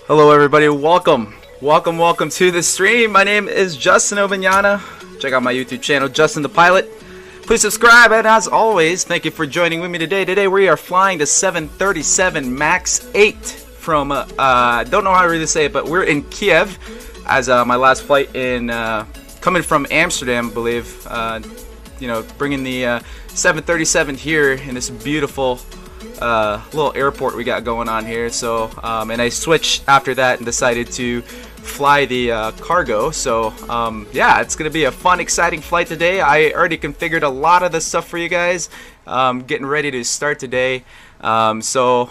Hello everybody, welcome to the stream. My name is Justin Ovignana. Check out my YouTube channel, Justin the Pilot. Please subscribe, and as always, thank you for joining with me today. Today we are flying the 737 Max 8 from, don't know how to really say it, but we're in Kiev as my last flight in, coming from Amsterdam, I believe. Bringing the 737 here in this beautiful little airport we got going on here. So and I switched after that and decided to fly the cargo. So yeah, it's gonna be a fun, exciting flight today. I already configured a lot of the stuff for you guys, getting ready to start today. So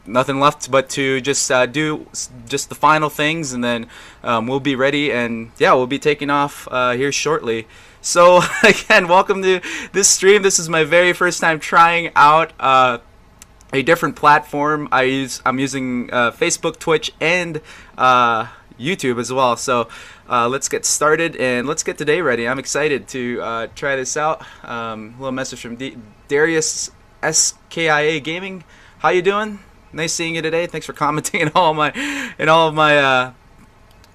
nothing left but to just do just the final things, and then we'll be ready, and yeah, we'll be taking off here shortly. So again, welcome to this stream. This is my very first time trying out a different platform. I'm using Facebook, Twitch, and YouTube as well. So let's get started and let's get today ready. I'm excited to try this out. Little message from Darius SKIA Gaming. How you doing? Nice seeing you today. Thanks for commenting in all of my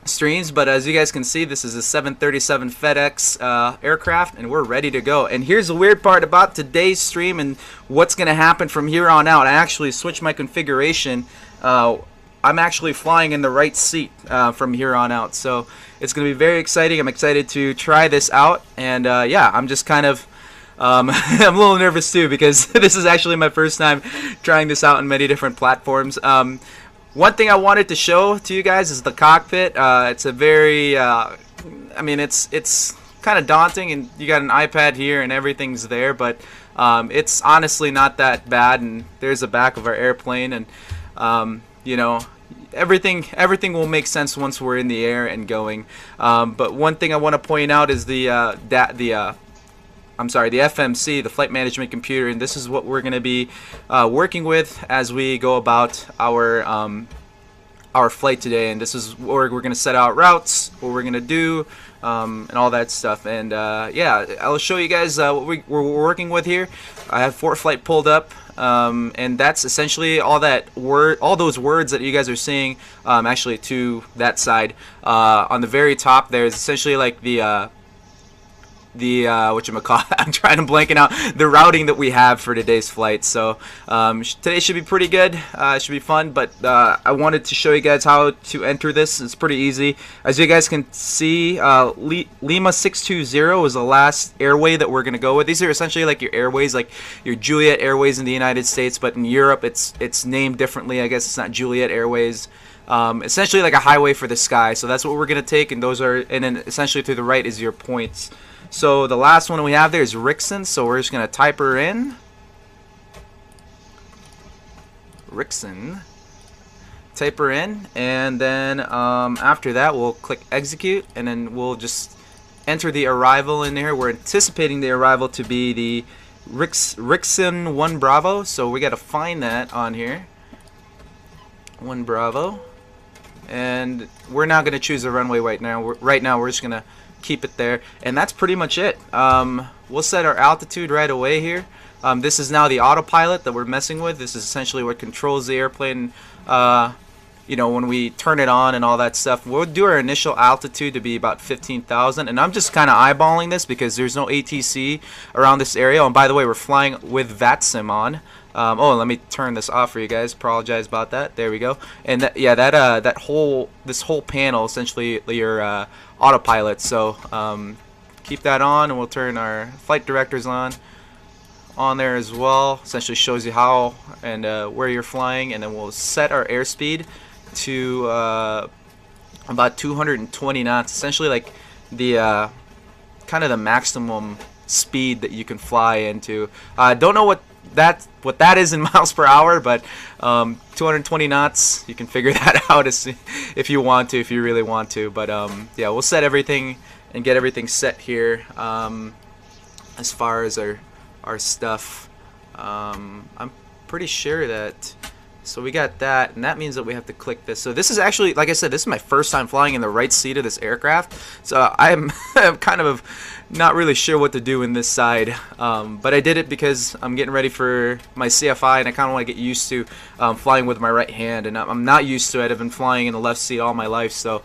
streams. But as you guys can see, this is a 737 FedEx aircraft, and we're ready to go. And here's the weird part about today's stream and what's going to happen from here on out. I actually switched my configuration. I'm actually flying in the right seat from here on out, so it's going to be very exciting. I'm excited to try this out, and yeah, I'm just kind of I'm a little nervous too, because this is actually my first time trying this out in many different platforms. One thing I wanted to show to you guys is the cockpit. It's a very, I mean, it's kind of daunting, and you got an iPad here and everything's there, but it's honestly not that bad. And there's the back of our airplane, and you know, everything will make sense once we're in the air and going. But one thing I want to point out is the FMC, the flight management computer, and this is what we're going to be working with as we go about our flight today. And this is where we're going to set out routes, what we're going to do, and all that stuff. And yeah, I'll show you guys what we're working with here. I have FortFlight pulled up, and that's essentially all those words that you guys are seeing. Actually, to that side, on the very top, there's essentially like the whatchamacallit, I'm trying to blanking out the routing that we have for today's flight. So today should be pretty good. It should be fun, but I wanted to show you guys how to enter this. It's pretty easy. As you guys can see, Lima 620 is the last airway that we're going to go with. These are essentially like your airways, like your Juliet Airways in the United States, but in Europe it's named differently. I guess it's not Juliet Airways. Essentially like a highway for the sky. So that's what we're going to take, and those are, and then essentially to the right is your points. So the last one we have there is Rixon, so we're just going to type her in. Rixon. Type her in, and then after that we'll click execute, and then we'll just enter the arrival in there. We're anticipating the arrival to be the Rixon 1 Bravo, so we got to find that on here. 1 Bravo. And we're not going to choose a runway right now. Right now we're just going to keep it there, and that's pretty much it. We'll set our altitude right away here. This is now the autopilot that we're messing with. This is essentially what controls the airplane, you know, when we turn it on and all that stuff. We'll do our initial altitude to be about 15,000, and I'm just kind of eyeballing this because there's no ATC around this area. And by the way, we're flying with VATSIM on. Oh, let me turn this off for you guys. Apologize about that. There we go. And that, yeah, this whole panel essentially your autopilot. So keep that on, and we'll turn our flight directors on there as well. Essentially shows you how and where you're flying, and then we'll set our airspeed to about 220 knots. Essentially like the kind of the maximum speed that you can fly into. I don't know what that is in miles per hour, but 220 knots, you can figure that out if you want to, if you really want to. But yeah, we'll set everything and get everything set here as far as our stuff. I'm pretty sure that So we got that, and that means that we have to click this. So this is actually, like I said, this is my first time flying in the right seat of this aircraft. So I'm kind of not really sure what to do in this side. But I did it because I'm getting ready for my CFI, and I kind of want to get used to flying with my right hand. And I'm not used to it. I've been flying in the left seat all my life, so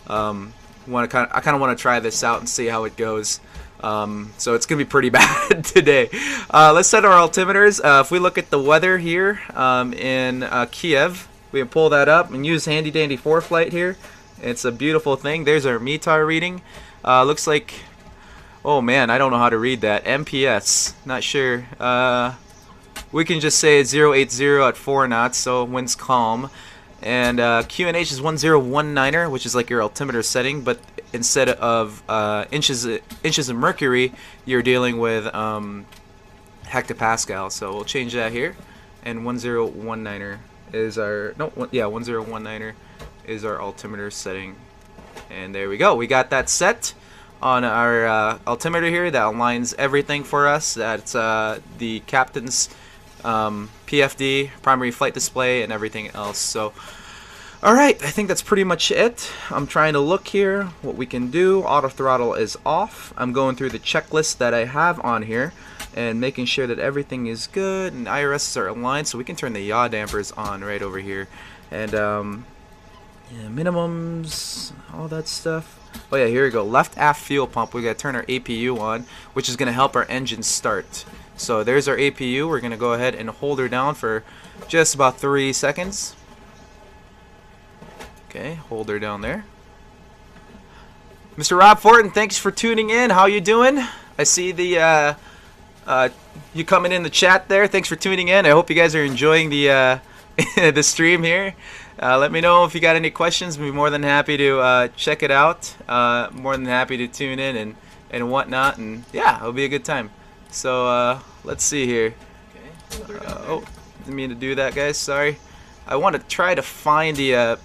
I kind of want to try this out and see how it goes. So it's gonna be pretty bad today. Let's set our altimeters. If we look at the weather here in Kiev, we can pull that up and use handy dandy 4Flight here. It's a beautiful thing. There's our METAR reading. Looks like, oh man, I don't know how to read that. MPS, not sure. We can just say it's 080 at 4 knots, so wind's calm. And QNH is 1019er, which is like your altimeter setting, but instead of inches of mercury, you're dealing with hectopascal. So we'll change that here, and 1019er is our 1019er is our altimeter setting. And there we go. We got that set on our altimeter here. That aligns everything for us. That's the captain's PFD, primary flight display, and everything else. So alright, I think that's pretty much it. I'm trying to look here what we can do. Auto throttle is off. I'm going through the checklist that I have on here and making sure that everything is good and IRSs are aligned, so we can turn the yaw dampers on right over here. And yeah, minimums, all that stuff. Oh yeah, here we go. Left aft fuel pump. We gotta turn our APU on, which is gonna help our engine start. So there's our APU. We're gonna go ahead and hold her down for just about 3 seconds. Okay, hold her down there. Mr. Rob Fortin, thanks for tuning in. How you doing? I see the you coming in the chat there. Thanks for tuning in. I hope you guys are enjoying the the stream here. Let me know if you got any questions. I'd be more than happy to check it out. More than happy to tune in and whatnot. And yeah, it'll be a good time. So let's see here. Okay. Oh, didn't mean to do that, guys. Sorry. I want to try to find the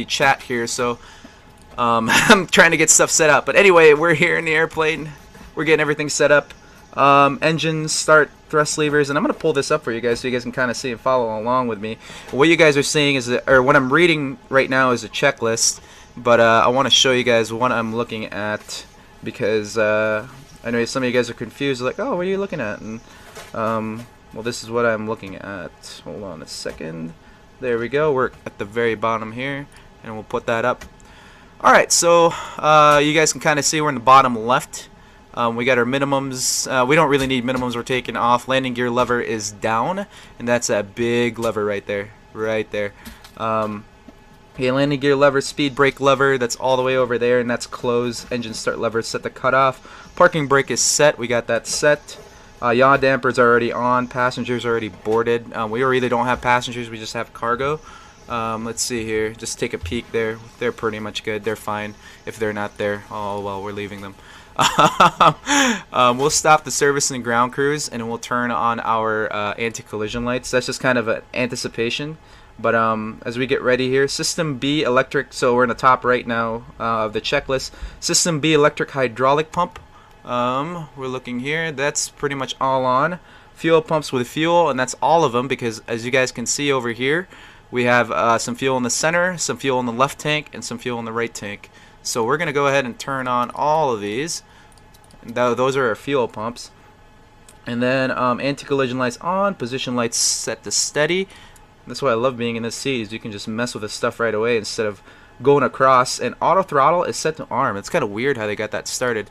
chat here, so I'm trying to get stuff set up. But anyway, we're here in the airplane. We're getting everything set up. Engine start, thrust levers, and I'm gonna pull this up for you guys so you guys can kind of see and follow along with me. What you guys are seeing is, or what I'm reading right now is a checklist, but I want to show you guys what I'm looking at because I know some of you guys are confused, like, oh, what are you looking at? And well, this is what I'm looking at. Hold on a second. There we go. We're at the very bottom here, and we'll put that up. Alright, so you guys can kind of see we're in the bottom left. We got our minimums. We don't really need minimums. We're taking off. Landing gear lever is down, and that's that big lever right there. Right there. Okay, landing gear lever, speed brake lever, that's all the way over there, and that's closed. Engine start lever set to cutoff. Parking brake is set. We got that set. Yaw dampers are already on. Passengers are already boarded. We really don't have passengers. We just have cargo. Let's see here. Just take a peek there. They're pretty much good. They're fine. If they're not there, oh well, we're leaving them. We'll stop the service and ground crews, and we'll turn on our anti-collision lights. That's just kind of an anticipation. But as we get ready here, System B electric. So we're in the top right now of the checklist. System B electric hydraulic pump. We're looking here. That's pretty much all on. Fuel pumps with fuel, and that's all of them because as you guys can see over here, we have some fuel in the center, some fuel in the left tank, and some fuel in the right tank. So we're gonna go ahead and turn on all of these. Those are our fuel pumps. And then anti-collision lights on, position lights set to steady. That's why I love being in this seat, is you can just mess with this stuff right away instead of going across. And auto throttle is set to arm. It's kind of weird how they got that started.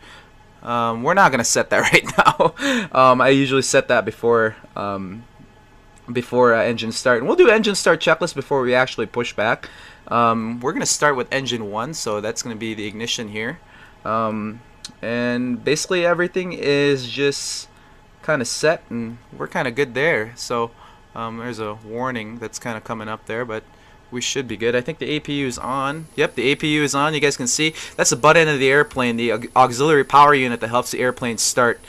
We're not gonna set that right now. I usually set that before engine start, and we'll do engine start checklist before we actually push back. We're gonna start with engine 1, so that's gonna be the ignition here, and basically everything is just kind of set, and we're kind of good there. So there's a warning that's kind of coming up there, but we should be good. I think the APU is on. Yep, the APU is on. You guys can see that's the butt end of the airplane, the auxiliary power unit that helps the airplane start.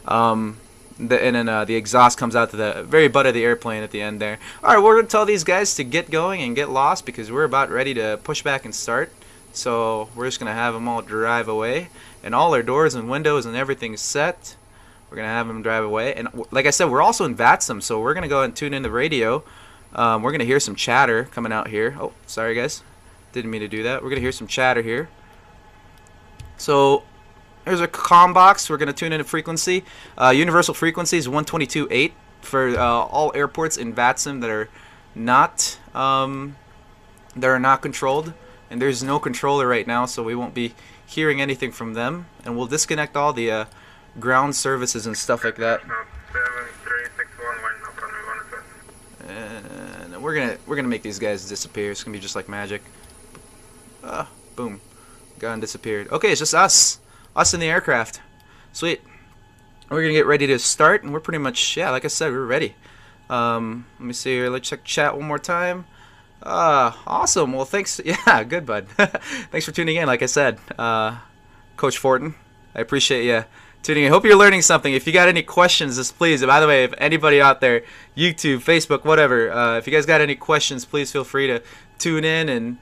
And then the exhaust comes out to the very butt of the airplane at the end there. Alright, we're going to tell these guys to get going and get lost because we're about ready to push back and start. So we're just going to have them all drive away. And all our doors and windows and everything is set. We're going to have them drive away. And like I said, we're also in VATSIM, so we're going to go and tune in the radio We're gonna hear some chatter coming out here. Oh, sorry guys, didn't mean to do that. We're gonna hear some chatter here. So here's our comm box. We're gonna tune in a frequency. Universal frequency is 122.8 for all airports in VATSIM that are not controlled, and there's no controller right now, so we won't be hearing anything from them. And we'll disconnect all the ground services and stuff like that. And we're gonna make these guys disappear. It's gonna be just like magic. Boom, gone, disappeared. Okay, it's just us in the aircraft. Sweet. We're gonna get ready to start, and we're pretty much, yeah, like I said, we're ready. Let me see here. Let's check chat one more time. Awesome. Well, thanks. Yeah, good, bud. Thanks for tuning in. Like I said, Coach Fortin, I appreciate you tuning in. Hope you're learning something. If you got any questions, just please. By the way, if anybody out there, YouTube, Facebook, whatever, if you guys got any questions, please feel free to tune in and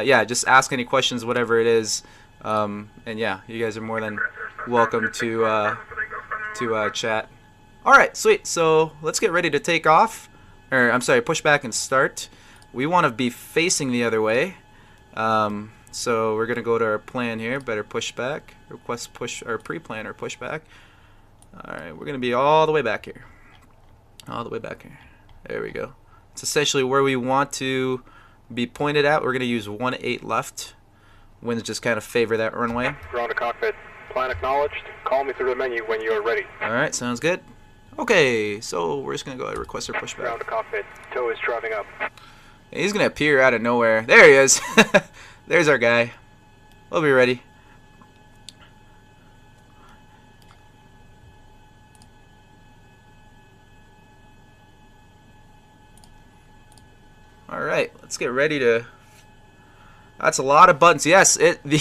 yeah, just ask any questions, whatever it is. And yeah, you guys are more than welcome to chat. All right, sweet. So let's get ready to take off. Or I'm sorry, push back and start. We want to be facing the other way. So we're gonna go to our plan here. Better push back. Request push or pre-plan or push back. All right, we're gonna be all the way back here. All the way back here. There we go. It's essentially where we want to be pointed at. We're gonna use 1-8 left. Winds just kind of favor that runway. Ground to cockpit. Plan acknowledged. Call me through the menu when you are ready. All right, sounds good. Okay, so we're just gonna go ahead and request our pushback. Ground to cockpit. Tow is driving up. He's gonna appear out of nowhere. There he is. There's our guy. We'll be ready. All right, let's get ready to. That's a lot of buttons. Yes, the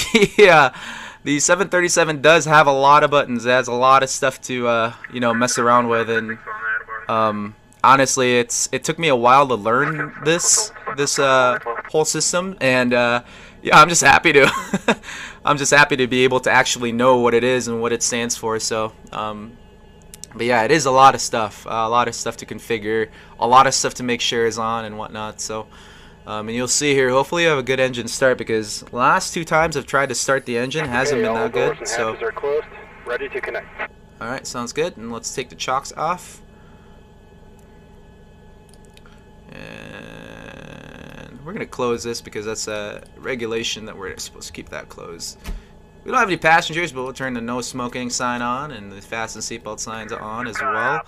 737 does have a lot of buttons. It has a lot of stuff to mess around with, and honestly, it took me a while to learn this whole system, and yeah, I'm just happy to be able to actually know what it is and what it stands for. So, but yeah, it is a lot of stuff to configure, a lot of stuff to make sure is on and whatnot. So. And you'll see here, hopefully you have a good engine start, because last 2 times I've tried to start the engine, hasn't been that good. So, are closed, ready to connect. Alright, sounds good. And let's take the chocks off. And we're going to close this because that's a regulation that we're supposed to keep that closed. We don't have any passengers, but we'll turn the no smoking sign on and the fasten seatbelt signs on as well.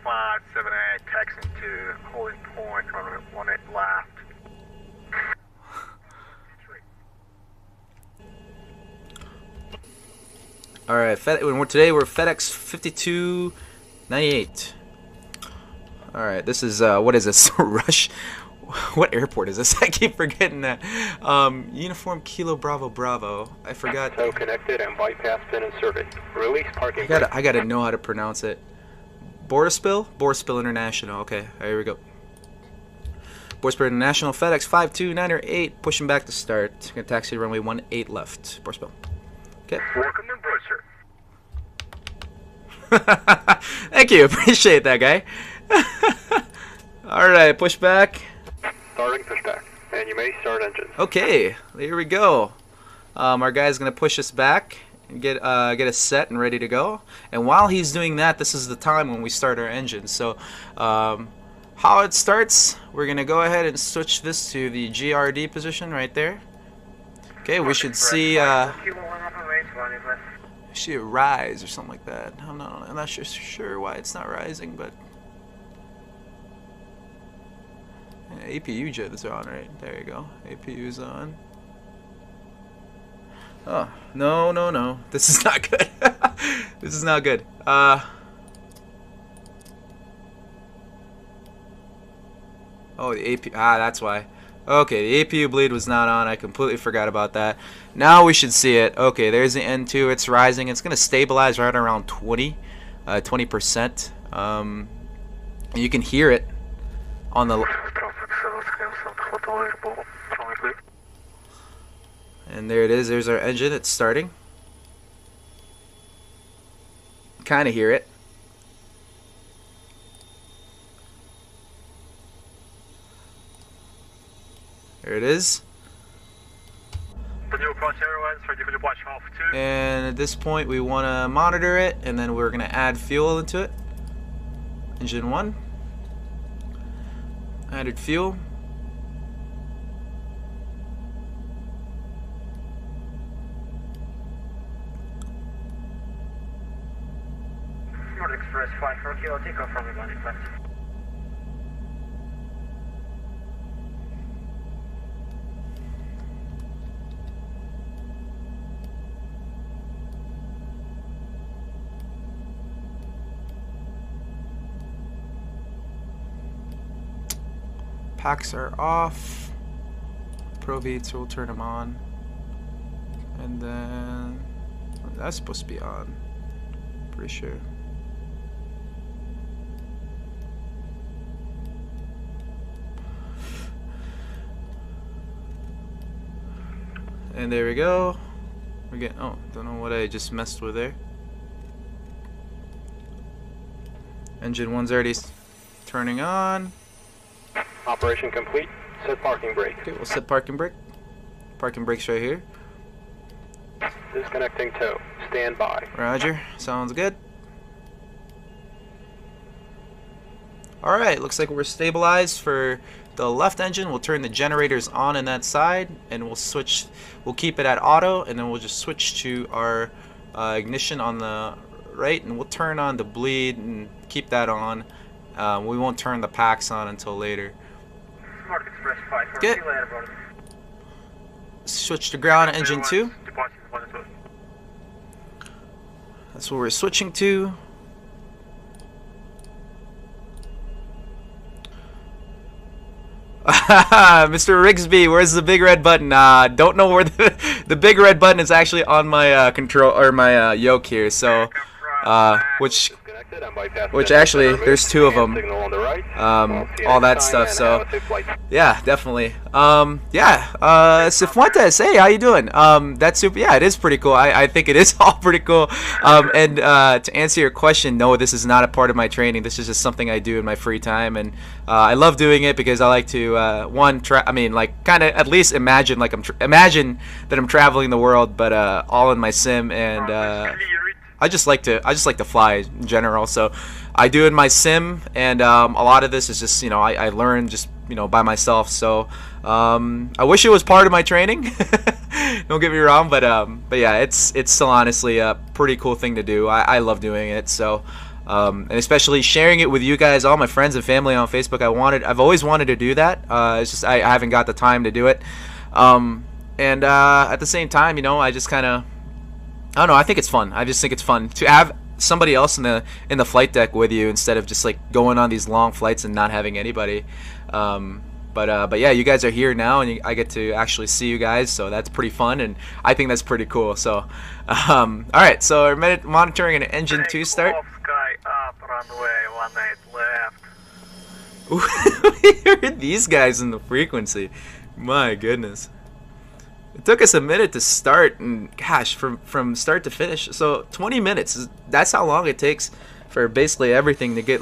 6578, taxiing to holding point on 18 left. Alright, today we're FedEx 5298. Alright, this is, what is this? Rush? What airport is this? I keep forgetting that. Uniform Kilo Bravo Bravo. I forgot. So connected and bypass pin inserted. Release parking. I gotta know how to pronounce it. Borispil? Borispil International. Okay, here we go. Borispil International, FedEx 5298, pushing back to start. Gonna taxi runway 18 left. Borispil. Okay. Welcome to Thank you, appreciate that, guy. Alright, push back. Starting pushback, and you may start engine. Okay, here we go. Our guy's gonna push us back and get us set and ready to go. And while he's doing that, this is the time when we start our engine. So, how it starts, we're gonna go ahead and switch this to the GRD position right there. Okay, we should see it rise or something like that. I'm not sure why it's not rising, but yeah, APU jets are on, right? There you go. APU's on. Oh, no. This is not good. This is not good. Oh, the APU. That's why. Okay, the APU bleed was not on. I completely forgot about that. Now we should see it. Okay, there's the N2. It's rising. It's going to stabilize right around 20%. You can hear it on the. And there it is. There's our engine. It's starting. Kind of hear it. There it is. The new approach airlines ready for departure half 2. And at this point we want to monitor it, and then we're going to add fuel into it. Engine 1. Added fuel. North Express 54 kilo takeoff from the landing left. Packs are off. Probeats, we'll turn them on. And then that's supposed to be on. Pretty sure. And there we go. We're getting, oh, don't know what I just messed with there. Engine 1's already turning on. Operation complete. Set parking brake. Okay, we'll set parking brake. Parking brake's right here. Disconnecting tow. Stand by. Roger. Sounds good. Alright, looks like we're stabilized for the left engine. We'll turn the generators on in that side, and we'll keep it at auto, and then we'll just switch to our ignition on the right, and we'll turn on the bleed and keep that on. We won't turn the packs on until later. North Express 54 Good. kilo airborne. Switch to ground, engine 2. Departure 1 and 2. That's what we're switching to. Mr. Rigsby, where's the big red button? Don't know where the big red button is actually on my control or my yoke here. So, which actually there's two of them. All that stuff. So, yeah, definitely. Cifuentes, hey, how you doing? That's super. Yeah, it is pretty cool. I think it is all pretty cool. And to answer your question, no, this is not a part of my training. This is just something I do in my free time, and I love doing it because I like to kind of at least imagine imagine that I'm traveling the world, but all in my sim, and I just like to fly in general. So I do in my sim, and a lot of this is just I learn just by myself. So I wish it was part of my training. Don't get me wrong, but yeah, it's still honestly a pretty cool thing to do. I love doing it. So and especially sharing it with you guys, all my friends and family on Facebook. I've always wanted to do that. It's just I haven't got the time to do it. And at the same time, I just kind of, I don't know, I think it's fun. I just think it's fun to have somebody else in the flight deck with you instead of just like going on these long flights and not having anybody. But yeah, you guys are here now, and I get to actually see you guys, so that's pretty fun, and I think that's pretty cool. So, all right, so we're monitoring an engine 2 start. Sky up, runway 18 left. We heard these guys in the frequency. My goodness. It took us a minute to start, and gosh, from start to finish. So 20 minutes, that's how long it takes for basically everything to get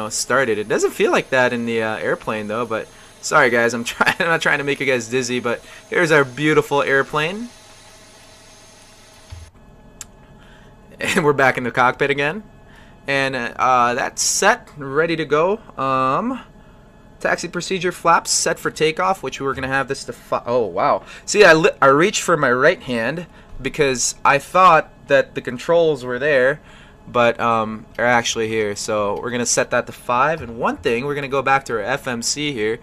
started. It doesn't feel like that in the airplane though, but sorry guys, I'm not trying to make you guys dizzy, but here's our beautiful airplane. And we're back in the cockpit again. And that's set, ready to go. Taxi procedure flaps set for takeoff, which we're gonna have this to oh wow. See, I reached for my right hand because I thought that the controls were there, but they're actually here. So we're gonna set that to 5. And one thing, we're gonna go back to our FMC here.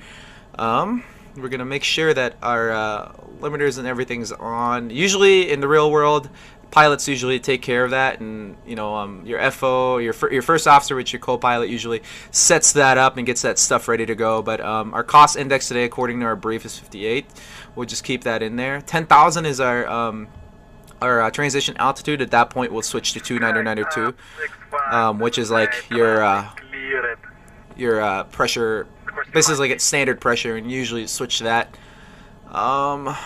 We're gonna make sure that our limiters and everything's on. Usually in the real world, pilots usually take care of that, and your FO, your first officer, which your co-pilot usually sets that up and gets that stuff ready to go. But our cost index today, according to our brief, is 58. We'll just keep that in there. 10,000 is our transition altitude. At that point, we'll switch to 2992, which is like your pressure. This is like a standard pressure, and usually switch to that. All right,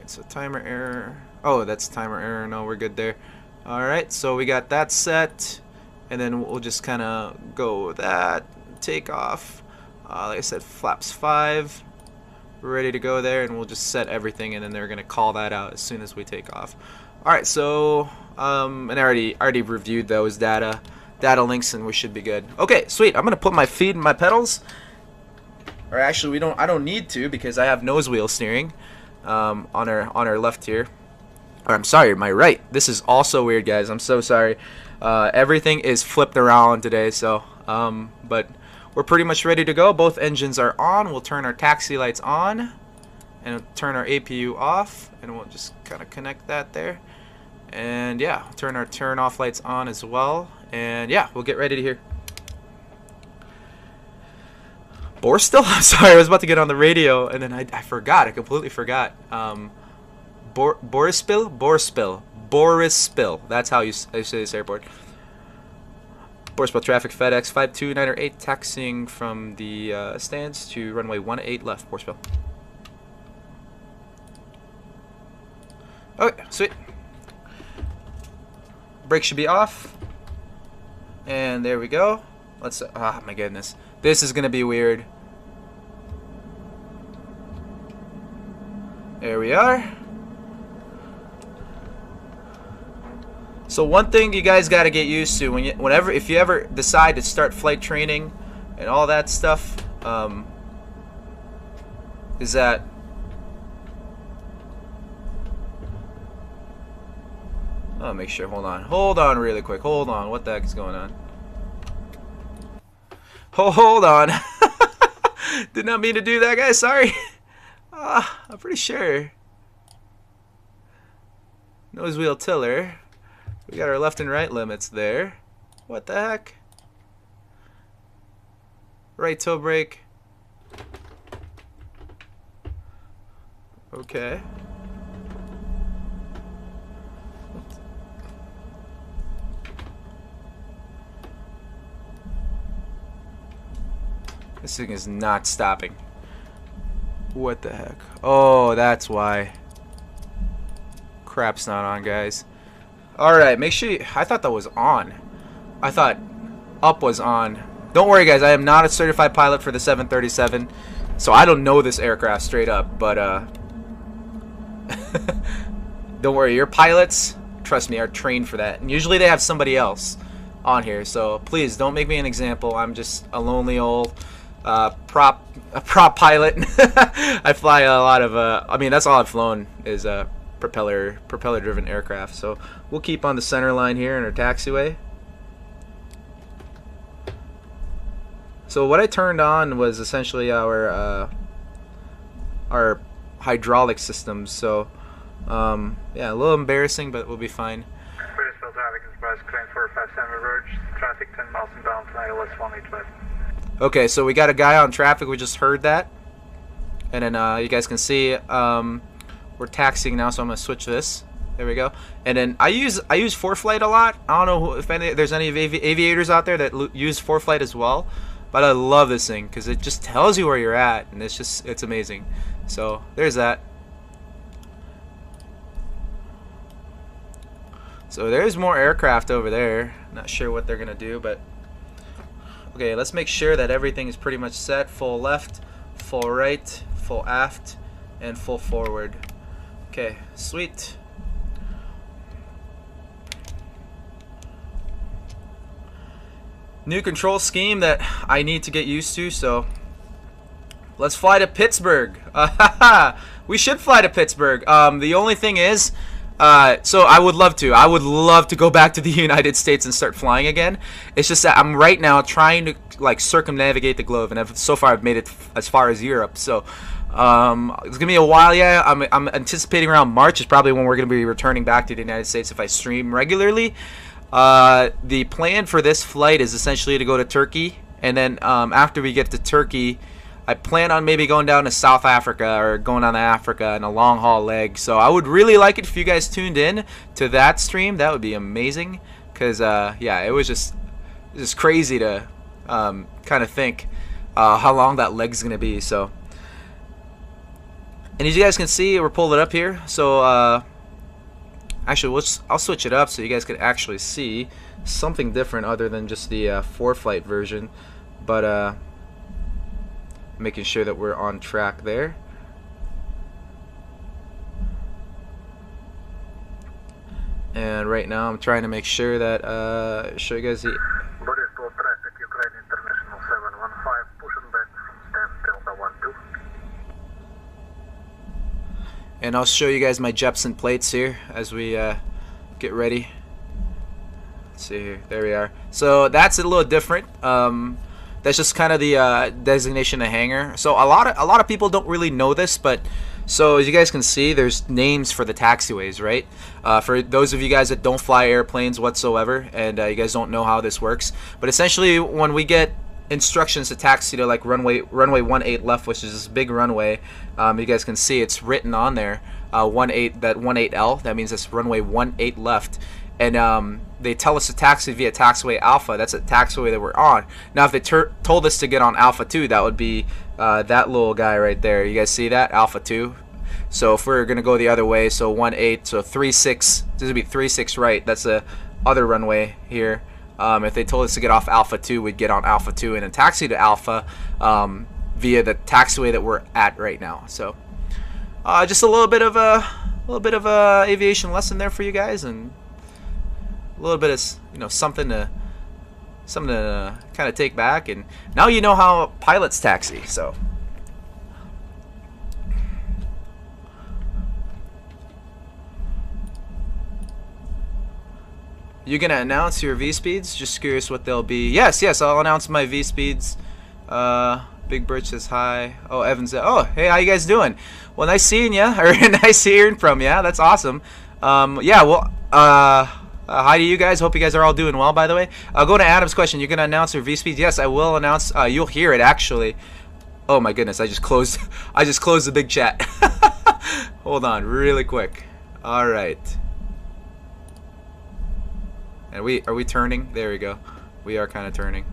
so timer error. Oh, that's timer error. No, we're good there. Alright, so we got that set, and then we'll just kind of go with that. Take off. Like I said, flaps 5. We're ready to go there, and we'll just set everything, and then they're gonna call that out as soon as we take off. All right, so and I already reviewed those data links, and we should be good. Okay, sweet. I'm gonna put my feet in my pedals, or actually, I don't need to because I have nose wheel steering on our left here. Or I'm sorry, my right. This is also weird, guys. I'm so sorry. Everything is flipped around today, so but we're pretty much ready to go. Both engines are on. We'll turn our taxi lights on, and we'll turn our APU off, and we'll just kind of connect that there. And yeah, turn our turn off lights on as well. And yeah, we'll get ready to hear. Borstal? I'm sorry, I was about to get on the radio, and then I forgot. I completely forgot. Borispil. That's how you say this airport. Borstal traffic FedEx 52908 taxiing from the stands to runway 18 left. Borstal. Okay, sweet. Brakes should be off. And there we go. Let's. Oh my goodness, this is gonna be weird. There we are. So one thing you guys got to get used to if you ever decide to start flight training and all that stuff, is that I'll make sure. Hold on, really quick. Hold on. What the heck is going on? Hold on. Did not mean to do that, guys. Sorry. I'm pretty sure. Nose wheel tiller. We got our left and right limits there. What the heck? Right toe brake. Okay. This thing is not stopping. What the heck? Oh, that's why. Crap's not on, guys. Alright, make sure I thought that was on. I thought up was on. Don't worry, guys. I am not a certified pilot for the 737, so I don't know this aircraft straight up, but don't worry. Your pilots, trust me, are trained for that. And usually they have somebody else on here, so please don't make me an example. I'm just a lonely old prop pilot. I fly a lot of I mean, that's all I've flown is propeller driven aircraft. So we'll keep on the center line here in our taxiway. So what I turned on was essentially our hydraulic systems. So yeah, a little embarrassing, but we'll be fine. British traffic express claim 457 reverse, traffic 10 miles inbound tonight, LS 185. Okay, so we got a guy on traffic. We just heard that, and then you guys can see we're taxiing now. So I'm gonna switch this. There we go. And then I use ForeFlight a lot. I don't know if there's any aviators out there that use ForeFlight as well, but I love this thing because it just tells you where you're at, and it's amazing. So there's that. So there's more aircraft over there. Not sure what they're gonna do, but okay, let's make sure that everything is pretty much set. Full left, full right, full aft, and full forward. Okay, sweet. New control scheme that I need to get used to, so let's fly to Pittsburgh. We should fly to Pittsburgh. The only thing is, so I would love to go back to the United States and start flying again. It's just that I'm right now trying to like circumnavigate the globe, and so far I've made it as far as Europe. So it's gonna be a while. Yeah, I'm anticipating around March is probably when we're gonna be returning back to the United States if I stream regularly. The plan for this flight is essentially to go to Turkey, and then after we get to Turkey, I plan on maybe going down to South Africa or going down to Africa in a long haul leg. So I would really like it if you guys tuned in to that stream. That would be amazing, because yeah, it was just crazy to kind of think how long that leg's gonna be. So, and as you guys can see, we're pulling it up here. So actually, I'll switch it up so you guys can actually see something different other than just the ForeFlight version. But making sure that we're on track there. And right now I'm trying to make sure that show you guys the Borisov traffic, Ukraine International 715, pushing back from stand Delta 12. and I'll show you guys my Jepson plates here as we get ready. Let's see here. There we are. So that's a little different. That's just kind of the designation of hangar. So a lot of people don't really know this, but so as you guys can see, there's names for the taxiways, right? For those of you guys that don't fly airplanes whatsoever, and you guys don't know how this works, but essentially when we get instructions to taxi to like runway 18 left, which is this big runway, you guys can see it's written on there 18L. That means it's runway 18 left. And they tell us to taxi via taxiway Alpha. That's a taxiway that we're on. Now, if they told us to get on Alpha 2, that would be that little guy right there. You guys see that? Alpha 2. So if we're going to go the other way, so 18, so 36, this would be 36 right. That's the other runway here. If they told us to get off Alpha 2, we'd get on Alpha 2 and then taxi to Alpha via the taxiway that we're at right now. So just a little bit of a aviation lesson there for you guys, and a little bit of something to kind of take back, and now you know how pilots taxi. So you're gonna announce your V speeds? Just curious what they'll be. Yes, I'll announce my V speeds. Big Birch says hi. Oh, Evan said, oh, hey, how you guys doing? Well, nice seeing ya, or nice hearing from ya. That's awesome. Yeah, well, hi to you guys. Hope you guys are all doing well, by the way. Go to Adam's question. You're going to announce your V-speed? Yes, I will announce. You'll hear it, actually. Oh, my goodness. I just closed the big chat. Hold on really quick. All right. And are we turning? There we go. We are kind of turning.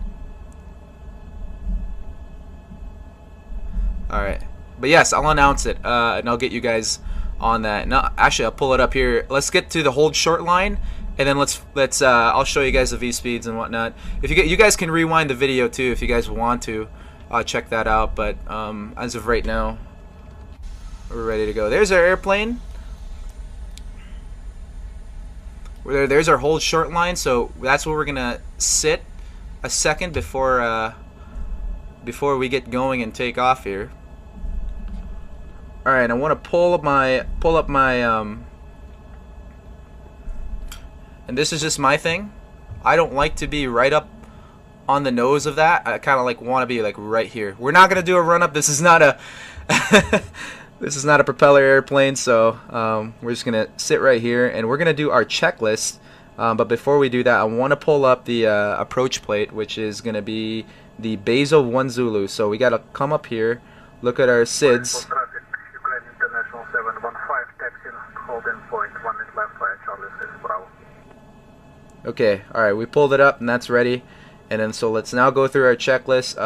All right. But, yes, I'll announce it, and I'll get you guys on that. No, actually, I'll pull it up here. Let's get to the hold short line. And then let's I'll show you guys the V speeds and whatnot. If you guys can rewind the video too if you guys want to check that out. But as of right now, we're ready to go. There's our airplane. There's our hold short line. So that's where we're gonna sit a second before we get going and take off here. All right, I want to pull up my and this is just my thing. I don't like to be right up on the nose of that. I kind of like want to be like right here. We're not gonna do a run up. This is not a this is not a propeller airplane. So we're just gonna sit right here, and we're gonna do our checklist. But before we do that, I want to pull up the approach plate, which is gonna be the Basil 1 Zulu. So we gotta come up here, look at our SIDS. Traffic, Ukraine International 715, taxi, holding point 1 left via Charlie 6 Bravo. Okay, alright, we pulled it up and that's ready. And then so let's now go through our checklist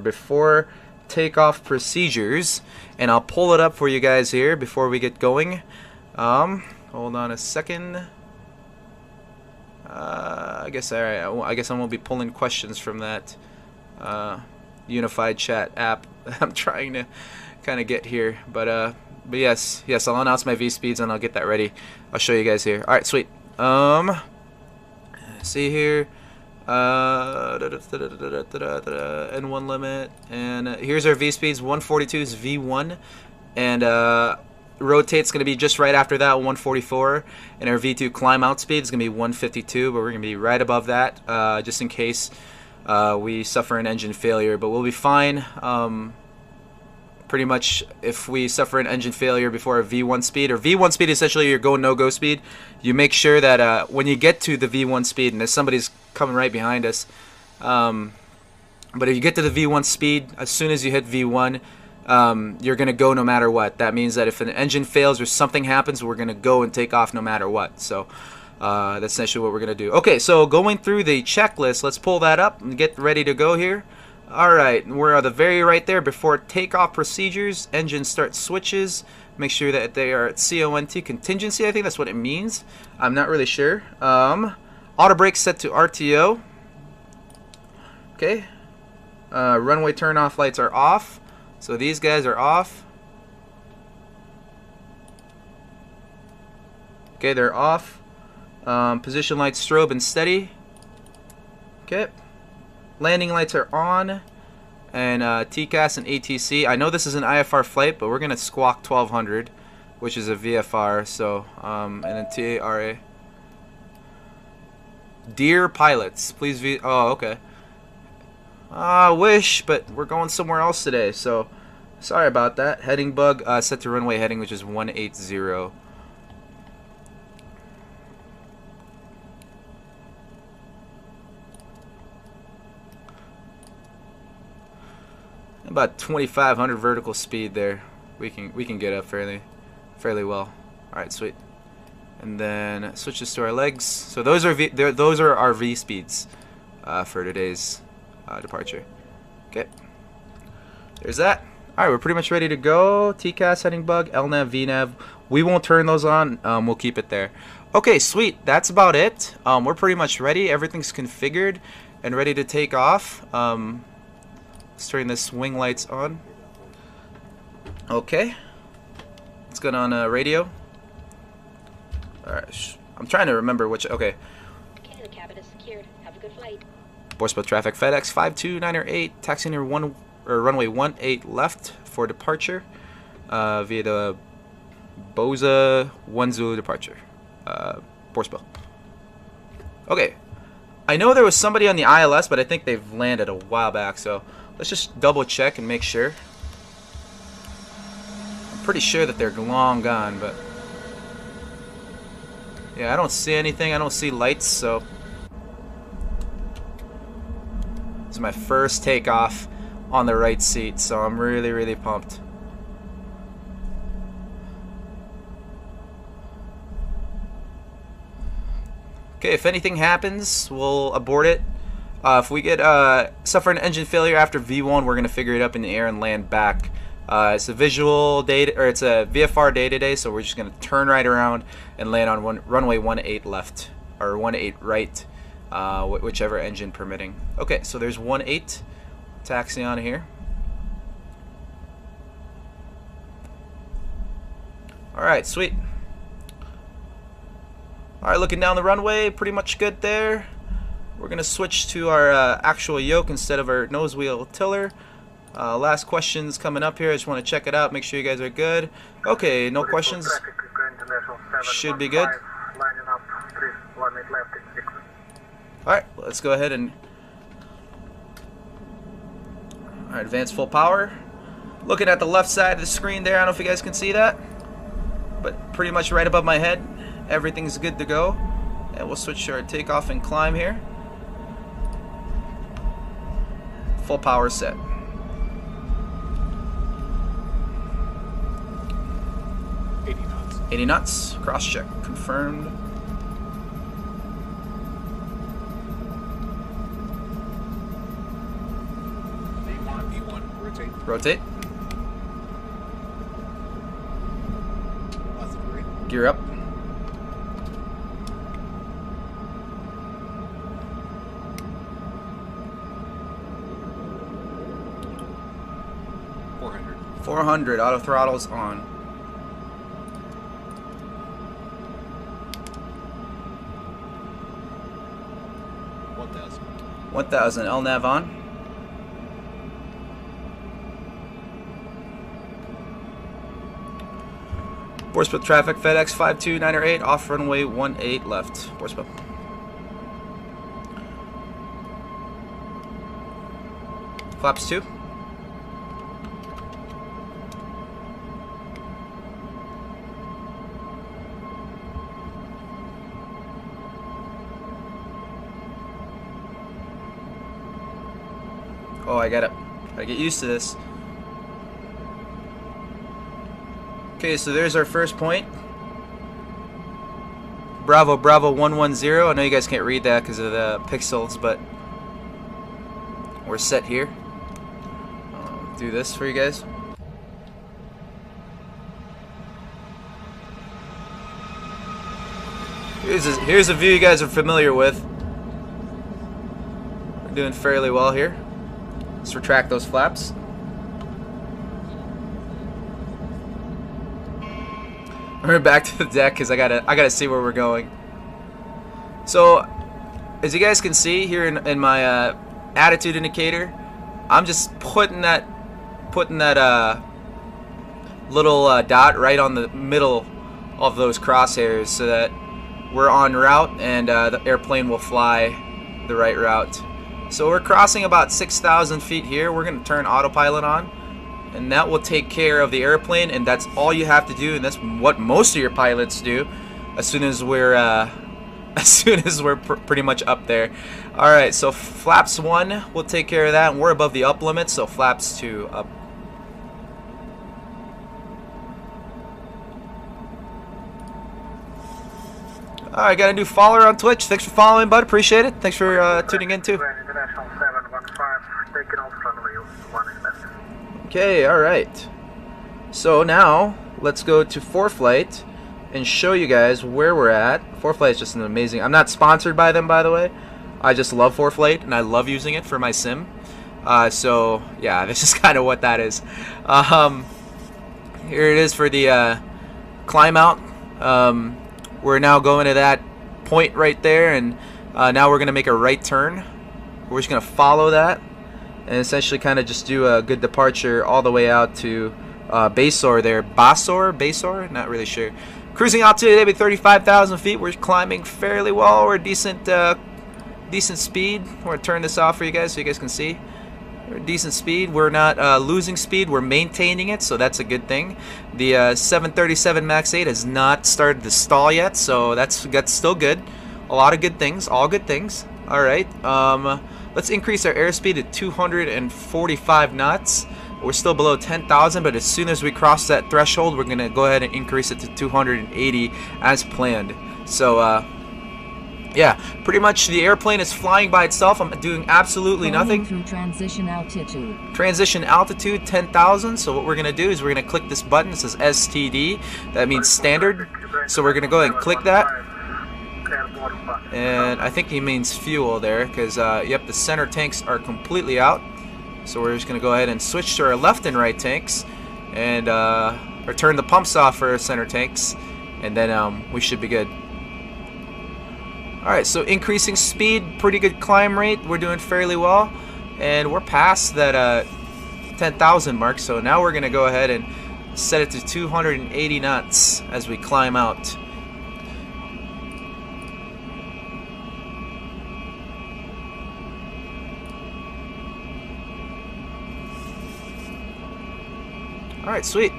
before takeoff procedures. And I'll pull it up for you guys here before we get going. Hold on a second. I guess I won't be pulling questions from that unified chat app I'm trying to kind of get here. But yes, I'll announce my V speeds and I'll get that ready. I'll show you guys here. Alright, sweet. See here, N1 limit, and here's our V speeds. 142 is V1, and rotate's going to be just right after that, 144, and our V2 climb out speed is going to be 152, but we're going to be right above that, just in case we suffer an engine failure, but we'll be fine. Pretty much if we suffer an engine failure before a V1 speed, or V1 speed essentially your go no-go speed, you make sure that when you get to the V1 speed, and if somebody's coming right behind us, but if you get to the V1 speed, as soon as you hit V1, you're going to go no matter what. That means that if an engine fails or something happens, we're going to go and take off no matter what. So that's essentially what we're going to do. Okay, so going through the checklist, let's pull that up and get ready to go here. Alright, we're at the very right there. Before takeoff procedures, engine start switches. Make sure that they are at CONT contingency. I think that's what it means. I'm not really sure. Auto brake set to RTO. Okay. Runway turn off lights are off. So these guys are off. Okay, they're off. Position lights, strobe, and steady. Okay. Landing lights are on. And TCAS and ATC. I know this is an IFR flight, but we're going to squawk 1200, which is a VFR. So, and then TARA. Dear pilots, please oh, okay. I wish, but we're going somewhere else today, so sorry about that. Heading bug set to runway heading, which is 180. About 2,500 vertical speed there. We can get up fairly well. All right, sweet. And then switches to our legs. So those are our V speeds for today's departure. Okay. There's that. All right, we're pretty much ready to go. TCAS, heading bug, LNAV, VNAV. We won't turn those on. We'll keep it there. Okay, sweet. That's about it. We're pretty much ready. Everything's configured and ready to take off. Let's turn the swing lights on. Okay. Let's get on radio. Alright, I'm trying to remember which. Okay. Okay, the cabin is secured. Have a good flight. Voicemail traffic FedEx 52908, taxi near runway 18 left for departure via the Boza 1 Zulu departure. Voicemail. Okay. I know there was somebody on the ILS, but I think they've landed a while back, so let's just double check and make sure. I'm pretty sure that they're long gone, but yeah, I don't see anything. I don't see lights, so this is my first takeoff on the right seat, so I'm really pumped. Okay, if anything happens, we'll abort it. If we get suffer an engine failure after V1, we're gonna figure it up in the air and land back. It's a visual data, or it's a VFR day today, so we're just gonna turn right around and land on runway 18 left or 18 right, whichever engine permitting. Okay, so there's 18 taxi on here. All right, sweet. All right, looking down the runway, pretty much good there. We're gonna switch to our actual yoke instead of our nose wheel tiller. Last questions coming up here. I just want to check it out, make sure you guys are good. Okay, no questions. Should be good. Alright, let's go ahead and alright, advance full power. Looking at the left side of the screen there, I don't know if you guys can see that, but pretty much right above my head, everything's good to go. And we'll switch to our takeoff and climb here. Full power set. knots. 80 knots. Cross check confirmed. V1, rotate. Rotate. Positive green. Gear up. $400. 400. Auto throttles on. 1,000. 1000. LNAV on. Borspa traffic FedEx 52908 off runway 18 left. Borspa. Flaps 2. Oh, I gotta get used to this. Okay, so there's our first point. Bravo, Bravo 110. I know you guys can't read that because of the pixels, but we're set here. Do this for you guys. Here's a view you guys are familiar with. We're doing fairly well here. Let's retract those flaps. We're back to the deck because I gotta see where we're going. So as you guys can see here in my attitude indicator, I'm just putting that little dot right on the middle of those crosshairs so that we're on route and the airplane will fly the right route. So we're crossing about 6,000 feet here. We're going to turn autopilot on, and that will take care of the airplane, and that's all you have to do, and that's what most of your pilots do as soon as we're pretty much up there. Alright, so flaps 1 will take care of that, and we're above the up limit, so flaps 2 up. Alright, got a new follower on Twitch. Thanks for following, bud. Appreciate it. Thanks for tuning in too. International 715, taking off runway 1 Okay, alright. So now, let's go to ForeFlight and show you guys where we're at. ForeFlight is just an amazing... I'm not sponsored by them, by the way. I just love ForeFlight, and I love using it for my sim. So, yeah, this is kind of what that is. Here it is for the climb out. We're now going to that point right there, and now we're going to make a right turn. We're just going to follow that and essentially kind of just do a good departure all the way out to Basor there. Basor? Not really sure. Cruising altitude today, 35,000 feet. We're climbing fairly well. We're decent speed. We're going to turn this off for you guys so you guys can see. We're decent speed. We're not losing speed. We're maintaining it, so that's a good thing. The 737 Max8 has not started to stall yet, so that's still good. A lot of good things. All good things. All right. Let's increase our airspeed to 245 knots. We're still below 10,000, but as soon as we cross that threshold, we're going to go ahead and increase it to 280 as planned. So, yeah, pretty much the airplane is flying by itself. I'm doing absolutely nothing. Through transition altitude. Transition altitude 10,000. So what we're going to do is we're going to click this button. It says STD. That means standard. So we're going to go ahead and click that. And I think he means fuel there because, yep, the center tanks are completely out. So we're just going to go ahead and switch to our left and right tanks and or turn the pumps off for our center tanks, and then we should be good. Alright, so increasing speed, pretty good climb rate. We're doing fairly well, and we're past that 10,000 mark. So now we're going to go ahead and set it to 280 knots as we climb out. Alright, sweet.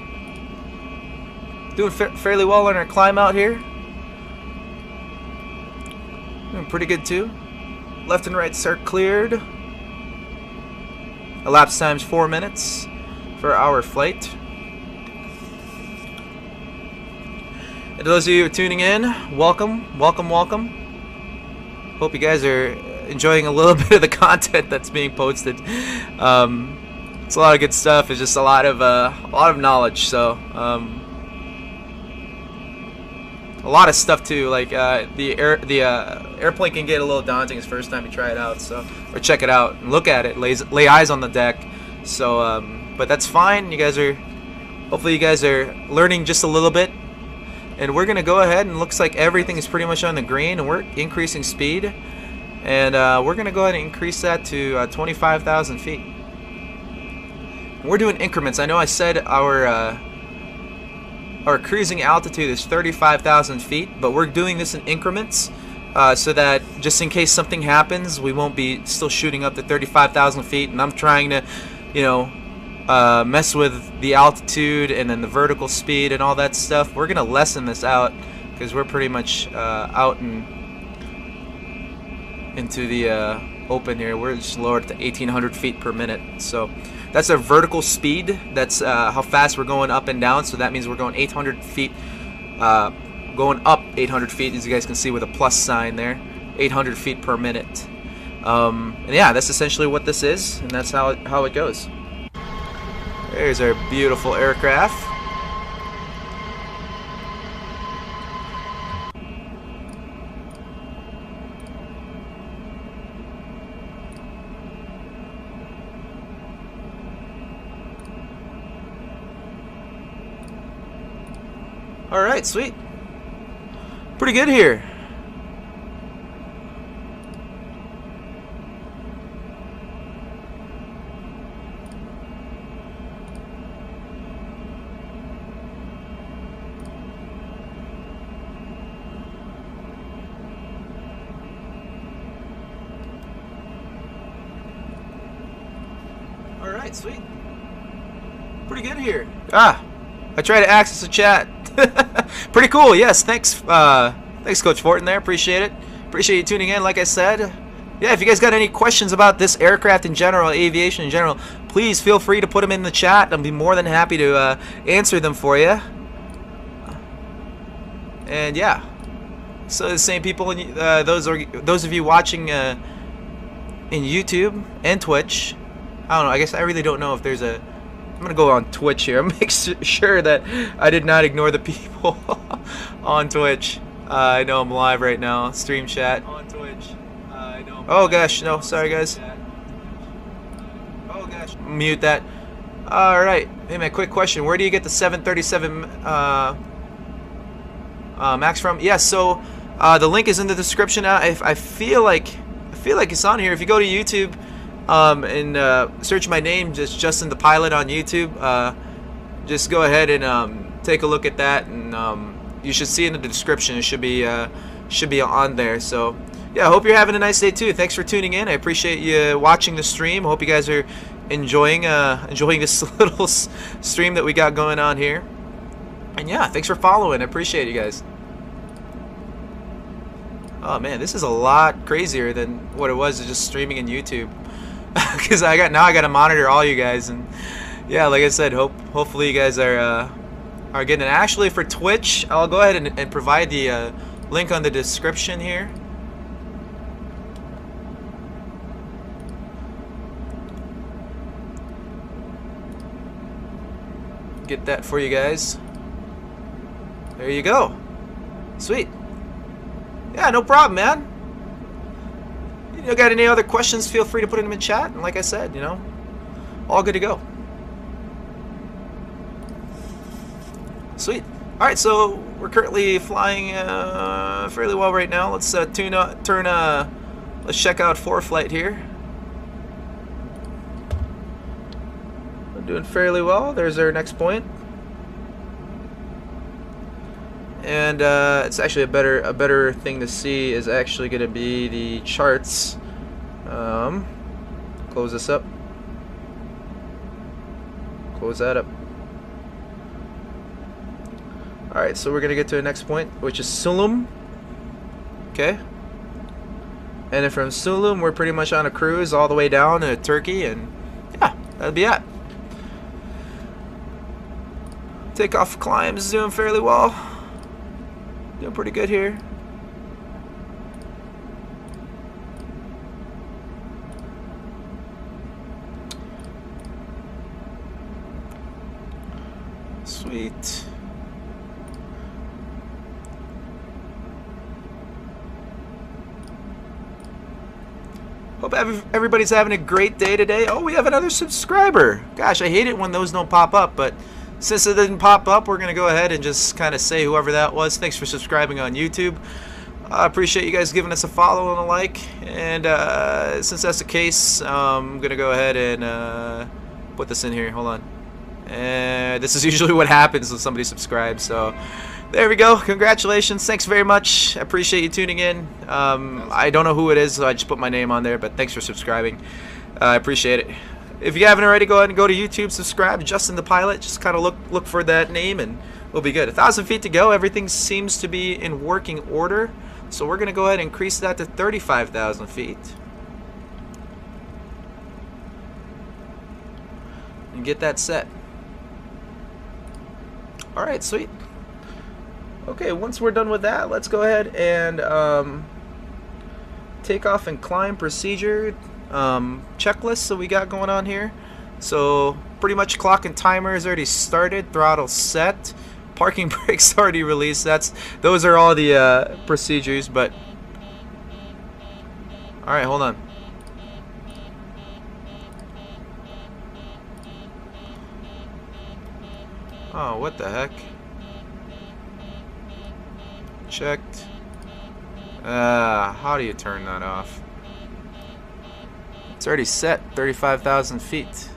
Doing fairly well on our climb out here. Doing pretty good too. Left and right are cleared. Elapsed time's 4 minutes for our flight. And to those of you who are tuning in, welcome, welcome, welcome. Hope you guys are enjoying a little bit of the content that's being posted. It's a lot of good stuff. It's just a lot of knowledge. So a lot of stuff too. Like the airplane can get a little daunting the first time you try it out. So or check it out and look at it. Lay eyes on the deck. So but that's fine. You guys are hopefully you guys are learning just a little bit. And we're gonna go ahead and looks like everything is pretty much on the green, and we're increasing speed. And we're gonna go ahead and increase that to 25,000 feet. We're doing increments. I know I said our cruising altitude is 35,000 feet, but we're doing this in increments so that just in case something happens, we won't be still shooting up to 35,000 feet. And I'm trying to, you know, mess with the altitude and then the vertical speed and all that stuff. We're gonna lessen this out because we're pretty much out and into the open here. We're just lowered to 1,800 feet per minute. So that's our vertical speed. That's how fast we're going up and down. So that means we're going 800 feet, going up 800 feet, as you guys can see with a plus sign there, 800 feet per minute. And yeah, that's essentially what this is, and that's how it goes. There's our beautiful aircraft. Alright, sweet. Pretty good here. Alright, sweet. Pretty good here. Ah, I tried to access the chat. Pretty cool, yes. Thanks, thanks, Coach Fortin there. Appreciate it. Appreciate you tuning in, like I said. Yeah, if you guys got any questions about this aircraft in general, aviation in general, please feel free to put them in the chat. I'll be more than happy to answer them for you. And yeah, so the same people, those of you watching in YouTube and Twitch. I don't know. I guess I really don't know if there's a. I'm gonna go on Twitch here. Make sure that I did not ignore the people on Twitch. I know I'm live right now. Stream chat on Twitch. Oh gosh, no, sorry guys. Oh gosh, mute that. All right, hey man, quick question: where do you get the 737 Max from? Yeah, so the link is in the description. I feel like it's on here. If you go to YouTube and search my name, just Justin the Pilot on YouTube, just go ahead and take a look at that, and you should see in the description. It should be on there. So. Yeah, I hope you're having a nice day too. Thanks for tuning in. I appreciate you watching the stream. I hope you guys are enjoying this little stream that we got going on here. And yeah, thanks for following. I appreciate you guys. Oh man, this is a lot crazier than what it was just streaming in YouTube. Because I got to monitor all you guys, and yeah, like I said, hopefully you guys are getting it. Actually, for Twitch, I'll go ahead and provide the link on the description here. Get that for you guys. There you go. Sweet. Yeah, no problem, man. You got any other questions, feel free to put them in chat. And like I said, you know, all good to go. Sweet. Alright, so we're currently flying fairly well right now. Let's let's check out ForeFlight here. Doing fairly well. There's our next point, and it's actually a better thing to see is actually going to be the charts. Close this up. Close that up. All right, so we're going to get to the next point, which is Sulum. Okay, and then from Sulum, we're pretty much on a cruise all the way down to Turkey, and yeah, that'll be it. Takeoff climb is doing fairly well. Doing pretty good here. Sweet. Hope everybody's having a great day today. Oh, we have another subscriber. Gosh, I hate it when those don't pop up, but since it didn't pop up, we're going to go ahead and just kind of say whoever that was. Thanks for subscribing on YouTube. I appreciate you guys giving us a follow and a like. And since that's the case, I'm going to go ahead and put this in here. Hold on. And this is usually what happens when somebody subscribes. So there we go. Congratulations. Thanks very much. I appreciate you tuning in. I don't know who it is, so I just put my name on there. But thanks for subscribing. I appreciate it. If you haven't already, go ahead and go to YouTube, subscribe, Justin the Pilot. Just kind of look for that name, and we'll be good. 1,000 feet to go. Everything seems to be in working order. So we're going to go ahead and increase that to 35,000 feet. And get that set. Alright, sweet. Okay, once we're done with that, let's go ahead and takeoff and climb procedure. Checklist that we got going on here. So pretty much clock and timer is already started, throttle set, parking brakes already released. Those are all the procedures. But all right, hold on. Oh, what the heck? Checked. How do you turn that off? It's already set 35,000 feet.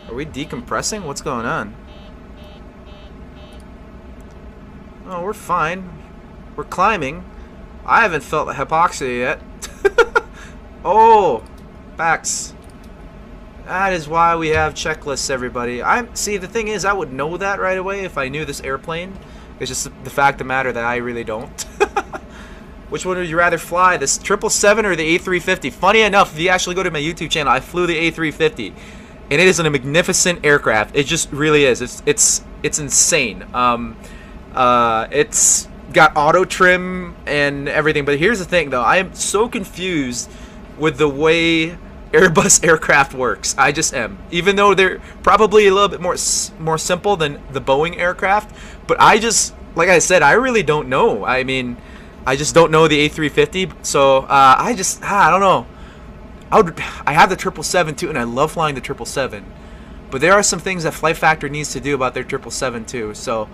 Are we decompressing? What's going on? Oh, we're fine. We're climbing. I haven't felt hypoxia yet. Oh, backs. That is why we have checklists, everybody. See, the thing is, I would know that right away if I knew this airplane. It's just the fact of the matter that I really don't. Which one would you rather fly, this 777 or the A350? Funny enough, if you actually go to my YouTube channel, I flew the A350, and it is a magnificent aircraft. It just really is. It's insane. It's got auto trim and everything. But here's the thing, though. I am so confused with the way Airbus aircraft works. I just am. Even though they're probably a little bit more simple than the Boeing aircraft, but I just, like I said, I really don't know. I mean, I just don't know the A350, so I don't know. I have the 777 too, and I love flying the 777. But there are some things that Flight Factor needs to do about their 777 too. So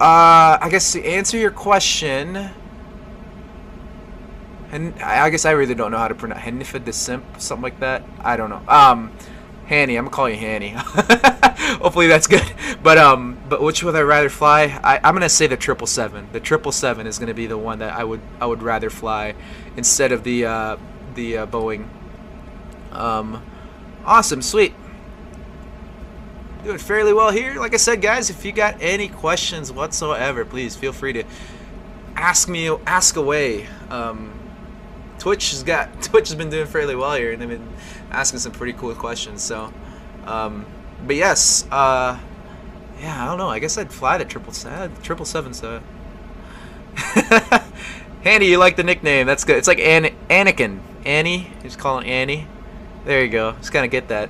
I guess to answer your question, and I guess I really don't know how to pronounce Hennifed the Simp, something like that. I don't know. Hanny, I'm gonna call you Hanny. Hopefully that's good. But which would I rather fly? I'm gonna say the 777. The 777 is gonna be the one that I would rather fly instead of the Boeing. Awesome, sweet. Doing fairly well here. Like I said, guys, if you got any questions whatsoever, please feel free to ask away. Twitch has been doing fairly well here, and they've been asking some pretty cool questions. So, but yes, yeah, I don't know. I guess I'd fly the 777. So, Handy, you like the nickname? That's good. It's like Anakin, Annie. You just call it Annie. There you go. Just kind of get that.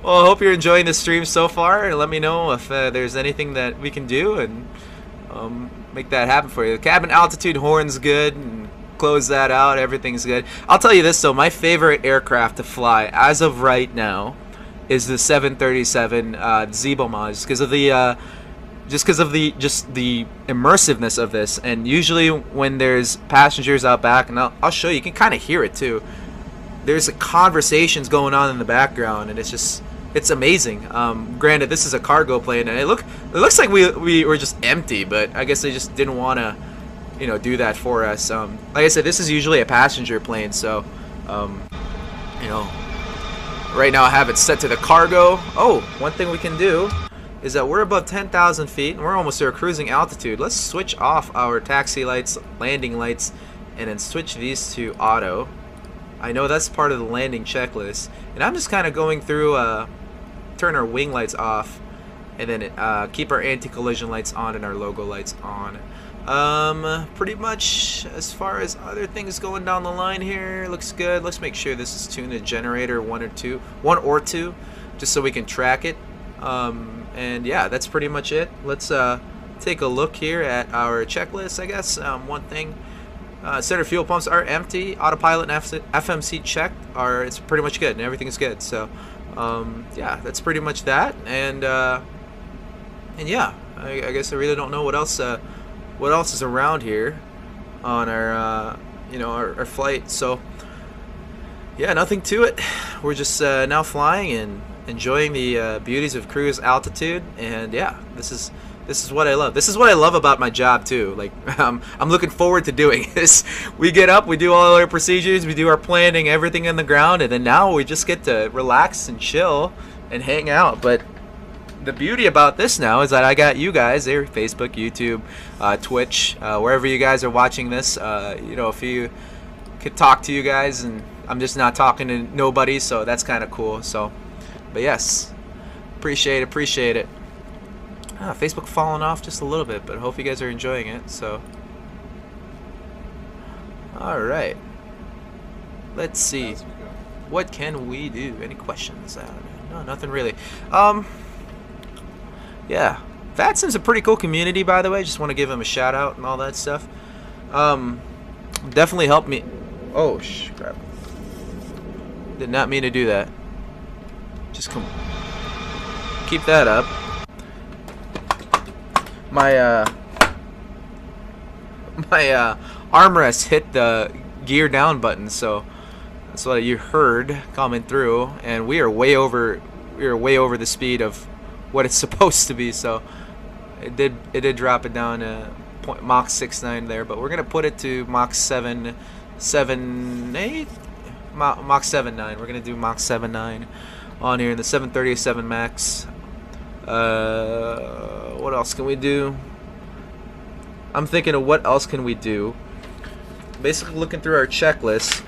Well, I hope you're enjoying the stream so far, and let me know if there's anything that we can do and make that happen for you. The cabin altitude horn's good, and close that out. Everything's good. I'll tell you this though, my favorite aircraft to fly as of right now is the 737 Zebomaz, because of the the immersiveness of this. And usually when there's passengers out back, and I'll show you, you can kind of hear it too. There's conversations going on in the background, and it's amazing. Granted, this is a cargo plane, and it looks like we were just empty, but I guess they just didn't want to, do that for us. Like I said, this is usually a passenger plane, so right now I have it set to the cargo. Oh, one thing we can do is that we're above 10,000 feet, and we're almost at our cruising altitude. Let's switch off our taxi lights, landing lights, and then switch these to auto. I know that's part of the landing checklist, and I'm just kind of going through, turn our wing lights off, and then keep our anti-collision lights on and our logo lights on. Pretty much as far as other things going down the line here, looks good. Let's make sure this is tuned to generator 1 or 2, just so we can track it. And yeah, that's pretty much it. Let's take a look here at our checklist, I guess. One thing. Center fuel pumps are empty. Autopilot and FMC checked. It's pretty much good, and everything's good. So, yeah, that's pretty much that. And yeah, I guess I really don't know what else is around here on our our flight. So, yeah, nothing to it. We're just now flying and enjoying the beauties of cruise altitude. And yeah, this is what I love. This is what I love about my job too. Like, I'm looking forward to doing this. We get up, we do all our procedures, we do our planning, everything on the ground, and then now we just get to relax and chill and hang out. But the beauty about this now is that I got you guys there, Facebook, YouTube, Twitch, wherever you guys are watching this. If you could talk to you guys, and I'm just not talking to nobody, so that's kind of cool. So, but yes, appreciate it. Facebook falling off just a little bit, but I hope you guys are enjoying it. So, alright, let's see, what can we do? Any questions? No, nothing really. Yeah, Vatson's a pretty cool community, by the way. Just want to give him a shout out and all that stuff. Definitely helped me. Oh crap, did not mean to do that. Just keep that up. My armrest hit the gear down button, so that's what you heard coming through, and we are way over the speed of what it's supposed to be. So it did drop it down to Mach 6.9 there, but we're gonna put it to Mach 7.8. Mach 7.9. We're gonna do Mach 7.9 on here in the 737 Max. What else can we do? I'm thinking of what else can we do. Basically, looking through our checklist,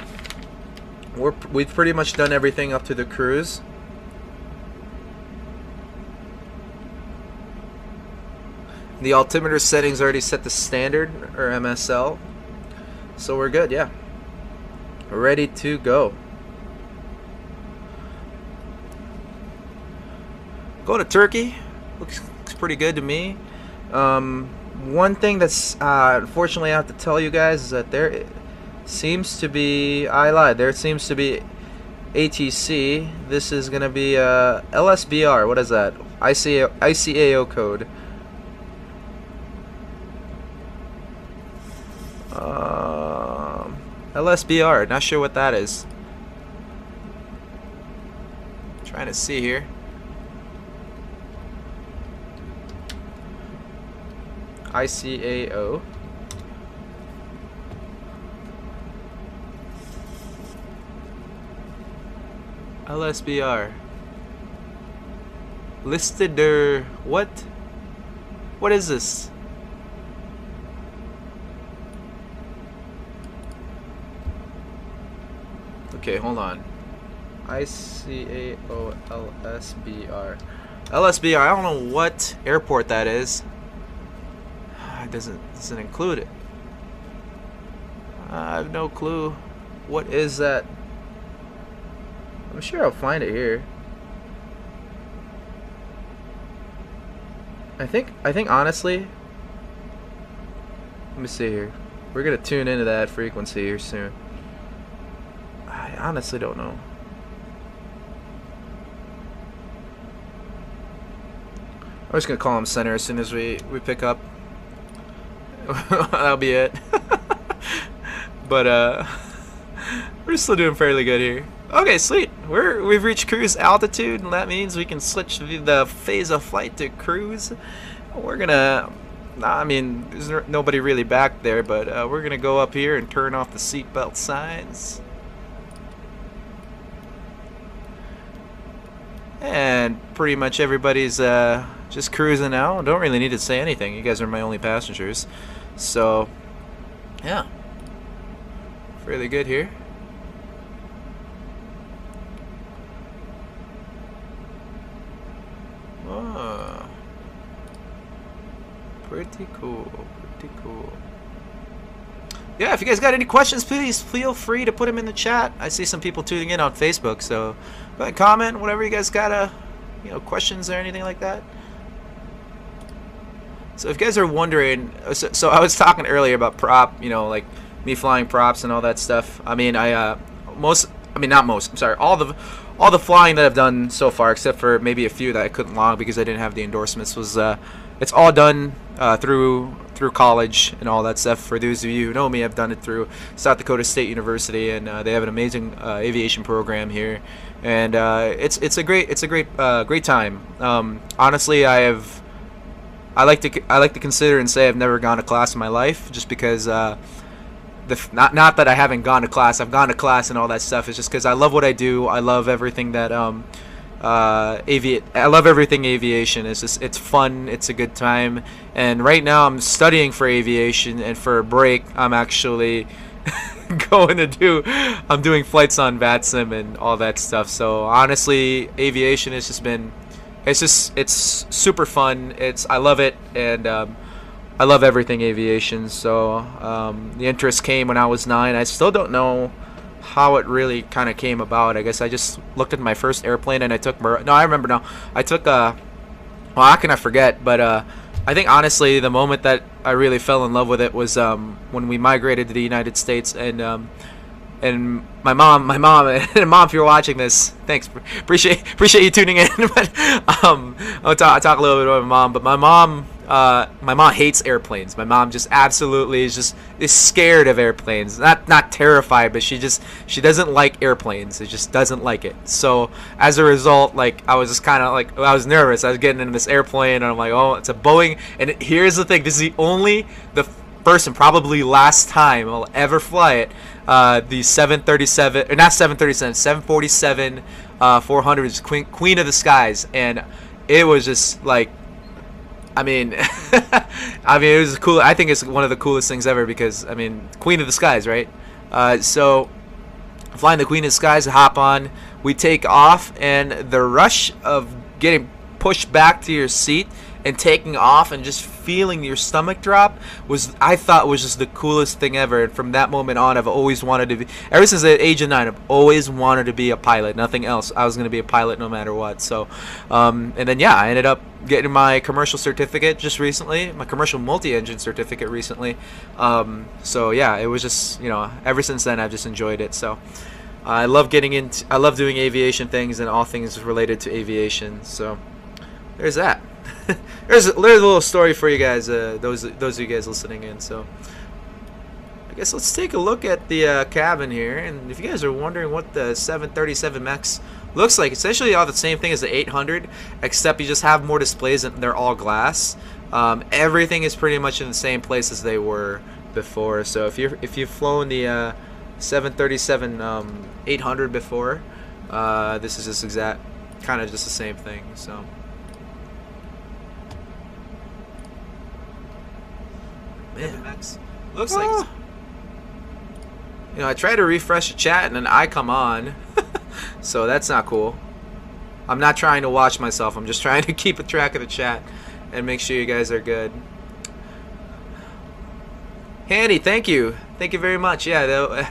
we've pretty much done everything up to the cruise. The altimeter settings already set to standard or MSL, so we're good. Yeah, we're ready to go. Go to Turkey. Looks pretty good to me. One thing that's unfortunately I have to tell you guys is that there seems to be, I lied, there seems to be ATC. This is gonna be LSBR. What is that? ICAO code. LSBR, not sure what that is. Trying to see here. ICAO. LSBR. Listed there. What? What is this? Okay, hold on. ICAO LSBR. LSBR, I don't know what airport that is. It doesn't include it. I have no clue. What is that? I'm sure I'll find it here. I think honestly, let me see here. We're gonna tune into that frequency here soon. I honestly don't know. I'm just gonna call him center as soon as we pick up. That'll be it. But we're still doing fairly good here. Okay, sweet. We've reached cruise altitude, and that means we can switch the phase of flight to cruise. We're gonna, I mean, there's nobody really back there, but we're gonna go up here and turn off the seatbelt signs. And pretty much everybody's just cruising now. Don't really need to say anything. You guys are my only passengers. So, yeah. Fairly good here. Oh. Pretty cool. Pretty cool. Yeah, if you guys got any questions, please feel free to put them in the chat. I see some people tuning in on Facebook, so go ahead and comment whatever you guys got, questions or anything like that. So if you guys are wondering, so I was talking earlier about prop, like me flying props and all that stuff. I mean, not most. I'm sorry, all the flying that I've done so far, except for maybe a few that I couldn't log because I didn't have the endorsements, was it's all done through college and all that stuff. For those of you who know me, I've done it through South Dakota State University, and they have an amazing aviation program here, and it's a great time. Honestly, I like to consider and say I've never gone to class in my life, just because not that I haven't gone to class. I've gone to class and all that stuff. It's just because I love what I do. I love everything that I love everything aviation. It's fun. It's a good time. And right now I'm studying for aviation, and for a break I'm actually I'm doing flights on VATSIM and all that stuff. So honestly, aviation has just been, it's super fun. I love it, and I love everything aviation. So the interest came when I was 9. I still don't know how it really kind of came about. I guess I just looked at my first airplane and I took I remember now. I took well, how can I forget? But I think honestly the moment that I really fell in love with it was when we migrated to the United States, and my mom and mom, if you're watching this, thanks, appreciate you tuning in. But I'll talk a little bit about my mom. But my mom hates airplanes. My mom just absolutely is scared of airplanes. Not terrified, but she doesn't like airplanes. It just doesn't like it. So as a result, I was just kind of I was nervous. I was getting in this airplane, and I'm like, oh, it's a Boeing. And here's the thing: this is the first and probably last time I'll ever fly it. The 737, or not 737, 747 400 is Queen of the Skies, and it was just like, I mean, it was cool. I think it's one of the coolest things ever because, I mean, Queen of the Skies, right? So flying the Queen of the Skies, hop on, we take off, and the rush of getting pushed back to your seat and taking off and just feeling your stomach drop I thought was just the coolest thing ever. And from that moment on, I've always wanted to be, ever since the age of 9, I've always wanted to be a pilot, nothing else. I was going to be a pilot no matter what. So and then yeah, I ended up getting my commercial certificate just recently, my commercial multi-engine certificate recently. So yeah, it was just, you know, ever since then I've just enjoyed it. So I love doing aviation things and all things related to aviation. So there's that. there's a little story for you guys, those of you guys listening in. So I guess let's take a look at the cabin here. And if you guys are wondering what the 737 Max looks like, it's essentially all the same thing as the 800, except you just have more displays and they're all glass. Everything is pretty much in the same place as they were before. So if you've flown the 737 800 before, this is just kind of just the same thing. So man, Max looks like, you know, I try to refresh the chat and then I come on. So that's not cool. I'm not trying to watch myself, I'm just trying to keep a track of the chat and make sure you guys are good. Handy, thank you very much. Yeah,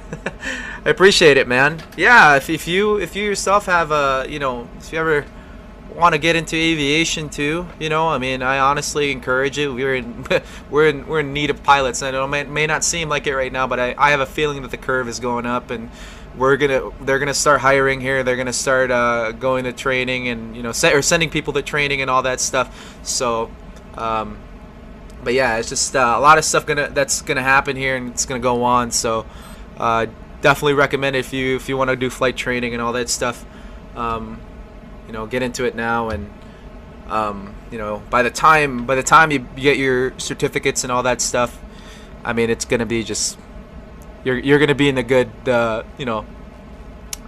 I appreciate it, man. Yeah, if you yourself have you know, if you ever want to get into aviation too, you know, I mean, I honestly encourage it. We're in need of pilots. I know it may not seem like it right now, but I have a feeling that the curve is going up, and they're gonna start hiring here. They're gonna start going to training, and you know, or sending people to training and all that stuff. So but yeah, it's just a lot of stuff that's gonna happen here, and it's gonna go on. So definitely recommend it if you want to do flight training and all that stuff. You know, get into it now, and you know, by the time you get your certificates and all that stuff, I mean, it's gonna be just you're gonna be in the good, you know,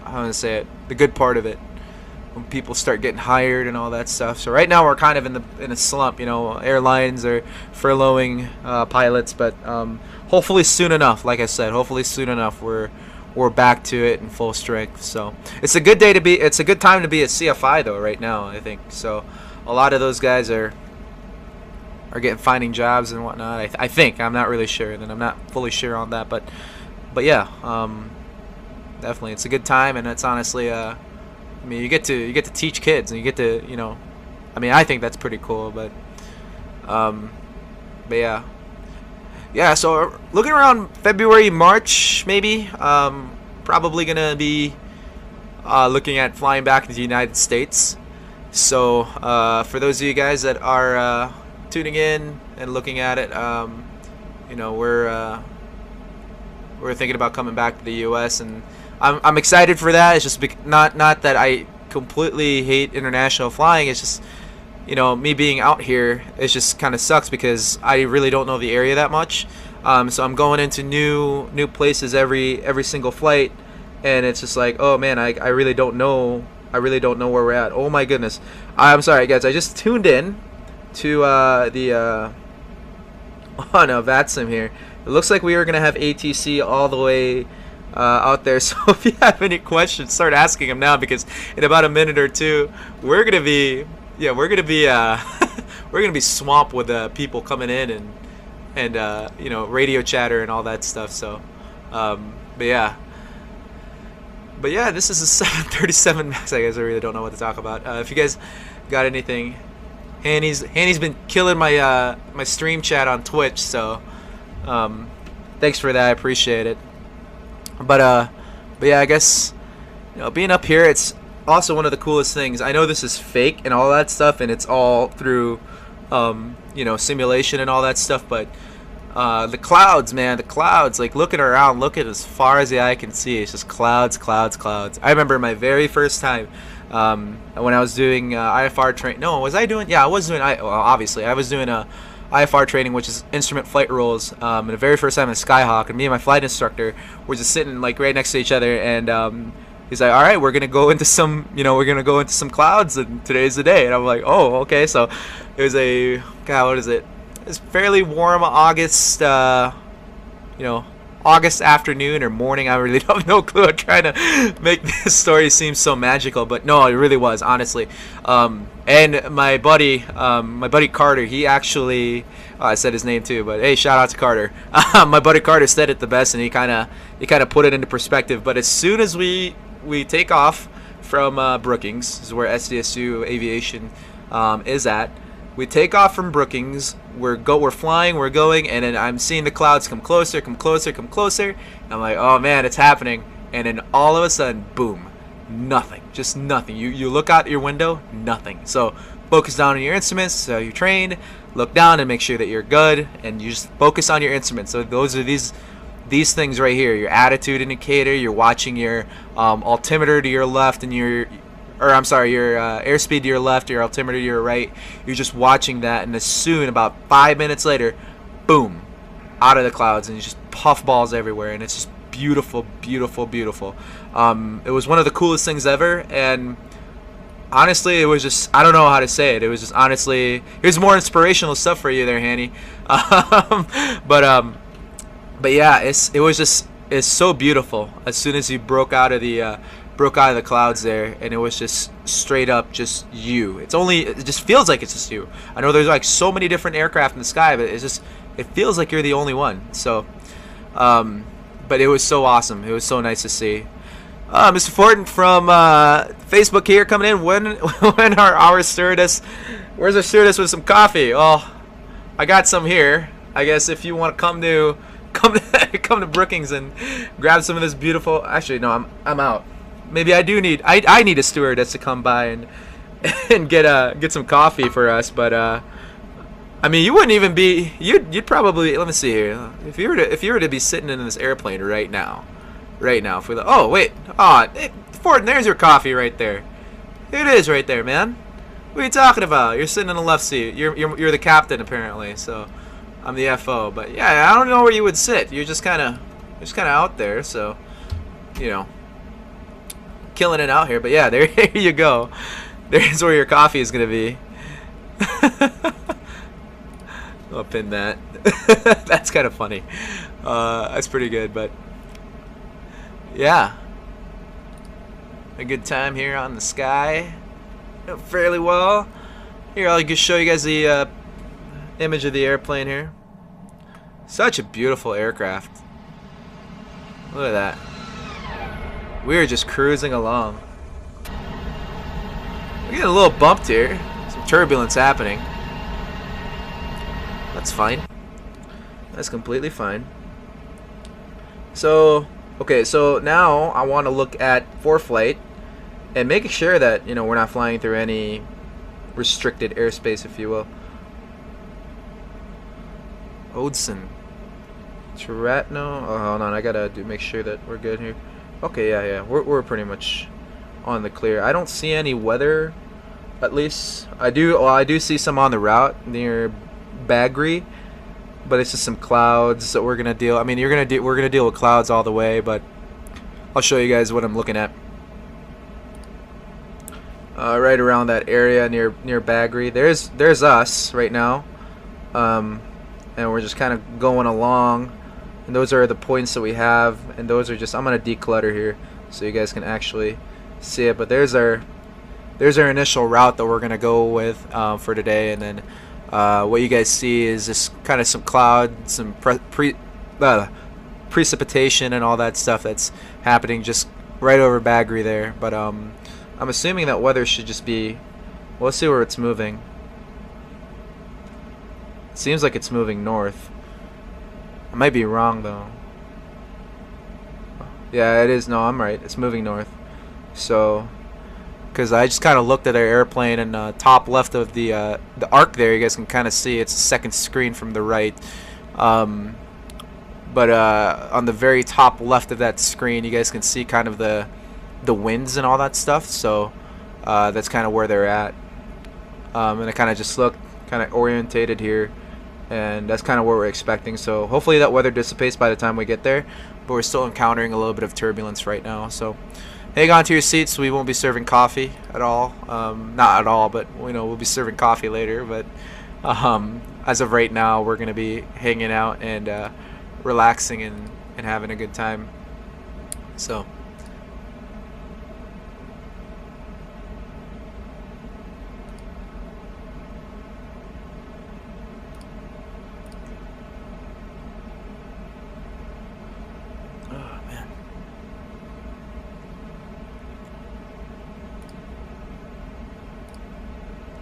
how do I say it, the good part of it, when people start getting hired and all that stuff. So right now we're kind of in a slump. You know, airlines are furloughing pilots, but hopefully soon enough, like I said, hopefully soon enough we're back to it in full strength. So it's a good time to be a CFI though right now, I think. So a lot of those guys are finding jobs and whatnot. I think, I'm not really sure, and I'm not fully sure on that, but yeah, definitely it's a good time, and it's honestly I mean, you get to teach kids, and you get to, you know, I mean, I think that's pretty cool. But yeah, so looking around February, March, maybe, probably gonna be looking at flying back to the United States. So for those of you guys that are tuning in and looking at it, you know, we're thinking about coming back to the U.S. and I'm excited for that. It's just not that I completely hate international flying. It's just, you know, me being out here, it just kind of sucks because I really don't know the area that much. So I'm going into new places every single flight, and it's just like, oh man, I really don't know where we're at. Oh my goodness, I'm sorry guys, I just tuned in to the oh no, VATSIM here. It looks like we are gonna have ATC all the way out there. So if you have any questions, start asking them now, because in about a minute or two we're gonna be we're gonna be swamped with people coming in and you know, radio chatter and all that stuff. So but yeah, this is a 737 Max. I guess I really don't know what to talk about. If you guys got anything, Hanny's been killing my my stream chat on Twitch, so thanks for that, I appreciate it. But yeah, I guess, you know, being up here, it's also one of the coolest things. I know this is fake and all that stuff, and it's all through you know, simulation and all that stuff, but the clouds, man, the clouds, like looking around, look at as far as the eye can see, it's just clouds. I remember my very first time when I was doing IFR train. No, was I doing? Yeah, I was doing. Well, obviously, I was doing a IFR training, which is instrument flight rules, and the very first time in Skyhawk, and me and my flight instructor were just sitting like right next to each other, and he's like, all right, we're gonna go into some, we're gonna go into some clouds, and today's the day. And I'm like, oh, okay. So it was what is it? It's fairly warm August, August afternoon or morning. I really don't have no clue. I'm trying to make this story seem so magical, but no, it really was, honestly. And my buddy Carter, he actually, I said his name too, but hey, shout out to Carter. My buddy Carter said it the best, and he kind of put it into perspective. But as soon as we take off from Brookings, this is where SDSU Aviation is at. We take off from Brookings. We're flying. We're going, and then I'm seeing the clouds come closer, come closer, come closer. And I'm like, oh man, it's happening. And then all of a sudden, boom, nothing, just nothing. You look out your window, nothing. So focus down on your instruments. So you're trained. Look down and make sure that you're good, and you just focus on your instruments. So those are these things right here. Your attitude indicator. You're watching your altimeter to your left, and your airspeed to your left, your altimeter to your right. You're just watching that, and as soon, about 5 minutes later, boom, out of the clouds, and you just puff balls everywhere, and it's just beautiful, beautiful, beautiful. It was one of the coolest things ever, and honestly, it was just, I don't know how to say it. It was just, honestly, here's more inspirational stuff for you there, Hanny. But yeah, it's so beautiful. As soon as you broke out of the clouds there, and it was just straight up just you. It just feels like it's just you. I know there's like so many different aircraft in the sky, but it feels like you're the only one. So but it was so awesome. It was so nice to see. Mr. Fortin from Facebook here coming in. When are our stewardess? Where's our stewardess with some coffee? Oh, I got some here. I guess if you want to come to Brookings and grab some of this beautiful. Actually, no, I'm out. Maybe I do need I need a stewardess to come by and get some coffee for us. But I mean, you wouldn't even be you'd probably, let me see here, if you were to be sitting in this airplane right now, if we Fortin, there's your coffee right there. Here it is right there, man. What are you talking about? You're sitting in the left seat. You're the captain apparently, so I'm the FO. But yeah, I don't know where you would sit. You're just kind of out there, so killing it out here. But yeah, there you go. There's where your coffee is gonna be. I'll pin that. That's kind of funny. That's pretty good, but yeah, a good time here on the sky. Fairly well. Here, I'll just show you guys the image of the airplane here. Such a beautiful aircraft. Look at that. We are just cruising along. We're getting a little bumped here. Some turbulence happening. That's fine. That's completely fine. So, okay, so now I want to look at ForeFlight and making sure that, we're not flying through any restricted airspace, if you will. Odson. Tiratno. Oh, hold on, I gotta make sure that we're good here. Okay, yeah, we're pretty much on the clear. I don't see any weather, at least. I do see some on the route near Bagri, but it's just some clouds that we're gonna deal. I mean, we're gonna deal with clouds all the way, but I'll show you guys what I'm looking at. Right around that area near Bagri. There's us right now, and we're just kind of going along. And those are the points that we have, and those are just, I'm gonna declutter here so you guys can actually see it. But there's our initial route that we're gonna go with for today, and then what you guys see is just kind of some cloud, some precipitation and all that stuff that's happening just right over Bagri there. But I'm assuming that weather should just be, well, let's see where it's moving. It seems like it's moving north. I might be wrong though. Yeah, it is. No, I'm right. It's moving north. So, because I just kind of looked at our airplane, and top left of the arc there, you guys can kind of see it's the second screen from the right. But on the very top left of that screen, you guys can see kind of the winds and all that stuff. So that's kind of where they're at. And I kind of just looked, kind of orientated here, and that's kind of what we're expecting. So hopefully that weather dissipates by the time we get there, but we're still encountering a little bit of turbulence right now. So hang on to your seats. We won't be serving coffee at all. Not at all, but we'll be serving coffee later. But as of right now, we're gonna be hanging out and relaxing and having a good time. So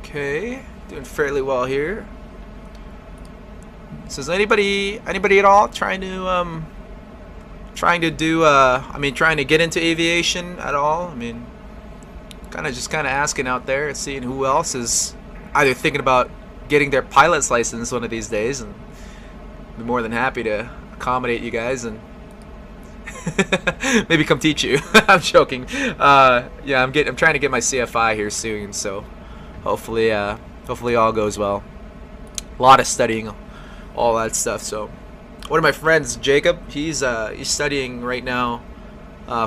okay, doing fairly well here. So is anybody at all trying to get into aviation at all? I mean, kind of asking out there and seeing who else is either thinking about getting their pilot's license one of these days, and be more than happy to accommodate you guys and maybe come teach you. I'm joking. Yeah, I'm trying to get my CFI here soon, so hopefully all goes well. A lot of studying, all that stuff. So one of my friends, Jacob, he's studying right now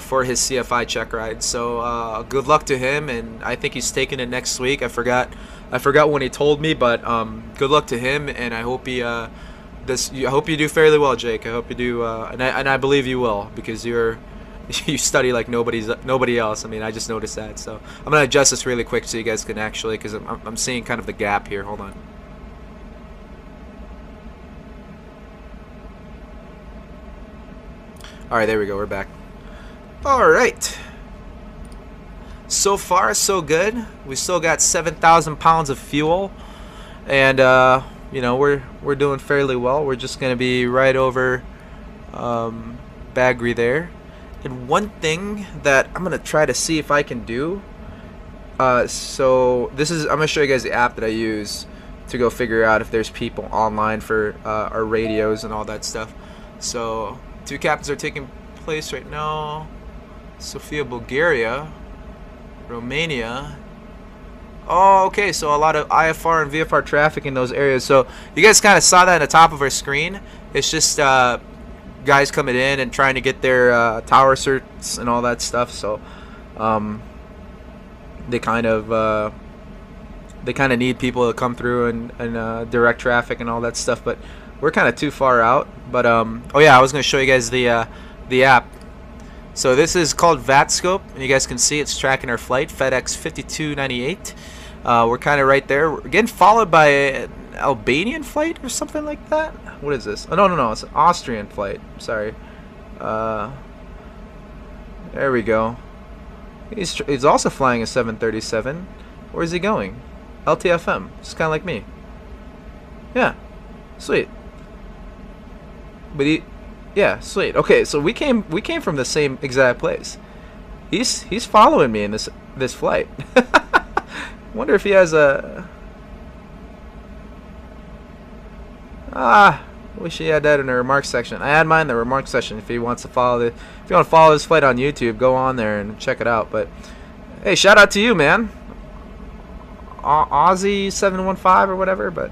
for his CFI check ride. So good luck to him, and I think he's taking it next week. I forgot when he told me, but good luck to him, and I hope I hope you do fairly well, Jake. I hope you do, and I believe you will, because you study like nobody else. I mean, I just noticed that. So I'm gonna adjust this really quick so you guys can actually, because I'm seeing kind of the gap here. Hold on. All right, there we go. We're back. All right. So far, so good. We still got 7,000 pounds of fuel, and we're doing fairly well. We're just gonna be right over Bagri there. And one thing that I'm gonna try to see if I can do. So I'm gonna show you guys the app that I use to go figure out if there's people online for our radios and all that stuff. So 2 captains are taking place right now. Sofia, Bulgaria, Romania. Oh, okay, so a lot of IFR and VFR traffic in those areas. So you guys kind of saw that at the top of our screen. It's just guys coming in and trying to get their tower certs and all that stuff. So they kind of need people to come through and direct traffic and all that stuff. But we're kind of too far out. But oh yeah, I was going to show you guys the app. So this is called VATScope, and you guys can see it's tracking our flight, FedEx 5298. We're kind of right there. We're getting followed by an Albanian flight or something like that. What is this? Oh, no, it's an Austrian flight. Sorry. There we go. He's also flying a 737. Where's he going? LTFM. Just kind of like me. Yeah. Sweet. But yeah, sweet. Okay, so we came from the same exact place. He's following me in this flight. Wonder if he has a wish he had that in the remarks section. I had mine in the remarks section. If you want to follow this flight on YouTube, go on there and check it out. But hey, shout out to you, man. Aussie 715 or whatever. But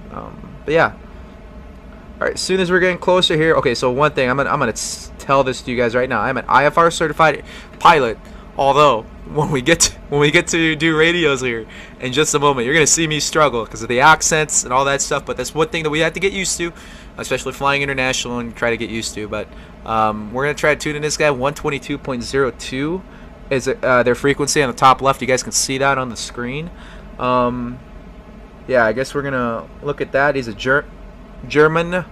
yeah. All right, as soon as we're getting closer here. Okay, so one thing I'm gonna tell this to you guys right now. I'm an IFR certified pilot. Although when we get to do radios here in just a moment, you're gonna see me struggle because of the accents and all that stuff. But that's one thing that we have to get used to, especially flying international, and try to get used to. But we're gonna try to tune in this guy. 122.02 is their frequency on the top left. You guys can see that on the screen. Yeah, I guess we're gonna look at that. He's a German.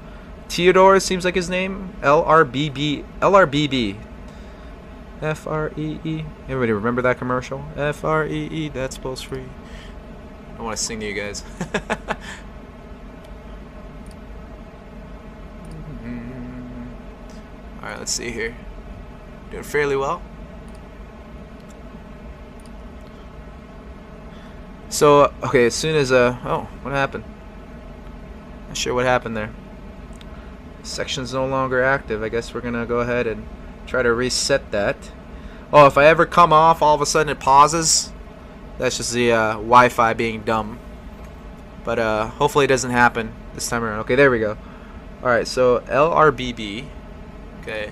Theodore seems like his name. LRBB. F-R-E-E. Everybody remember that commercial? F-R-E-E. That's Pulse Free. I want to sing to you guys. Alright, let's see here. Doing fairly well. So, okay, as soon as, oh, what happened? Not sure what happened there. Section's no longer active. I guess we're gonna go ahead and try to reset that. Oh, if I ever come off, all of a sudden it pauses. That's just the Wi-Fi being dumb. but hopefully it doesn't happen this time around. Okay, there we go. All right, so LRBB. Okay.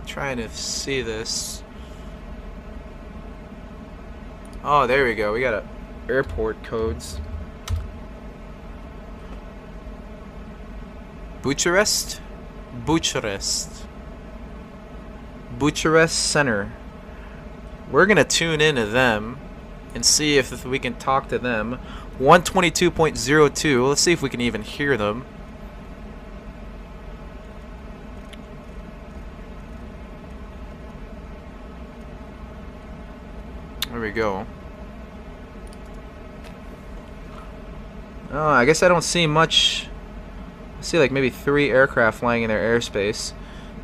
Trying to see this. Oh, there we go. We got airport codes. Bucharest Center. We're gonna tune into them and see if we can talk to them. 122.02. Let's see if we can even hear them. There we go. Oh, I guess I don't see much. I see like maybe 3 aircraft flying in their airspace.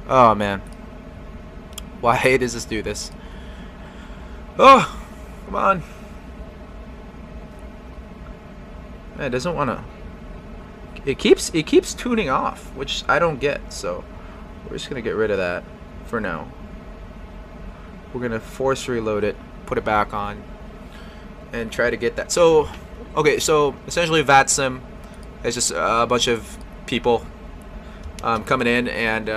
Oh man, why does this do this? Oh, come on. Man, it doesn't want to. It keeps tuning off, which I don't get. So we're just gonna get rid of that for now. We're gonna force reload it, put it back on, and try to get that. So, okay, so essentially VATSIM is just a bunch of people coming in, and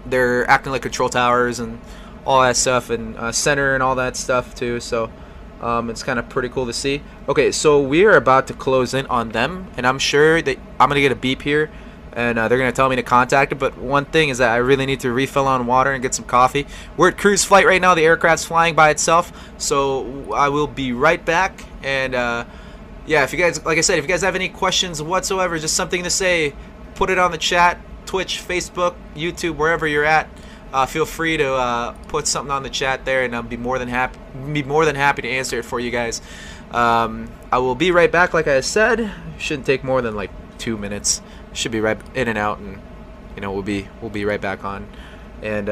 they're acting like control towers and all that stuff, and center and all that stuff too. So it's kind of pretty cool to see. Okay, so we are about to close in on them, and I'm sure that I'm gonna get a beep here, and they're gonna tell me to contact it. But one thing is that I really need to refill on water and get some coffee. We're at cruise flight right now. The aircraft's flying by itself, so I will be right back. And yeah, if you guys, like I said, if you guys have any questions whatsoever, just something to say, put it on the chat, Twitch, Facebook, YouTube, wherever you're at. Feel free to put something on the chat there, and I'll be more than happy to answer it for you guys. I will be right back. Like I said, shouldn't take more than like 2 minutes. Should be right in and out, and you know we'll be right back on. And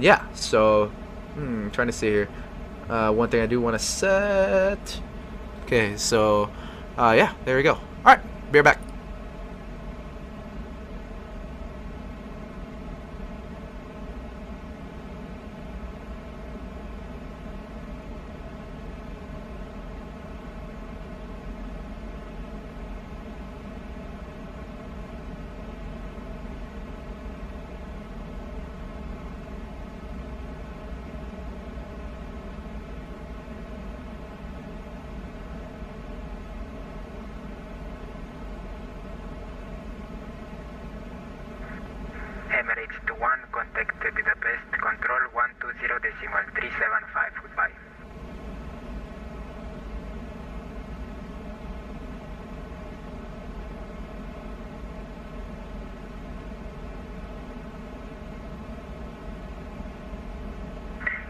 yeah. So trying to see here. One thing I do want to set. Okay, so yeah, there we go. All right, be right back. Emirates to 1, contact Budapest, control 120.375, goodbye.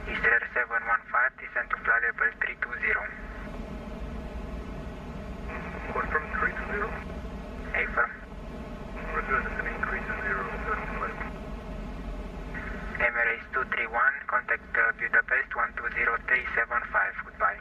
Easter 715, descend to flight level 320. Confirm 320? Affirm. Return is an increase in 0. Emirates 231, contact Budapest 120.375, goodbye.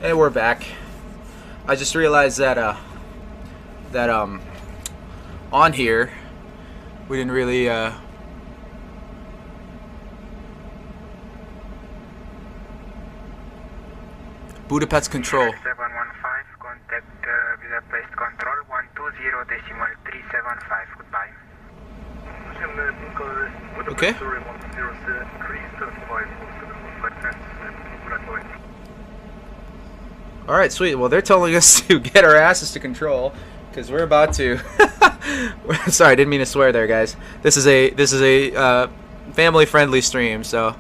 And we're back. I just realized that on here we didn't really Budapest control. 715, contact Budapest control 120.375, goodbye. Okay. All right, sweet. Well, they're telling us to get our asses to control because we're about to. Sorry, I didn't mean to swear there, guys. This is a family-friendly stream, so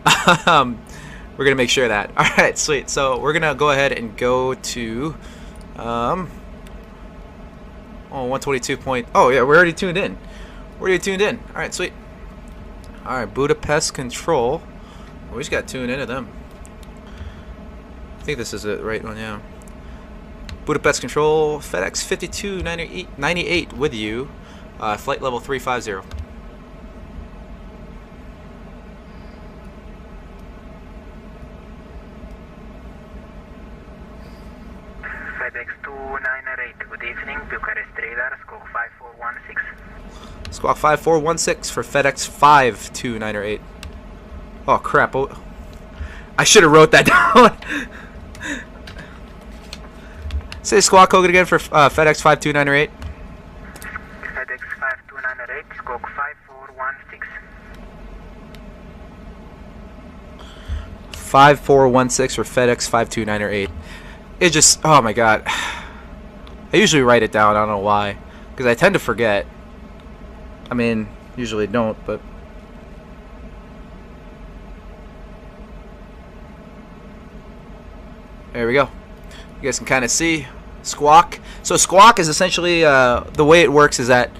we're gonna make sure of that. All right, sweet. So we're gonna go ahead and go to on Oh, 122 point. Oh yeah, we're already tuned in. We're already tuned in. All right, sweet. All right, Budapest control. We just got tuned into them. I think this is the right one, yeah. Budapest control, FedEx 5298 with you. Flight level 350. FedEx 298, good evening, Bucharest radar, squawk 5416. Squawk 5416 for FedEx 5298. Oh crap! Oh, I should have wrote that down. Say squawk code again for FedEx 5298. FedEx 5298, squawk 5416. 5416 for FedEx 5298. It just, oh my god. I usually write it down, I don't know why. Because I tend to forget. I mean, usually don't, but. There we go. You guys can kind of see squawk. So squawk is essentially, the way it works is that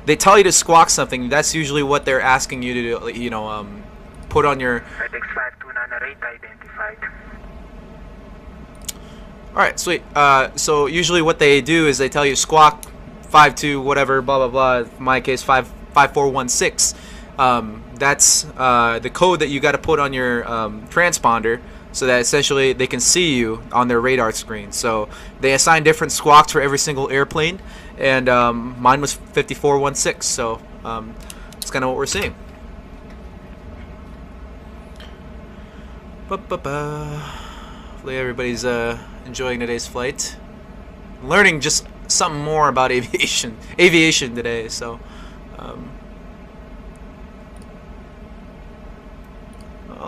they tell you to squawk something. That's usually what they're asking you to do, you know, put on your. FedEx 5298 identified. Alright, sweet. So usually what they do is they tell you squawk 52 whatever, blah blah blah. In my case 5416. That's the code that you got to put on your transponder so that essentially they can see you on their radar screen. So they assign different squawks for every single airplane, and mine was 5416. So that's kind of what we're seeing. Hopefully everybody's enjoying today's flight, learning just something more about aviation today. So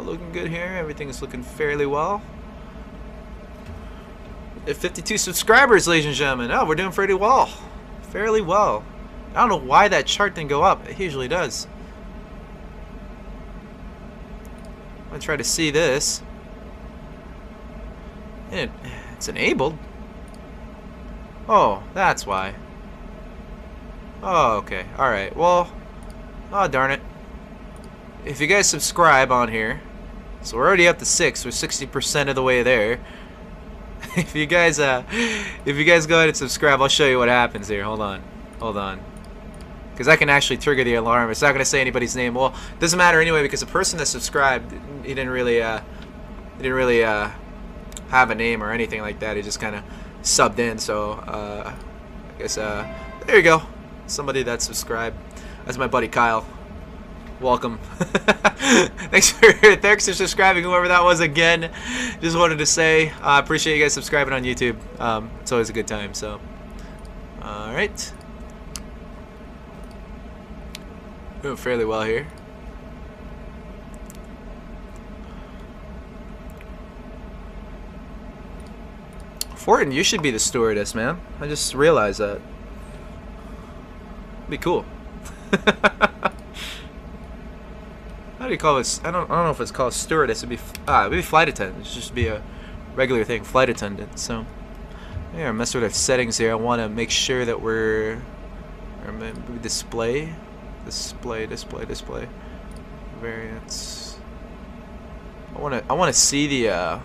looking good here. Everything's looking fairly well. At 52 subscribers, ladies and gentlemen. Oh, we're doing fairly well. Fairly well. I don't know why that chart didn't go up. It usually does. I'm gonna try to see this. It's enabled. Oh, that's why. Oh, okay. Alright, well. Oh, darn it. If you guys subscribe on here, so we're already up to 6. We're 60% of the way there. If you guys go ahead and subscribe, I'll show you what happens here. Hold on. Hold on. Because I can actually trigger the alarm. It's not going to say anybody's name. Well, it doesn't matter anyway, because the person that subscribed, he didn't really have a name or anything like that. He just kind of subbed in. So I guess there you go. Somebody that subscribed. That's my buddy Kyle. Welcome. Thanks for subscribing, whoever that was again. Just wanted to say I appreciate you guys subscribing on YouTube. It's always a good time. So all right, doing fairly well here. Fortin, you should be the stewardess, man. I just realized that. Be cool. How do you call this? I don't know if it's called stewardess. It'd be flight attendant. It should just be a regular thing, flight attendant. So yeah, mess with our settings here. I want to make sure that we're display variants. I want to see the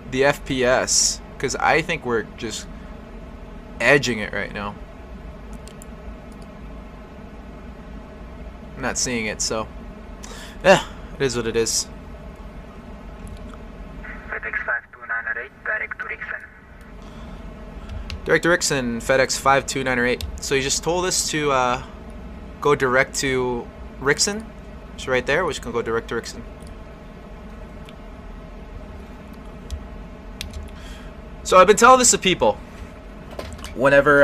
the FPS, because I think we're just edging it right now. I'm not seeing it, so yeah, it is what it is. FedEx 5298, direct to Rixen. Direct to Rixen, FedEx 5298. So you just told us to go direct to Rixen. It's right there. We're just gonna go direct to Rixen. So I've been telling this to people whenever,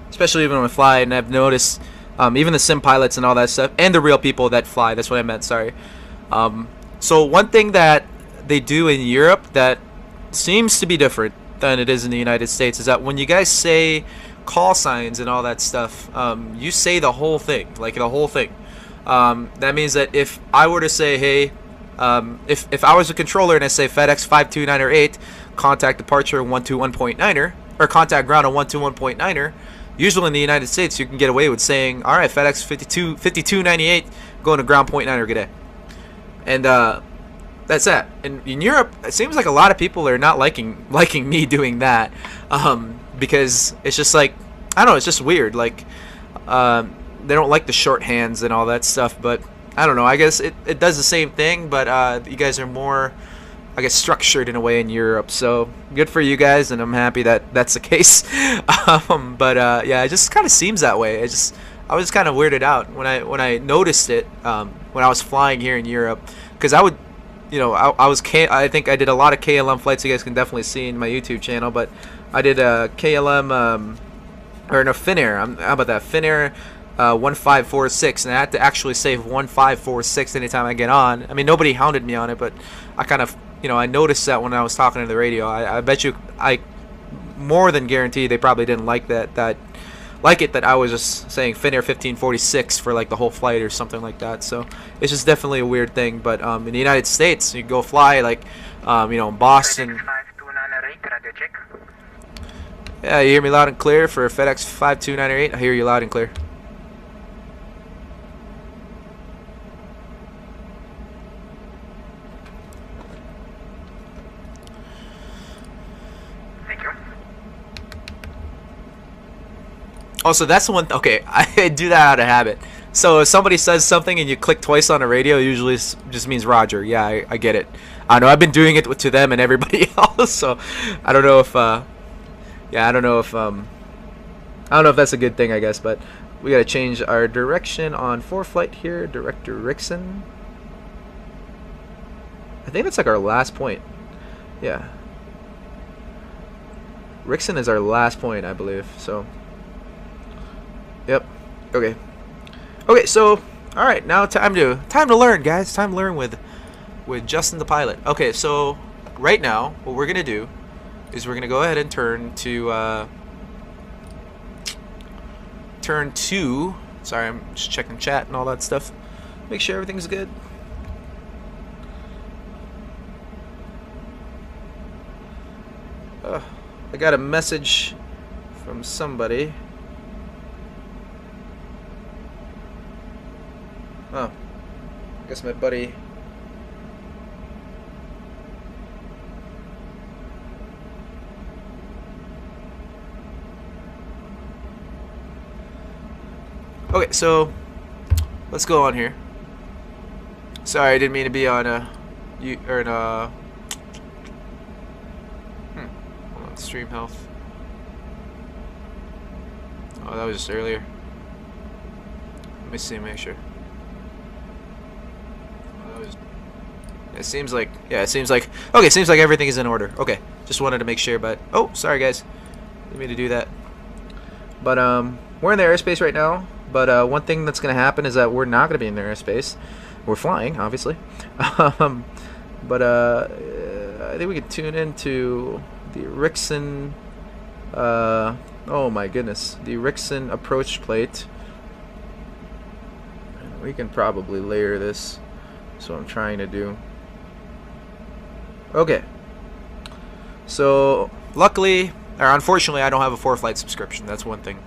especially even when I fly, and I've noticed even the sim pilots and all that stuff, and the real people that fly. That's what I meant. Sorry. So one thing that they do in Europe that seems to be different than it is in the United States is that when you guys say call signs and all that stuff, you say the whole thing, like the whole thing. That means that if I were to say, hey, If I was a controller and I say FedEx 52908, contact departure 121.9er, or contact ground on 121.9er, usually in the United States you can get away with saying, all right, FedEx 5298 going to ground point niner, good day. And that's that. In Europe, it seems like a lot of people are not liking me doing that, because it's just like, I don't know, it's just weird. Like, they don't like the shorthands and all that stuff. But I don't know. I guess it does the same thing, but you guys are more, I guess, structured in a way in Europe. So good for you guys, and I'm happy that that's the case. But yeah, it just kind of seems that way. I was just kind of weirded out when I noticed it when I was flying here in Europe, because I would, you know, I think I did a lot of KLM flights. You guys can definitely see in my YouTube channel, but I did a KLM or no, Finnair. How about that, Finnair 1546, and I had to actually save 1546 anytime I get on. I mean, nobody hounded me on it, but I kind of, you know, I noticed that when I was talking to the radio. I bet you, I more than guarantee they probably didn't like that I was just saying Finnair 1546 for like the whole flight or something like that. So it's just definitely a weird thing. But in the United States, you go fly like, you know, in Boston. Yeah, you hear me loud and clear for FedEx 5298. I hear you loud and clear. Also, that's the one. Okay, I do that out of habit. So if somebody says something and you click twice on the radio, usually it just means Roger. Yeah, I get it. I know I've been doing it to them and everybody else. So I don't know if, yeah, I don't know if that's a good thing, I guess. But we gotta change our direction on ForeFlight here. Director Rickson. I think that's like our last point. Yeah. Rickson is our last point, I believe. So. Yep. Okay. Okay. So, all right. Now time to learn, guys. Time to learn with Justin the pilot. Okay. So, right now, what we're gonna do is we're gonna go ahead and turn to. Sorry, I'm just checking chat and all that stuff. Make sure everything's good. I got a message from somebody. Oh, I guess my buddy. Okay, so let's go on here. Sorry, I didn't mean to be on hold on, stream health. Oh, that was just earlier. Let me see, make sure. It seems like, yeah, it seems like, okay, it seems like everything is in order. Okay, just wanted to make sure, but, oh, sorry guys, didn't mean to do that. But we're in the airspace right now, but one thing that's going to happen is that we're not going to be in the airspace. We're flying, obviously. But I think we can tune into the Rickson, oh my goodness, the Rickson approach plate. We can probably layer this. That's what I'm trying to do. Okay. So, luckily, or unfortunately, I don't have a ForeFlight subscription. That's one thing.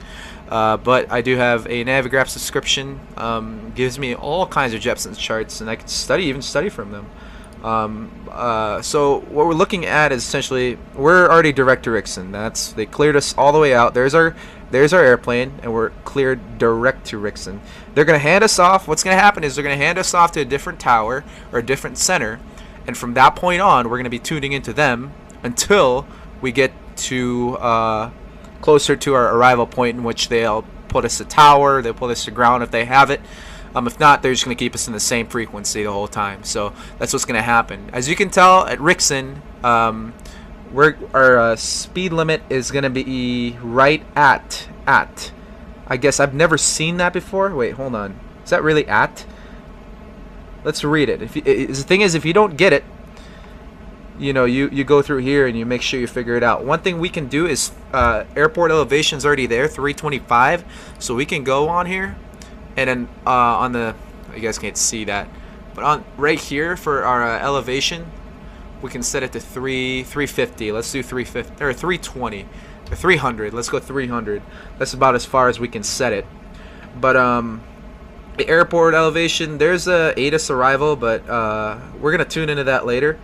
But I do have a Navigraph subscription. Gives me all kinds of Jepson's charts, and I can even study from them. So what we're looking at is essentially, we're already direct to Rickson. They cleared us all the way out. There's our airplane, and we're cleared direct to Rickson. They're going to hand us off. What's going to happen is they're going to hand us off to a different tower or a different center, and from that point on, we're going to be tuning into them until we get to closer to our arrival point, in which they'll put us to tower, they'll put us to ground if they have it. If not, they're just going to keep us in the same frequency the whole time. So that's what's going to happen. As you can tell, at Rickson, our speed limit is going to be right at. I guess I've never seen that before. Wait, hold on. Is that really at? Let's read it. The thing is, if you don't get it, you know, you go through here and you make sure you figure it out. One thing we can do is airport elevation's already there, 325. So we can go on here. And then on the, you guys can't see that, But on right here for our elevation, we can set it to 350. Let's do 350 or 320 or 300. Let's go 300. That's about as far as we can set it. But the airport elevation, there's a ATIS arrival, but we're gonna tune into that later.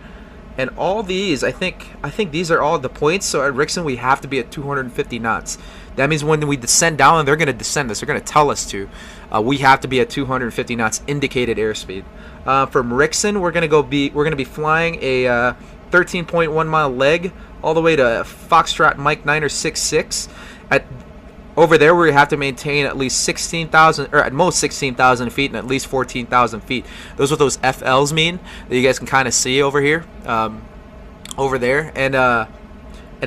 And all these, I think these are all the points. So at Rickson, we have to be at 250 knots. That means when we descend down, and they're going to descend us, they're going to tell us to. We have to be at 250 knots indicated airspeed. From Rickson, we're going to be flying a 13.1 mile leg all the way to Foxtrot Mike 9 or 66. Over there, we have to maintain at least 16,000, or at most 16,000 feet, and at least 14,000 feet. Those are what those FLs mean that you guys can kind of see over here, over there. And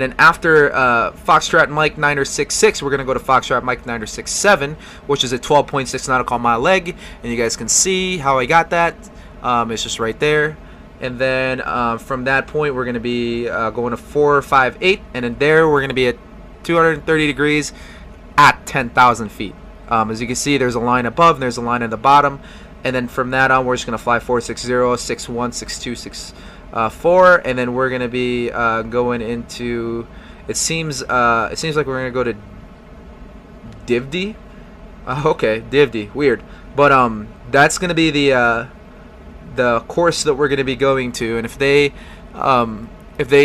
then after Foxtrot Mike 9 or 66, we're gonna go to Foxtrot Mike 9 or 67, which is a 12.6 nautical mile leg. And you guys can see how I got that. It's just right there. And then from that point, we're gonna be going to 458, and then there we're gonna be at 230 degrees. At 10,000 feet. As you can see, there's a line above and there's a line at the bottom, and then from that on, we're just gonna fly 460, 61, 62, 64, and then we're gonna be going into. It seems like we're gonna go to Divdi. Okay, Divdi. Weird, but that's gonna be the course that we're gonna be going to, and if they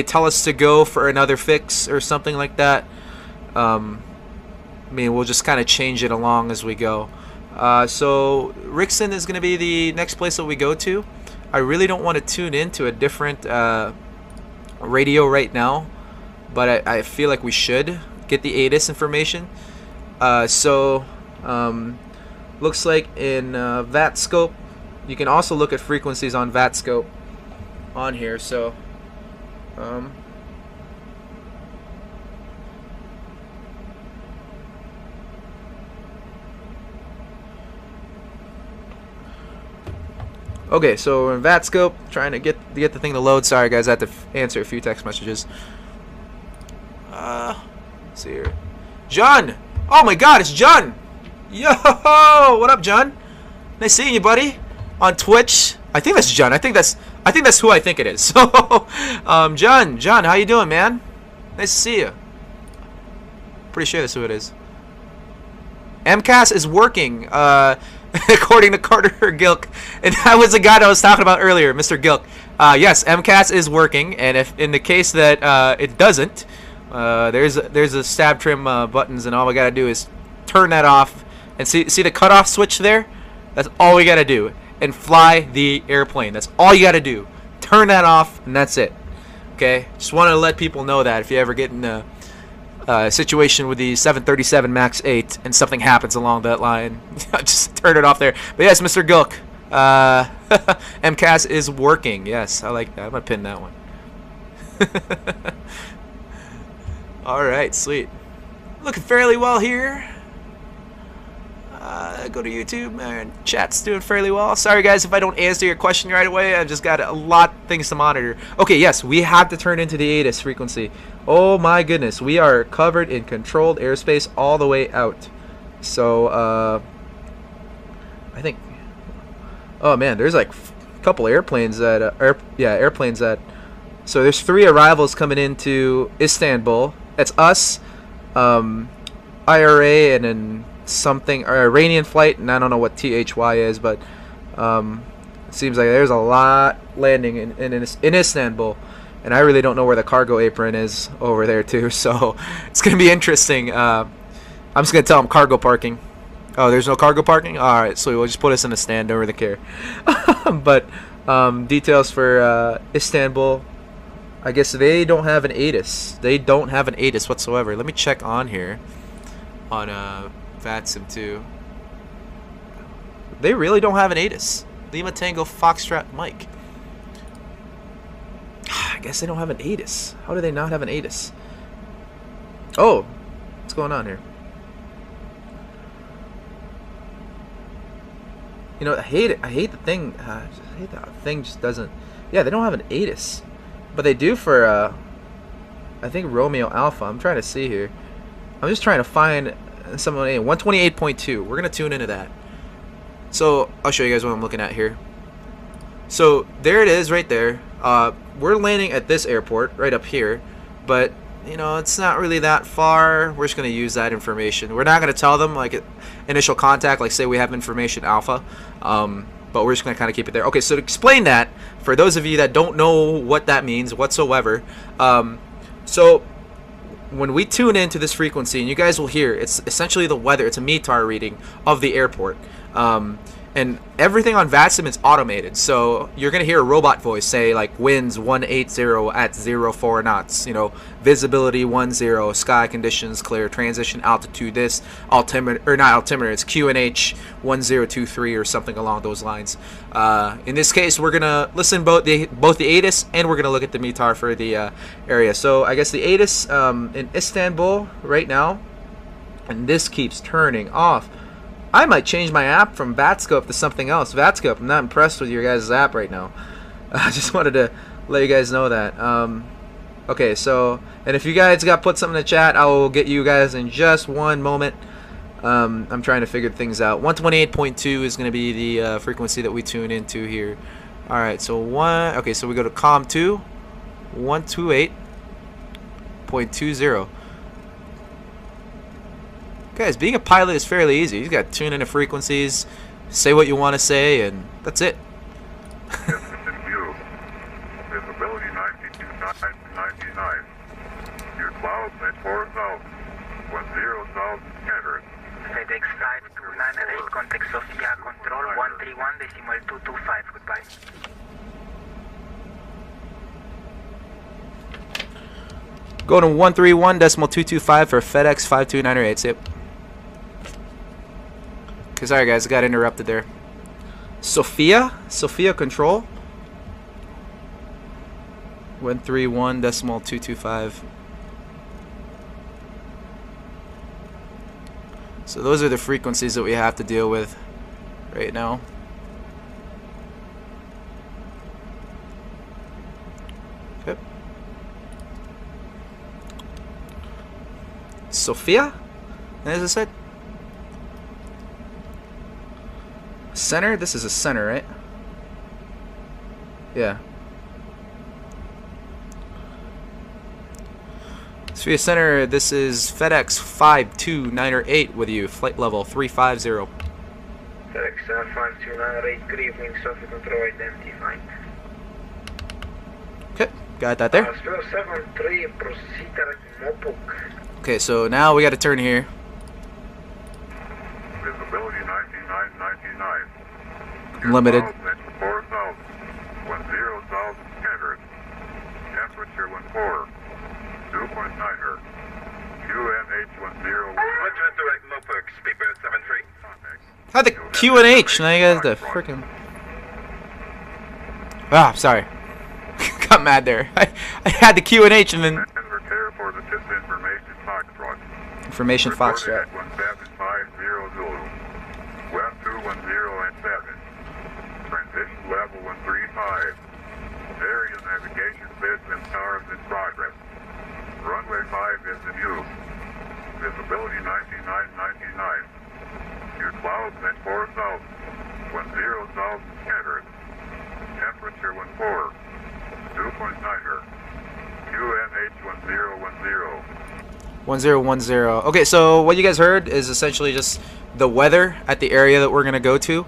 tell us to go for another fix or something like that, I mean, we'll just kind of change it along as we go. So Rickson is going to be the next place that we go to. I really don't want to tune into a different radio right now, but I feel like we should get the ATIS information. Looks like in VATScope, you can also look at frequencies on VATScope on here. So okay, so we're in VATScope, trying to get the thing to load. Sorry guys, I had to answer a few text messages. Let's see here. John! Oh my god, it's John! Yo! What up, John? Nice seeing you, buddy. On Twitch. I think that's John. I think that's who I think it is. So John, how you doing, man? Nice to see you. Pretty sure that's who it is. MCAS is working. According to Carter Gilk, and that was the guy that I was talking about earlier, Mr. Gilk. Yes, MCAS is working, and if in the case that it doesn't, there's a stab trim buttons, and all we gotta do is turn that off, and see the cutoff switch there. That's all we gotta do, and fly the airplane. That's all you gotta do. Turn that off, and that's it. Okay, just wanted to let people know that if you ever get in a situation with the 737 Max 8 and something happens along that line, just turn it off there. But yes, Mr. Gilk, MCAS is working. Yes, I like that. I'm gonna pin that one. Alright, sweet. Looking fairly well here. Go to YouTube, man. Chat's doing fairly well. Sorry guys if I don't answer your question right away. I've just got a lot of things to monitor. Okay, yes, we have to turn into the ATIS frequency. Oh my goodness, we are covered in controlled airspace all the way out. So I think, oh man, there's like a couple airplanes that airplanes that. So there's 3 arrivals coming into Istanbul. That's us, IRA, and then something, or Iranian flight, and I don't know what THY is, but it seems like there's a lot landing in Istanbul, and I really don't know where the cargo apron is over there too, so it's gonna be interesting. I'm just gonna tell them cargo parking. Oh, there's no cargo parking? Alright, so we'll just put us in a stand, don't really care. But details for Istanbul, I guess they don't have an ATIS. They don't have an ATIS whatsoever. Let me check on here on VATSIM 2. They really don't have an ATIS. Lima Tango Foxtrot Mike. I guess they don't have an ATIS. How do they not have an ATIS? Oh, what's going on here? You know, I hate it. I hate the thing. I hate that thing just doesn't. Yeah, they don't have an ATIS, but they do for I think Romeo Alpha. I'm trying to see here. I'm just trying to find someone. 128.2. We're gonna tune into that. So I'll show you guys what I'm looking at here. So there it is right there. We're landing at this airport right up here, but you know, it's not really that far. We're just going to use that information. We're not going to tell them like initial contact, like say we have information alpha, but we're just going to kind of keep it there. Okay, so to explain that, for those of you that don't know what that means whatsoever, so when we tune into this frequency, and you guys will hear, it's essentially the weather. It's a METAR reading of the airport. And everything on VATSIM is automated, so you're gonna hear a robot voice say like winds 180 at 04 knots, you know, visibility 10, sky conditions clear, transition altitude this, altimeter, or not altimeter, it's QNH 1023 or something along those lines. In this case, we're gonna listen both the ATIS and we're gonna look at the METAR for the area. So I guess the ATIS in Istanbul right now, and this keeps turning off. I might change my app from VATScope to something else. VATScope, I'm not impressed with your guys' app right now. I just wanted to let you guys know that. Okay, so, and if you guys got put something in the chat, I will get you guys in just one moment. I'm trying to figure things out. 128.2 is going to be the frequency that we tune into here. Alright, so okay, so we go to COM 2, 128.20. Guys, being a pilot is fairly easy. You got to tune into frequencies, say what you want to say, and that's it. View. Visibility 99. Your clouds at 4,000. 10,000 scattered. FedEx 5298, contact Sofia, control 131.225, goodbye. Going to 131.225 for FedEx 5298. Yep. Okay, sorry guys, I got interrupted there. Sofia control 131.225. So those are the frequencies that we have to deal with right now. Okay. Sofia, as I said. Center? This is a center, right? Yeah. Sofia Center, this is FedEx 5298 with you, flight level 350. FedEx 5298, good evening, Sofia control identified. Okay, got that there. 073, proceed at Mopuk. Okay, so now we got to turn here. Visibility 99. Limited. 4,000. 10,000 scattered. Temperature 14. 2.9er. QNH 10. Direct Mopuk, speedbird 73. Had the Q and H, now you got the freaking. Ah, sorry. Got mad there. I had the Q and H and then. Prepare for the information Foxtrot. Information Foxtrot. 1750 Zulu. West 210 and 7. Transition level 135. Area navigation bids and stars in progress. Runway 5 is in use. Visibility 99. Your clouds at 4,000. 10,000 scattered. Temperature 14. 2.9er. QNH 1010. 1010. Okay, so what you guys heard is essentially just the weather at the area that we're gonna go to.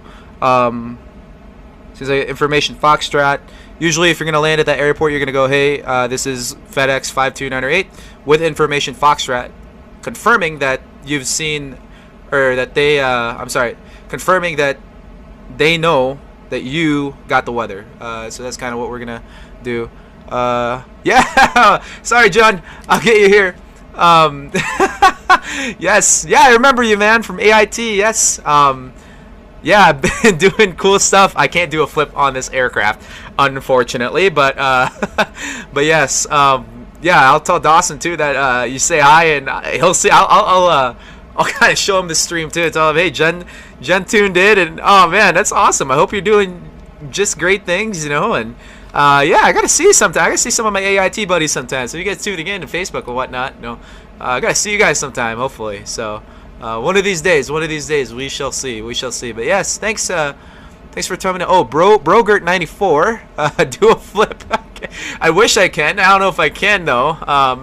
This is information Foxtrot. Usually, if you're gonna land at that airport, you're gonna go, "Hey, this is FedEx 5298 with information Foxtrot," confirming that you've seen, or that they, confirming that they know that you got the weather. So that's kind of what we're gonna do. Yeah, sorry, John. I'll get you here. Yes, yeah, I remember you, man, from AIT. Yes. Yeah, I've been doing cool stuff. I can't do a flip on this aircraft, unfortunately, but but yes, yeah, I'll tell Dawson too that you say hi, and he'll see. I'll kind of show him the stream too. Tell him, hey, Jen tuned in, and oh man, that's awesome. I hope you're doing just great things, you know, and yeah, I gotta see you sometime. I gotta see some of my AIT buddies sometime. So you guys tuning in to Facebook or whatnot, you know, I gotta see you guys sometime, hopefully. So one of these days, we shall see. But yes, thanks Thanks for telling me. Oh, Brogert94, do a flip. Okay. I wish I can. I don't know if I can though.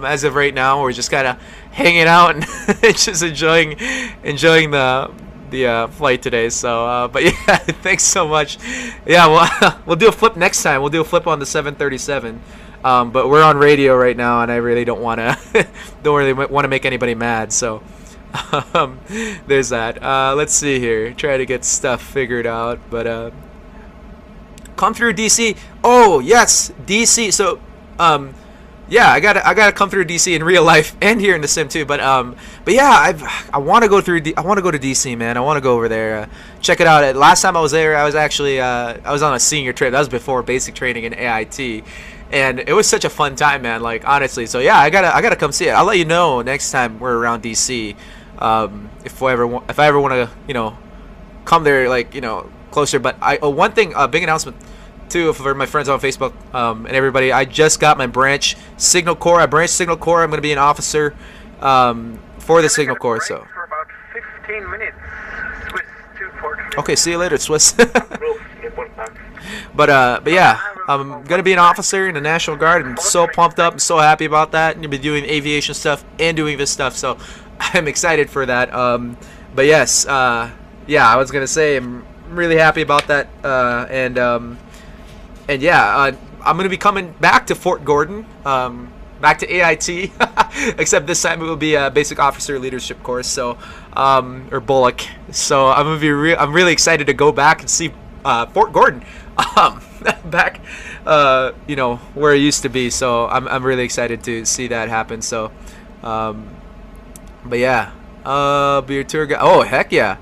As of right now, we're just kind of hanging out and just enjoying the flight today. So, but yeah, thanks so much. Yeah, well, we'll do a flip next time. We'll do a flip on the 737. But we're on radio right now, and I really don't want to make anybody mad. So. There's that. Let's see here. Try to get stuff figured out, but come through DC. Oh yes, DC. So yeah, I gotta come through DC in real life and here in the sim too. But yeah, I want to go through. I want to go to DC, man. I want to go over there, check it out. Last time I was there, I was actually I was on a senior trip. That was before basic training in AIT. And it was such a fun time, man. Like honestly, so yeah, I gotta come see it. I'll let you know next time we're around DC. If I ever want to, come there, like, closer. But one thing, a big announcement too for my friends on Facebook and everybody. I just got my branch Signal Corps. I branched Signal Corps. I'm going to be an officer for the Signal Corps. So. For about 15 minutes. Swiss 240. Okay, see you later, Swiss. But yeah, I'm gonna be an officer in the National Guard. I'm so pumped up. I'm so happy about that. I'm gonna be doing aviation stuff and doing this stuff. So. I'm excited for that. But yes, yeah, I was gonna say I'm really happy about that. And yeah, I'm gonna be coming back to Fort Gordon, back to AIT, except this time it will be a basic officer leadership course. So, or Bullock. So I'm really excited to go back and see Fort Gordon, back, where it used to be. So I'm really excited to see that happen. So. But yeah, be your tour guide. Oh, heck yeah.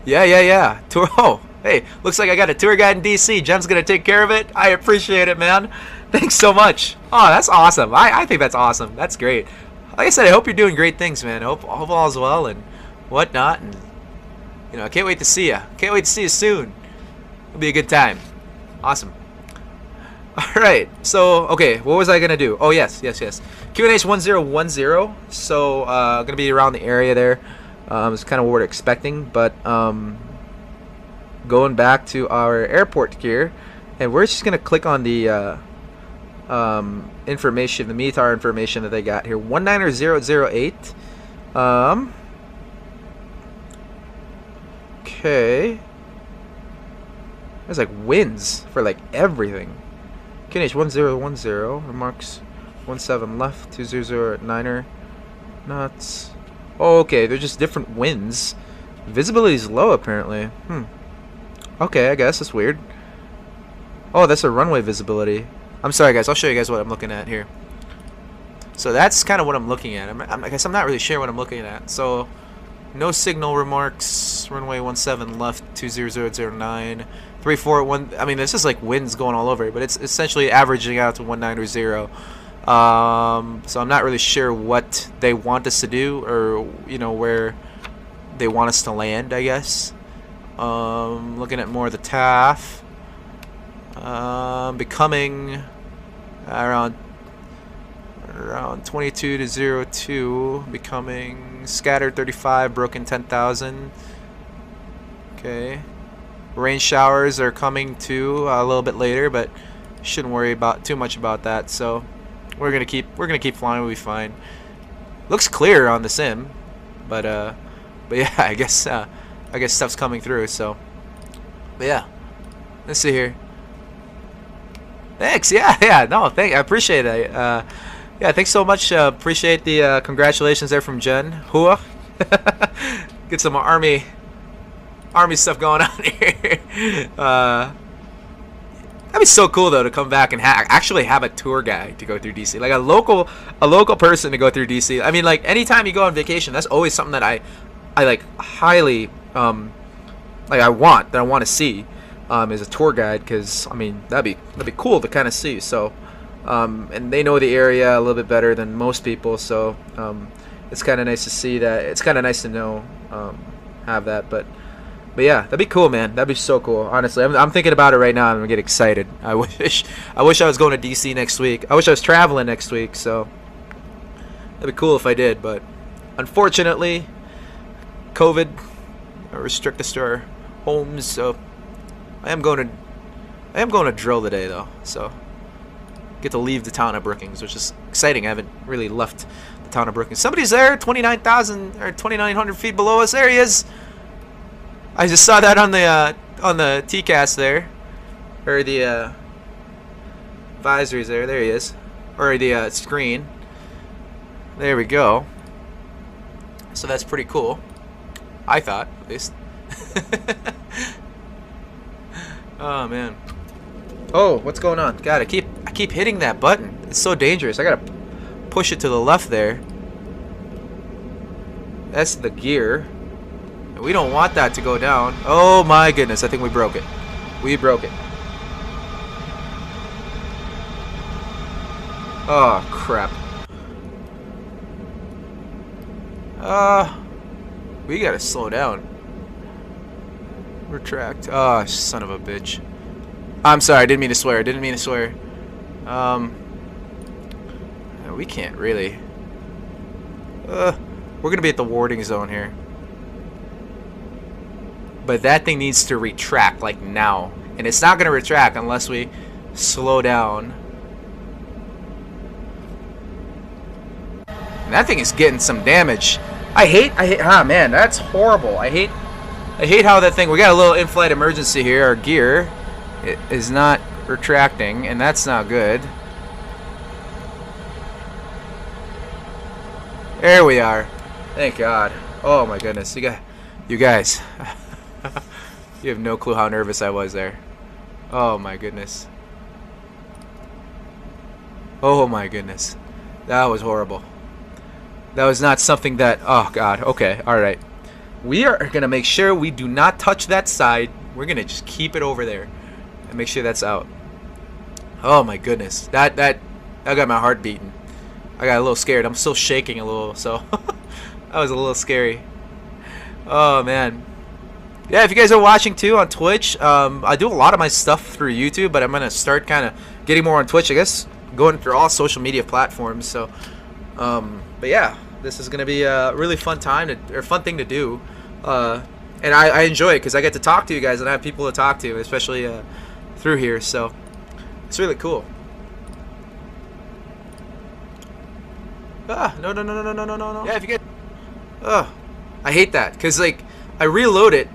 Yeah. Tour. Oh, hey, looks like I got a tour guide in DC. Jem's going to take care of it. I appreciate it, man. Thanks so much. Oh, that's awesome. I think that's awesome. That's great. Like I said, I hope you're doing great things, man. I hope all is well and whatnot. And, I can't wait to see you. Can't wait to see you soon. It'll be a good time. Awesome. Alright, so, okay, what was I going to do? Oh, yes. QNH 1010, so, going to be around the area there. It's kind of what we're expecting, but, going back to our airport here, and we're just going to click on the, information, the METAR information that they got here. 19008, okay. There's, like, winds for, like, everything. QNH 1010, remarks 17 left, 200 at 9er knots. Oh, okay, they're just different winds. Visibility is low, apparently. Okay, I guess that's weird. Oh, that's a runway visibility. I'm sorry, guys. I'll show you guys what I'm looking at here. So that's kind of what I'm looking at. I guess I'm not really sure what I'm looking at. So, no signal remarks. Runway 17 left, 20009. 341. I mean, this is like winds going all over, but it's essentially averaging out to 190. So I'm not really sure what they want us to do, or where they want us to land, I guess. Looking at more of the TAF. Becoming around 22 to 02. Becoming scattered 35, broken 10,000. Okay. Rain showers are coming too a little bit later, but shouldn't worry too much about that. So we're gonna keep flying. We'll be fine. Looks clear on the sim, but yeah, I guess stuff's coming through. So, but yeah, let's see here. Thanks. Yeah. No, I appreciate it. Yeah, thanks so much. Appreciate the congratulations there from Jen. Hua. Get some army stuff going on here. That'd be so cool though to come back and actually have a tour guide to go through DC, like a local person to go through DC. I mean, like anytime you go on vacation, that's always something that I like highly I want to see is a tour guide, because I mean that'd be cool to kind of see. So and they know the area a little bit better than most people, so it's kind of nice to see that. It's kind of nice to know have that. But yeah, that'd be cool, man. That'd be so cool. Honestly, I'm thinking about it right now. I'm gonna get excited. I wish I was going to DC next week. I wish I was traveling next week. So that'd be cool if I did. But unfortunately, COVID restrict us to our homes. So I am going to drill today though, so get to leave the town of Brookings, which is exciting. I haven't really left the town of Brookings. Somebody's there, 29,000 or 2,900 feet below us. There he is. I just saw that on the TCAS there, or the advisories there. There he is, or the screen. There we go. So that's pretty cool, I thought, at least. Oh man. Oh, what's going on? God, I keep hitting that button. It's so dangerous. I gotta push it to the left there. That's the gear. We don't want that to go down. Oh my goodness, I think we broke it. We broke it. Oh crap. We gotta slow down. Retract. Oh, son of a bitch. I'm sorry, I didn't mean to swear. I didn't mean to swear. We can't really. We're gonna be at the warding zone here. But that thing needs to retract, like now. And it's not gonna retract unless we slow down. And that thing is getting some damage. I hate, ah man, that's horrible. I hate how that thing, we got a little in-flight emergency here. Our gear is not retracting, and that's not good. There we are. Thank God. Oh my goodness. You guys. You have no clue how nervous I was there. Oh my goodness. Oh my goodness. That was horrible. That was not something that, oh God. Okay, alright. We are going to make sure we do not touch that side. We're going to just keep it over there and make sure that's out. Oh my goodness. That got my heart beating. I got a little scared. I'm still shaking a little, so that was a little scary. Oh man. Yeah, if you guys are watching too on Twitch, I do a lot of my stuff through YouTube, but I'm going to start kind of getting more on Twitch, I guess, going through all social media platforms. So but yeah, this is going to be a really fun time or fun thing to do. And I enjoy it because I get to talk to you guys and I have people to talk to, especially through here. So it's really cool. Ah, no. Yeah, if you get, I hate that because like I reload it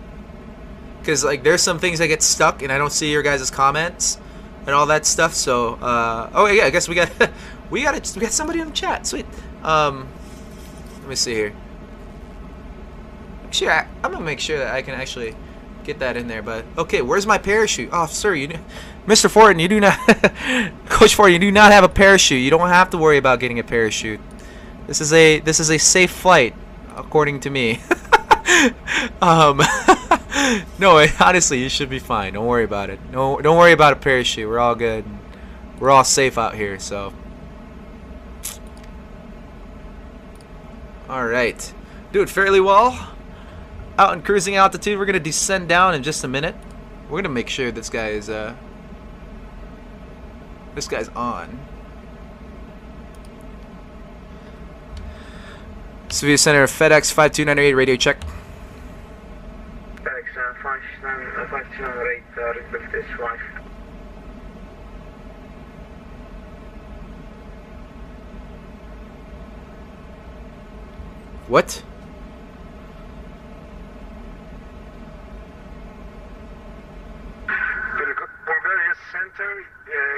because like there's some things that get stuck and I don't see your guys' comments and all that stuff. So oh yeah, I guess we got we got somebody in the chat. Sweet. Let me see here. Actually, I'm gonna make sure that I can actually get that in there. But okay, where's my parachute? Oh, sir, Mr. Fortin, you do not, Coach Fortin, you do not have a parachute. You don't have to worry about getting a parachute. This is a safe flight, according to me. No, honestly, you should be fine. Don't worry about it. No, don't worry about a parachute. We're all good. We're all safe out here. So, all right, do it fairly well. Out in cruising altitude, we're gonna descend down in just a minute. We're gonna make sure this guy is on. Civil Center, FedEx 5298, radio check. FedEx 5298, request is 5. What? Bulgaria Center,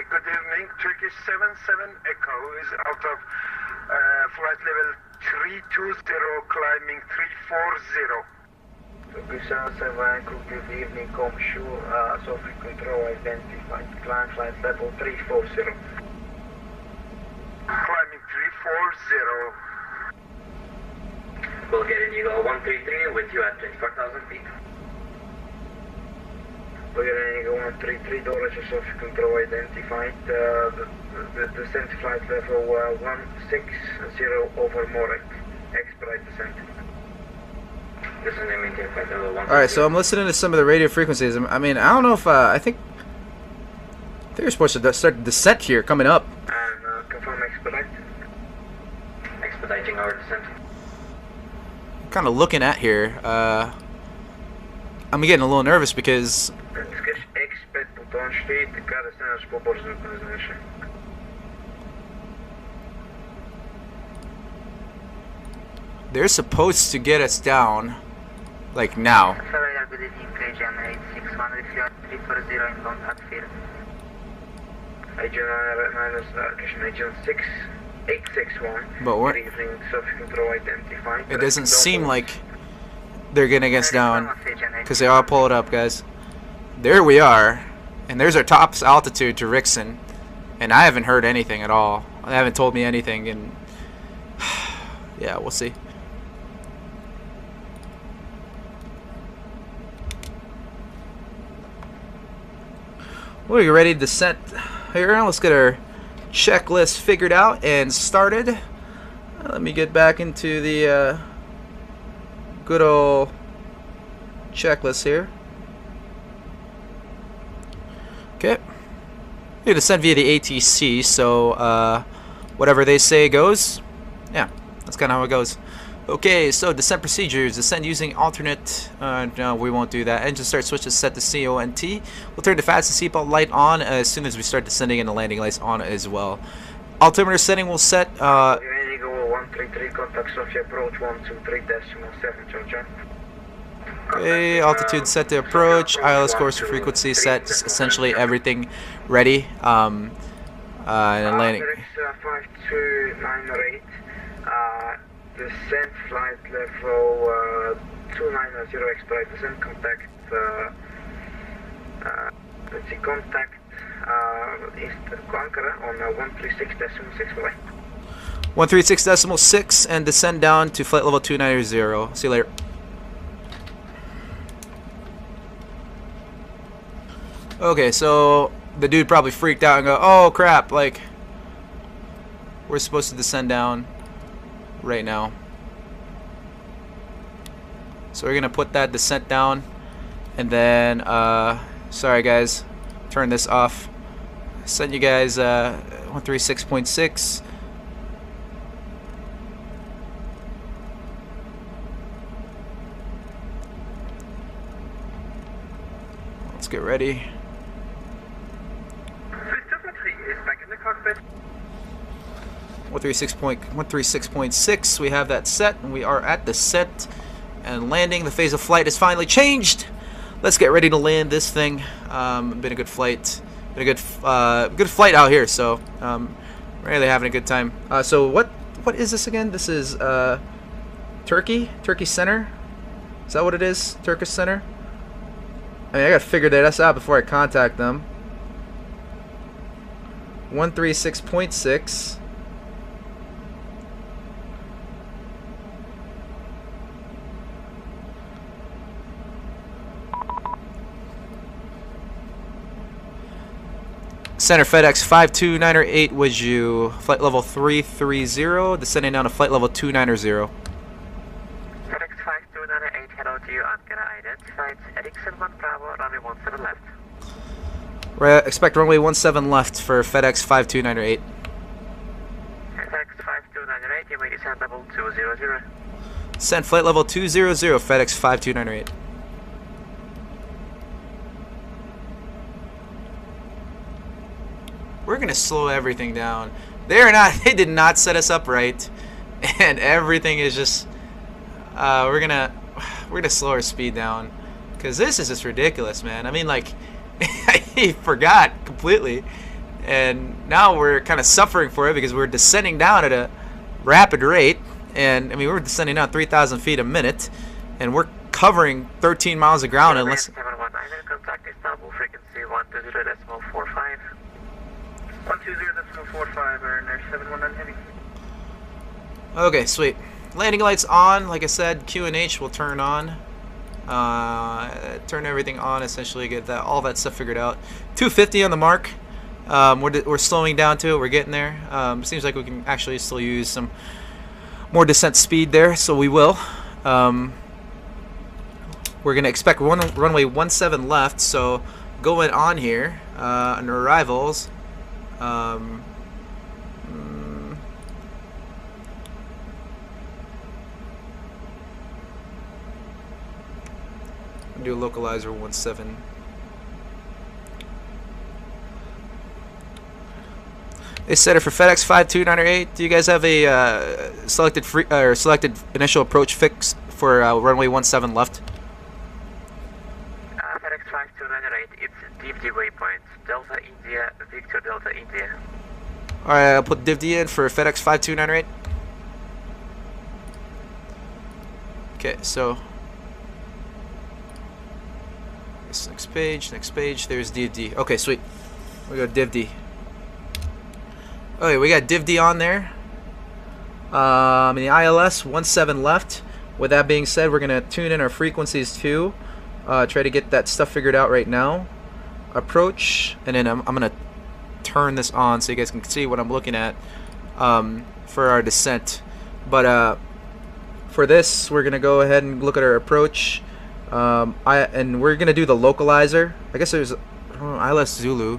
good evening. Turkish 77 Echo is out of flight level 320, climbing 340. Turkish 77 Echo, good evening. Comshu, Sophie Control identified. Climb flight level 340. Climbing 340. Bulgarian Eagle 133 with you at 24,000 feet. Bulgarian Eagle 133, Dora Sophie Control identified. The descent flight level 160 over Morek. Expedite descent. This is maintain flight level 1. Alright, so I'm listening to some of the radio frequencies. I mean, I don't know if, I think you're supposed to start descent here coming up. And confirm expedite. Expediting our descent. Kind of looking at here. I'm getting a little nervous because Turkish Ton știi care se naște popor să nu. They're supposed to get us down, like now. Good evening, Agent 861 with you at 340 inbound Hatfield. Agent 6861. But Good evening, Sophie Control identified. it doesn't seem like they're getting us down, because they all pull it up, guys. There we are, and there's our top altitude to Rixon, and I haven't heard anything at all. They haven't told me anything, and yeah, we'll see. We're ready to descent here. Let's get our checklist figured out and started. Let me get back into the good old checklist here. Okay. We descend via the ATC, so whatever they say goes. Yeah, that's kind of how it goes. Okay, so descent procedures. Descend using alternate. No, we won't do that. Engine start switch is set to CONT. We'll turn the fastest seatbelt light on as soon as we start descending, and the landing lights on as well. Altimeter setting will set. 133 contact Sophia approach 123.7 Georgia. Okay, altitude set to approach. ILS course for frequency set. Essentially everything ready. And landing. 5298. Descent flight level 290 expedite descent contact. Let's see, contact East Ankara on 136.6. 136.6 and descend down to flight level 290. See you later. Okay, so the dude probably freaked out and go, oh crap, like we're supposed to descend down right now. So we're gonna put that descent down, and then sorry guys, turn this off. Send you guys 136.6. Let's get ready. 136.6. We have that set, and we are at the set and landing. The phase of flight has finally changed. Let's get ready to land this thing. Been a good flight. Been a good flight out here. So really having a good time. So what is this again? This is Turkey Center. Is that what it is? Turkish Center. I mean, I gotta figure that out before I contact them. 136.6. Center FedEx 52908 was you. Flight level 330, descending down to flight level 290. FedEx 5298, hello to you. Ankara identified. Ericsson 1 Bravo, runway 17 left. Expect runway 17 left for FedEx 5298. FedEx 5298, you may descend level 200. Descend flight level 200, FedEx 5298. We're gonna slow everything down. They did not set us up right, and everything is just. We're gonna slow our speed down, cause this is just ridiculous, man. I mean, like, I forgot completely, and now we're kind of suffering for it because we're descending down at a rapid rate, and I mean we're descending down 3,000 feet a minute, and we're covering 13 miles of ground unless. 719, contact Istanbul frequency 120.45. 120.45, or 719 heavy. Okay, sweet. Landing lights on. Like I said, Q&H will turn on. Turn everything on. Essentially, get all that stuff figured out. 250 on the mark. We're slowing down to it. We're getting there. Seems like we can actually still use some more descent speed there, so we will. We're gonna expect runway 17 left. So going on here on arrivals. Do a localizer 17. It's set it for FedEx 52908. Do you guys have a selected initial approach fix for runway 17 left? FedEx 5298, it's DFD waypoint, Delta India, Victor Delta India. Alright, I'll put DivD in for FedEx 52908. Okay, so this next page, there's DivD. Okay, sweet. We got DivD. Okay, we got DivD on there. In the ILS, 17 left. With that being said, we're gonna tune in our frequencies too. Try to get that stuff figured out right now. Approach, and then I'm gonna turn this on so you guys can see what I'm looking at for our descent. But for this, we're gonna go ahead and look at our approach. And we're gonna do the localizer. I guess there's ILS Zulu.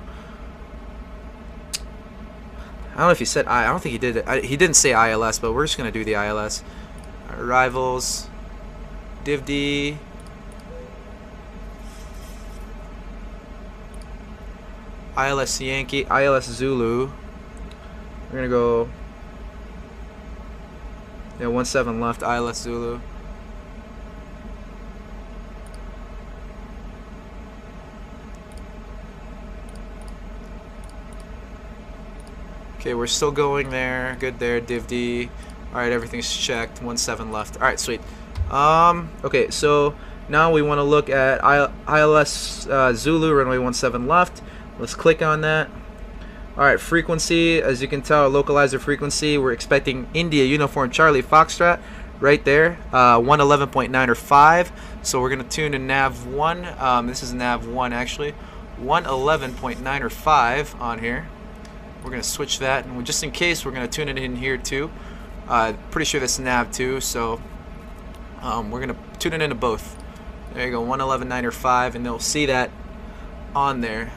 I don't know if he said I don't think he did. He didn't say ILS, but we're just gonna do the ILS. Arrivals, DivD. ILS Yankee, ILS Zulu. We're gonna go. Yeah, 17 left. ILS Zulu. Okay, we're still going there. Good there, DivD. Alright, everything's checked. 17 left. Alright, sweet. Okay, so now we want to look at ILS Zulu, runway 17 left. Let's click on that. Alright, frequency. As you can tell, localizer frequency. We're expecting India Uniform Charlie Foxtrot right there. 111.9 or 5. So we're going to tune in nav 1. This is nav 1 actually. 111.9 or 5 on here. We're going to switch that, and just in case, we're going to tune it in here too. Pretty sure that's nav 2, so we're going to tune it into both. There you go, 111.9 or 5, and they'll see that on there.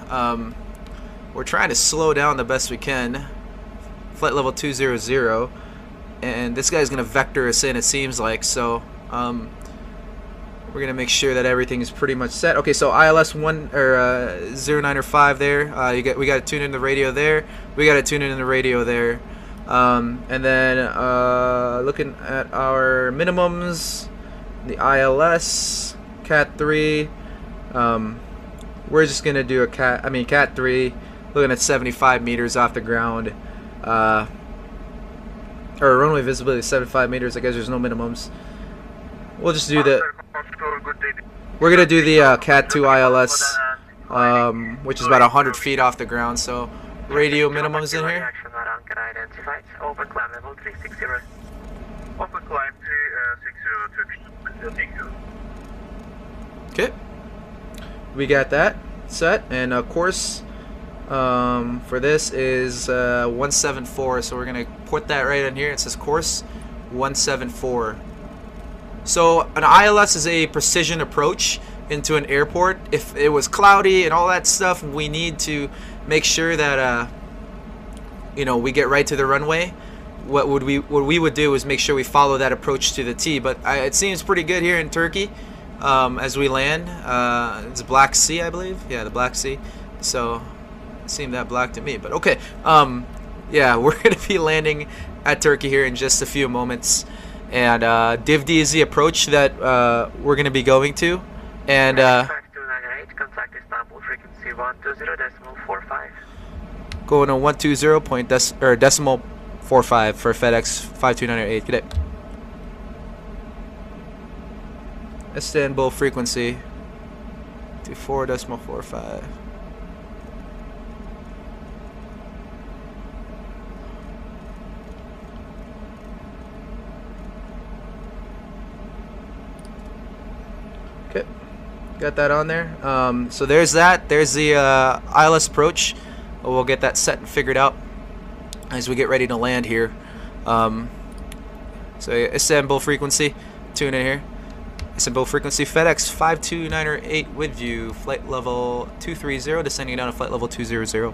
We're trying to slow down the best we can. Flight level 200, and this guy's going to vector us in, it seems like, so we're going to make sure that everything is pretty much set. Okay, so ILS 1 or 09 or 5 there. We got to tune in the radio there. We got to tune in the radio there. And then looking at our minimums, the ILS Cat 3. We're just gonna do a Cat 3, looking at 75 meters off the ground. Or runway visibility 75 meters. I guess there's no minimums. We'll just do the. We're gonna do the Cat 2 ILS, which is about 100 feet off the ground. So radio minimums in here. Open climb level 360. Open climb 360, thank you. Okay, we got that set, and of course for this is 174, so we're gonna put that right in here. It says course 174. So an ILS is a precision approach into an airport. If it was cloudy and all that stuff, we need to make sure that we get right to the runway. What we would do is make sure we follow that approach to the T. But it seems pretty good here in Turkey as we land. It's Black Sea, I believe. Yeah, the Black Sea. So it seemed that black to me. But okay. Yeah, we're gonna be landing at Turkey here in just a few moments. And DivD is the approach that we're going to be going to. And 5298, contact Istanbul, frequency 120.45. Going on 120.45 for FedEx 5298. Good day. Istanbul frequency 24.45. Okay, got that on there. So there's that. There's the ILS approach. We'll get that set and figured out as we get ready to land here. So Istanbul frequency, tune in here. Istanbul frequency, FedEx 5298 with you, flight level 230, descending down to flight level 200.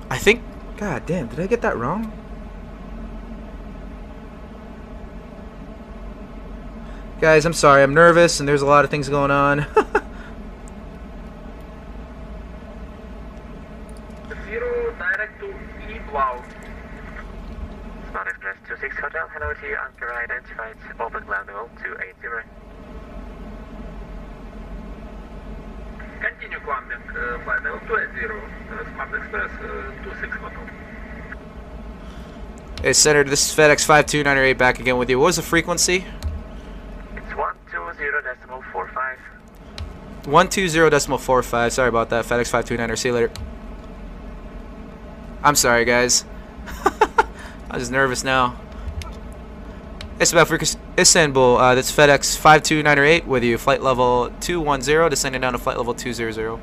I think, god damn, did I get that wrong? Guys, I'm sorry, I'm nervous and there's a lot of things going on. anchor identified, open ground level 280. Continue climbing flight level 280, Smart Express 26 Hotel. Hey, Senator, this is FedEx 52908 back again with you. What was the frequency? It's 120.45. 120.45. Sorry about that, FedEx 529er. See you later. I'm sorry, guys. I'm just nervous now. It's about Istanbul. That's FedEx 52908 with you. Flight level 210, descending down to flight level 200. FedEx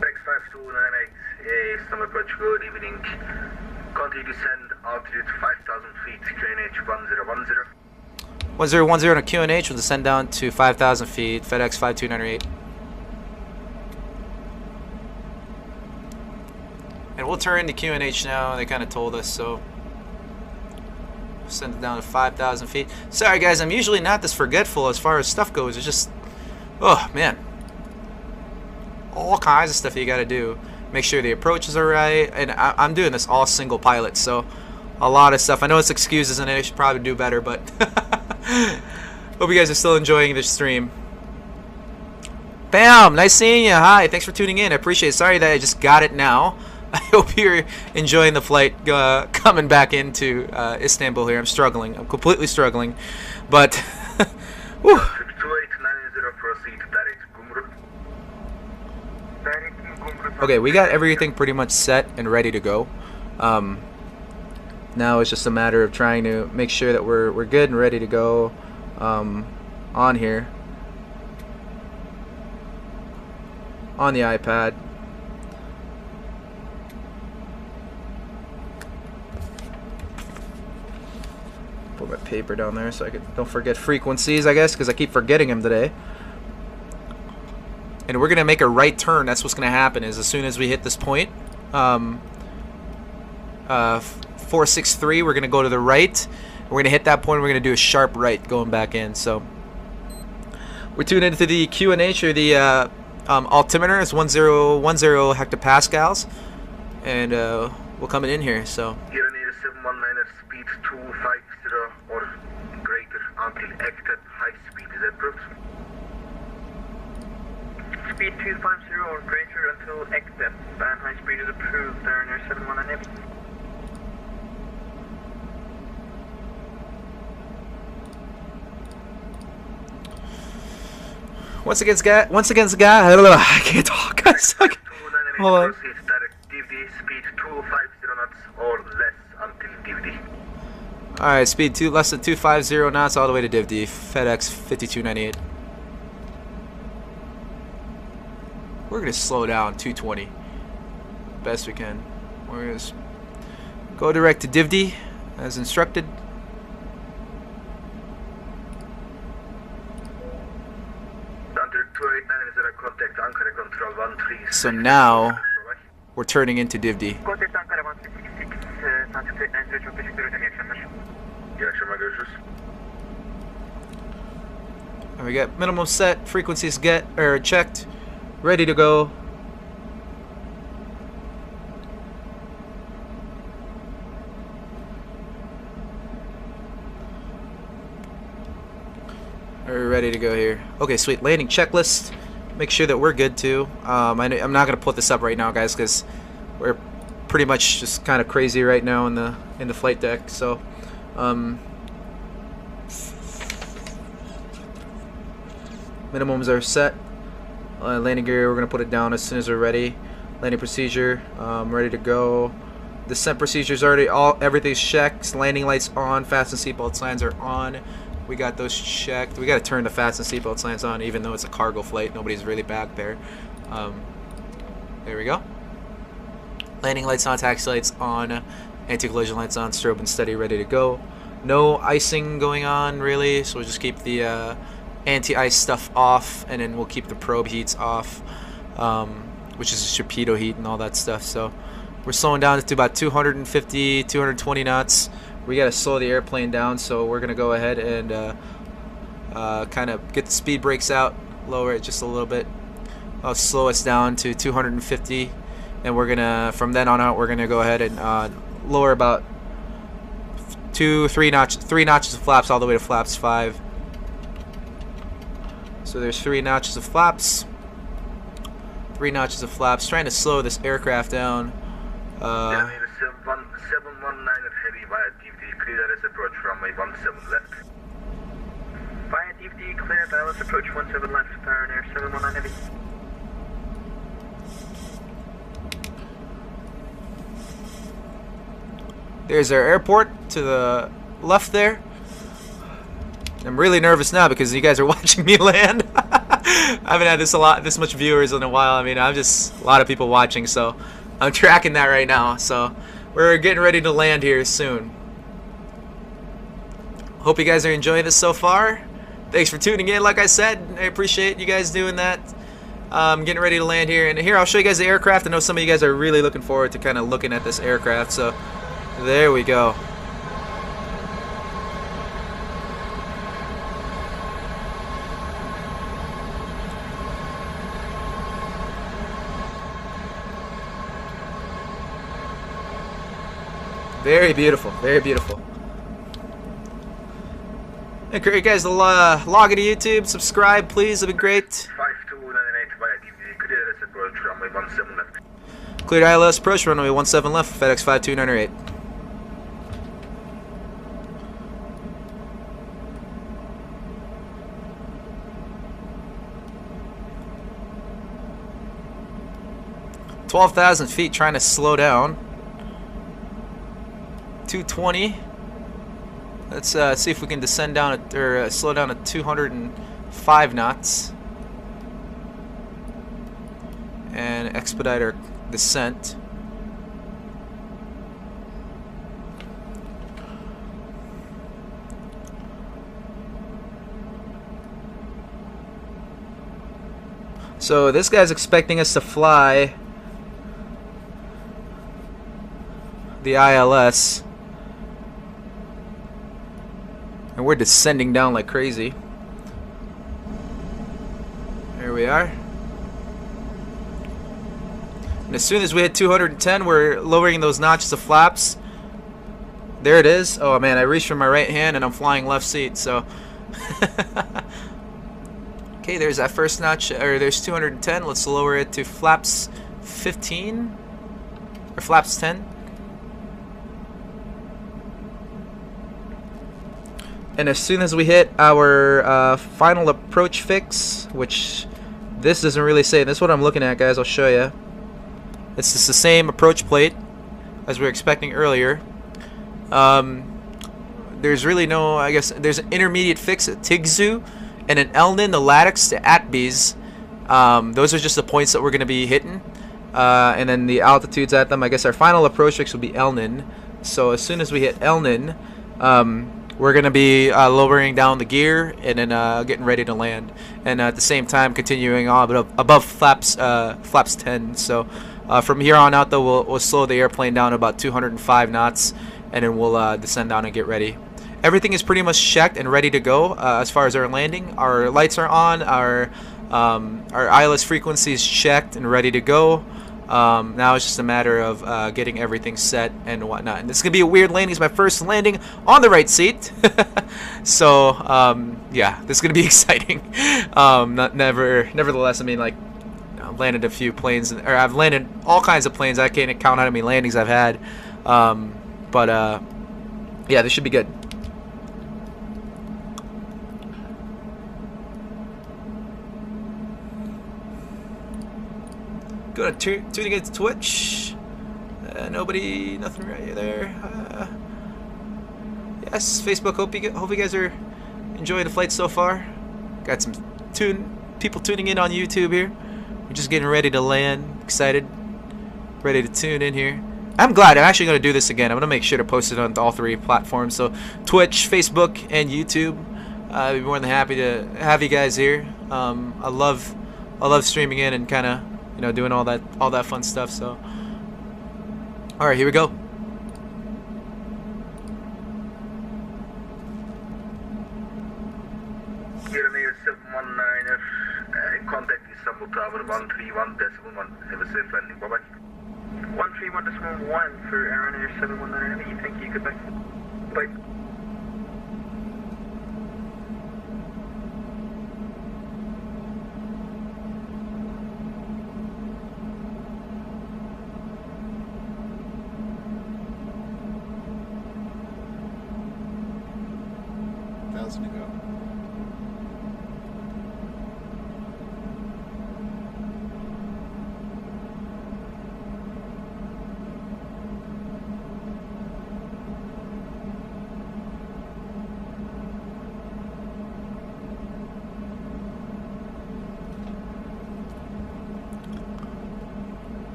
5298, Istanbul approach, good evening. Continue descend altitude 5,000 feet, QNH 1010. 1010 on a QNH will descend down to 5,000 feet. FedEx 52908. And we'll turn into QNH now. They kind of told us, so send it down to 5,000 feet. Sorry, guys. I'm usually not this forgetful as far as stuff goes. It's just, oh man, all kinds of stuff you got to do. Make sure the approaches are right, and I'm doing this all single pilot, so a lot of stuff. I know it's excuses, and I should probably do better, but hope you guys are still enjoying this stream. Bam! Nice seeing you. Hi. Thanks for tuning in. I appreciate it. Sorry that I just got it now. I hope you're enjoying the flight coming back into Istanbul here. I'm struggling. I'm completely struggling. But, whew. Okay, we got everything pretty much set and ready to go. Now it's just a matter of trying to make sure that we're good and ready to go on here. On the iPad. Put my paper down there so I don't forget frequencies, I guess, because I keep forgetting them today. And we're gonna make a right turn. That's what's gonna happen. Is as soon as we hit this point, 463, we're gonna go to the right. We're gonna hit that point. We're gonna do a sharp right going back in. So we're tuned into the QNH, or the altimeter. It's 1010 hectopascals, and we're coming in here. So. Speed 250 or greater until active high speed is approved. Speed 250 or greater until active, and high speed is approved, Mariner 719. Once again, I can't talk. Hold on. Speed 250 knots or less until DVD. Alright, speed less than 250 knots all the way to DivD. FedEx 5298. We're gonna slow down 220 best we can. We're gonna go direct to DivD as instructed. So now we're turning into DivD. And we got minimum set, frequencies checked, ready to go. We're ready to go here. Okay, sweet. Landing checklist. Make sure that we're good too. I'm not gonna put this up right now, guys, because we're pretty much just kind of crazy right now in the flight deck. So, minimums are set. Landing gear, we're gonna put it down as soon as we're ready. Landing procedure, ready to go. Descent procedures already everything's checked. Landing lights on. Fasten seatbelt signs are on. We got those checked. We got to turn the fasten seatbelt signs on, even though it's a cargo flight. Nobody's really back there. There we go. Landing lights on, taxi lights on, anti-collision lights on, strobe and steady, ready to go. No icing going on, really, so we'll just keep the anti-ice stuff off, and then we'll keep the probe heats off, which is torpedo heat and all that stuff. So we're slowing down to about 250, 220 knots. We got to slow the airplane down, so we're going to go ahead and kind of get the speed brakes out, lower it just a little bit. I'll slow us down to 250, and we're going to, from then on out, we're going to go ahead and lower about three notches of flaps all the way to flaps 5. So there's 3 notches of flaps. 3 notches of flaps. Trying to slow this aircraft down. Yeah, 719 at heavy via DVD, clear that is approach runway 17 left. Via DVD, clear Dallas approach 17 left, Power Air 719 heavy. There's our airport to the left there. I'm really nervous now because you guys are watching me land. I haven't had this much viewers in a while. I mean, I'm just a lot of people watching, so I'm tracking that right now. So we're getting ready to land here soon. Hope you guys are enjoying this so far. Thanks for tuning in. Like I said, I appreciate you guys doing that. Getting ready to land here, and here I'll show you guys the aircraft. I know some of you guys are really looking forward to kind of looking at this aircraft. So there we go. Very beautiful, very beautiful. Encourage you guys to log into YouTube, subscribe, please. That'd be great. 5298 via DVD, clear that is approach runway 17 left. Cleared ILS approach runway 17 left. FedEx 52908. "12,000 feet, trying to slow down. 220. Let's see if we can descend down at, or slow down to 205 knots and expedite our descent. So this guy's expecting us to fly the ILS, and we're descending down like crazy. There we are. And as soon as we hit 210, we're lowering those notches of flaps. There it is. Oh man, I reached for my right hand and I'm flying left seat, so okay, there's that first notch, or there's 210. Let's lower it to flaps 15 or flaps 10. And as soon as we hit our final approach fix, which this doesn't really say, this is what I'm looking at, guys, I'll show you. It's just the same approach plate as we were expecting earlier. There's really no, I guess, there's an intermediate fix at Tigzu and an Elnin, the Latix to Atbees. Those are just the points that we're going to be hitting. And then the altitudes at them, I guess our final approach fix will be Elnin. So as soon as we hit Elnin, we're going to be lowering down the gear and then getting ready to land. And at the same time continuing on above flaps 10. So from here on out, though, we'll slow the airplane down to about 205 knots. And then we'll descend down and get ready. Everything is pretty much checked and ready to go as far as our landing. Our lights are on. Our ILS frequency is checked and ready to go. Now it's just a matter of getting everything set and whatnot. And this is gonna be a weird landing. It's my first landing on the right seat, so yeah, this is gonna be exciting. Nevertheless, I mean, like, I've landed a few planes, or I've landed all kinds of planes. I can't count how many landings I've had, but yeah, this should be good. Go to tuning into Twitch. Nothing right there. Yes, Facebook. Hope you guys are enjoying the flight so far. Got some people tuning in on YouTube here. We're just getting ready to land. Excited, ready to tune in here. I'm glad. I'm actually going to do this again. I'm going to make sure to post it on all 3 platforms. So Twitch, Facebook, and YouTube. I'd be more than happy to have you guys here. I love streaming in and kind of, you know, doing all that fun stuff. So, all right, here we go. Here 719er, contact Istanbul Tower 131.1. Have a safe landing. Bye bye. 131.1 for Aaron Air 719 heavy. Thank you. Goodbye. Bye. Thousand to go.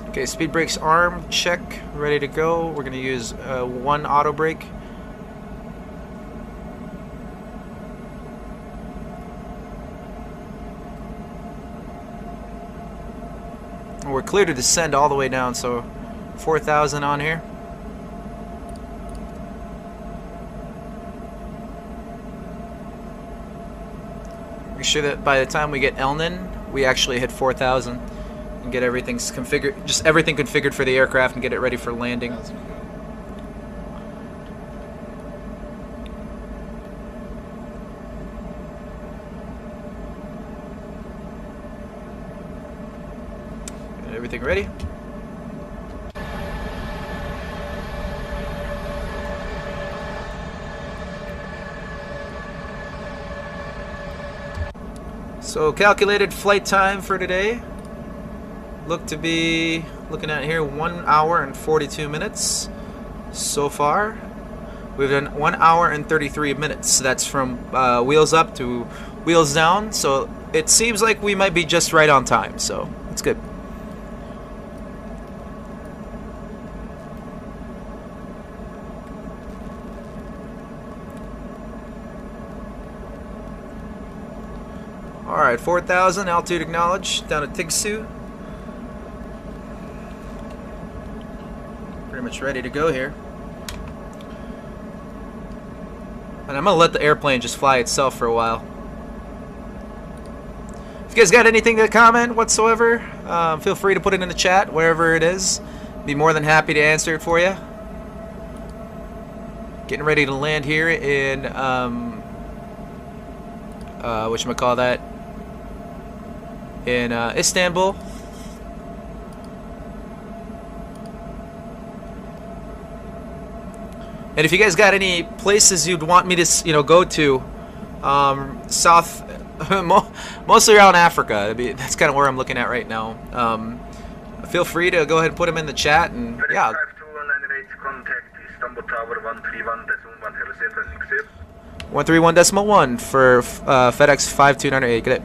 Okay, speed brakes arm check, ready to go. We're going to use one auto brake. We're clear to descend all the way down, so 4,000 on here. Make sure that by the time we get Elnan, we actually hit 4,000 and get everything configured, just everything configured for the aircraft and get it ready for landing. 1,000 to go. Get everything ready. So calculated flight time for today look to be looking at here 1 hour and 42 minutes so far. We've done 1 hour and 33 minutes. That's from wheels up to wheels down, so it seems like we might be just right on time, so it's good. Alright, 4,000, altitude acknowledged, down to Tigsu. Pretty much ready to go here. And I'm going to let the airplane just fly itself for a while. If you guys got anything to comment whatsoever, feel free to put it in the chat, wherever it is. Be more than happy to answer it for you. Getting ready to land here in, whatchamacallit, in Istanbul. And if you guys got any places you'd want me to, go to, mostly around Africa. That's kind of where I'm looking at right now. Feel free to go ahead and put them in the chat, and yeah. 131.1 for FedEx 5298. Get it.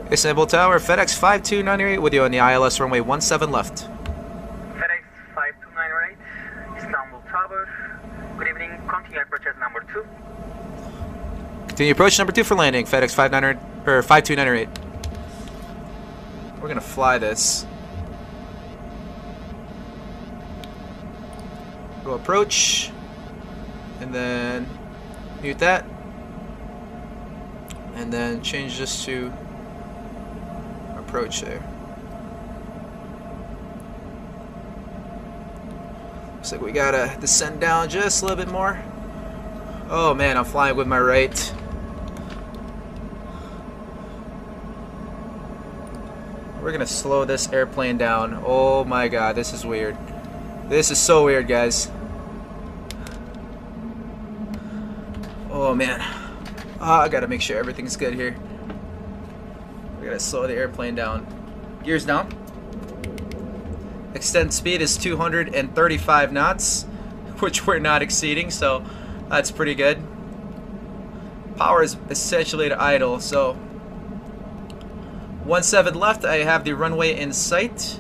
Istanbul Tower, FedEx 5298 with you on the ILS runway 17 left. FedEx 5298, Istanbul Tower. Good evening, continue approach as number 2. Continue approach number 2 for landing, FedEx 5298. We're gonna fly this. Go approach, and then mute that, and then change this to approach there. Looks like we gotta descend down just a little bit more. Oh man, I'm flying with my right. We're gonna slow this airplane down. Oh my god, this is weird. This is so weird, guys. Oh man. I gotta make sure everything's good here. We gotta slow the airplane down. Gears down. Extend speed is 235 knots, which we're not exceeding, so that's pretty good. Power is essentially to idle, so 17 left. I have the runway in sight.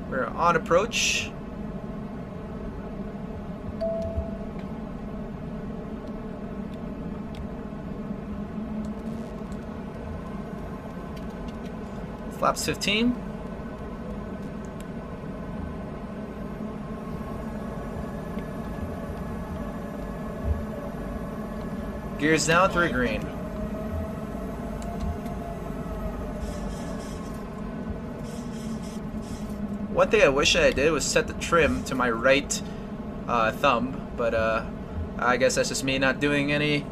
We're on approach. Flaps 15. Gears down, 3 green. One thing I wish I did was set the trim to my right thumb, but I guess that's just me not doing any,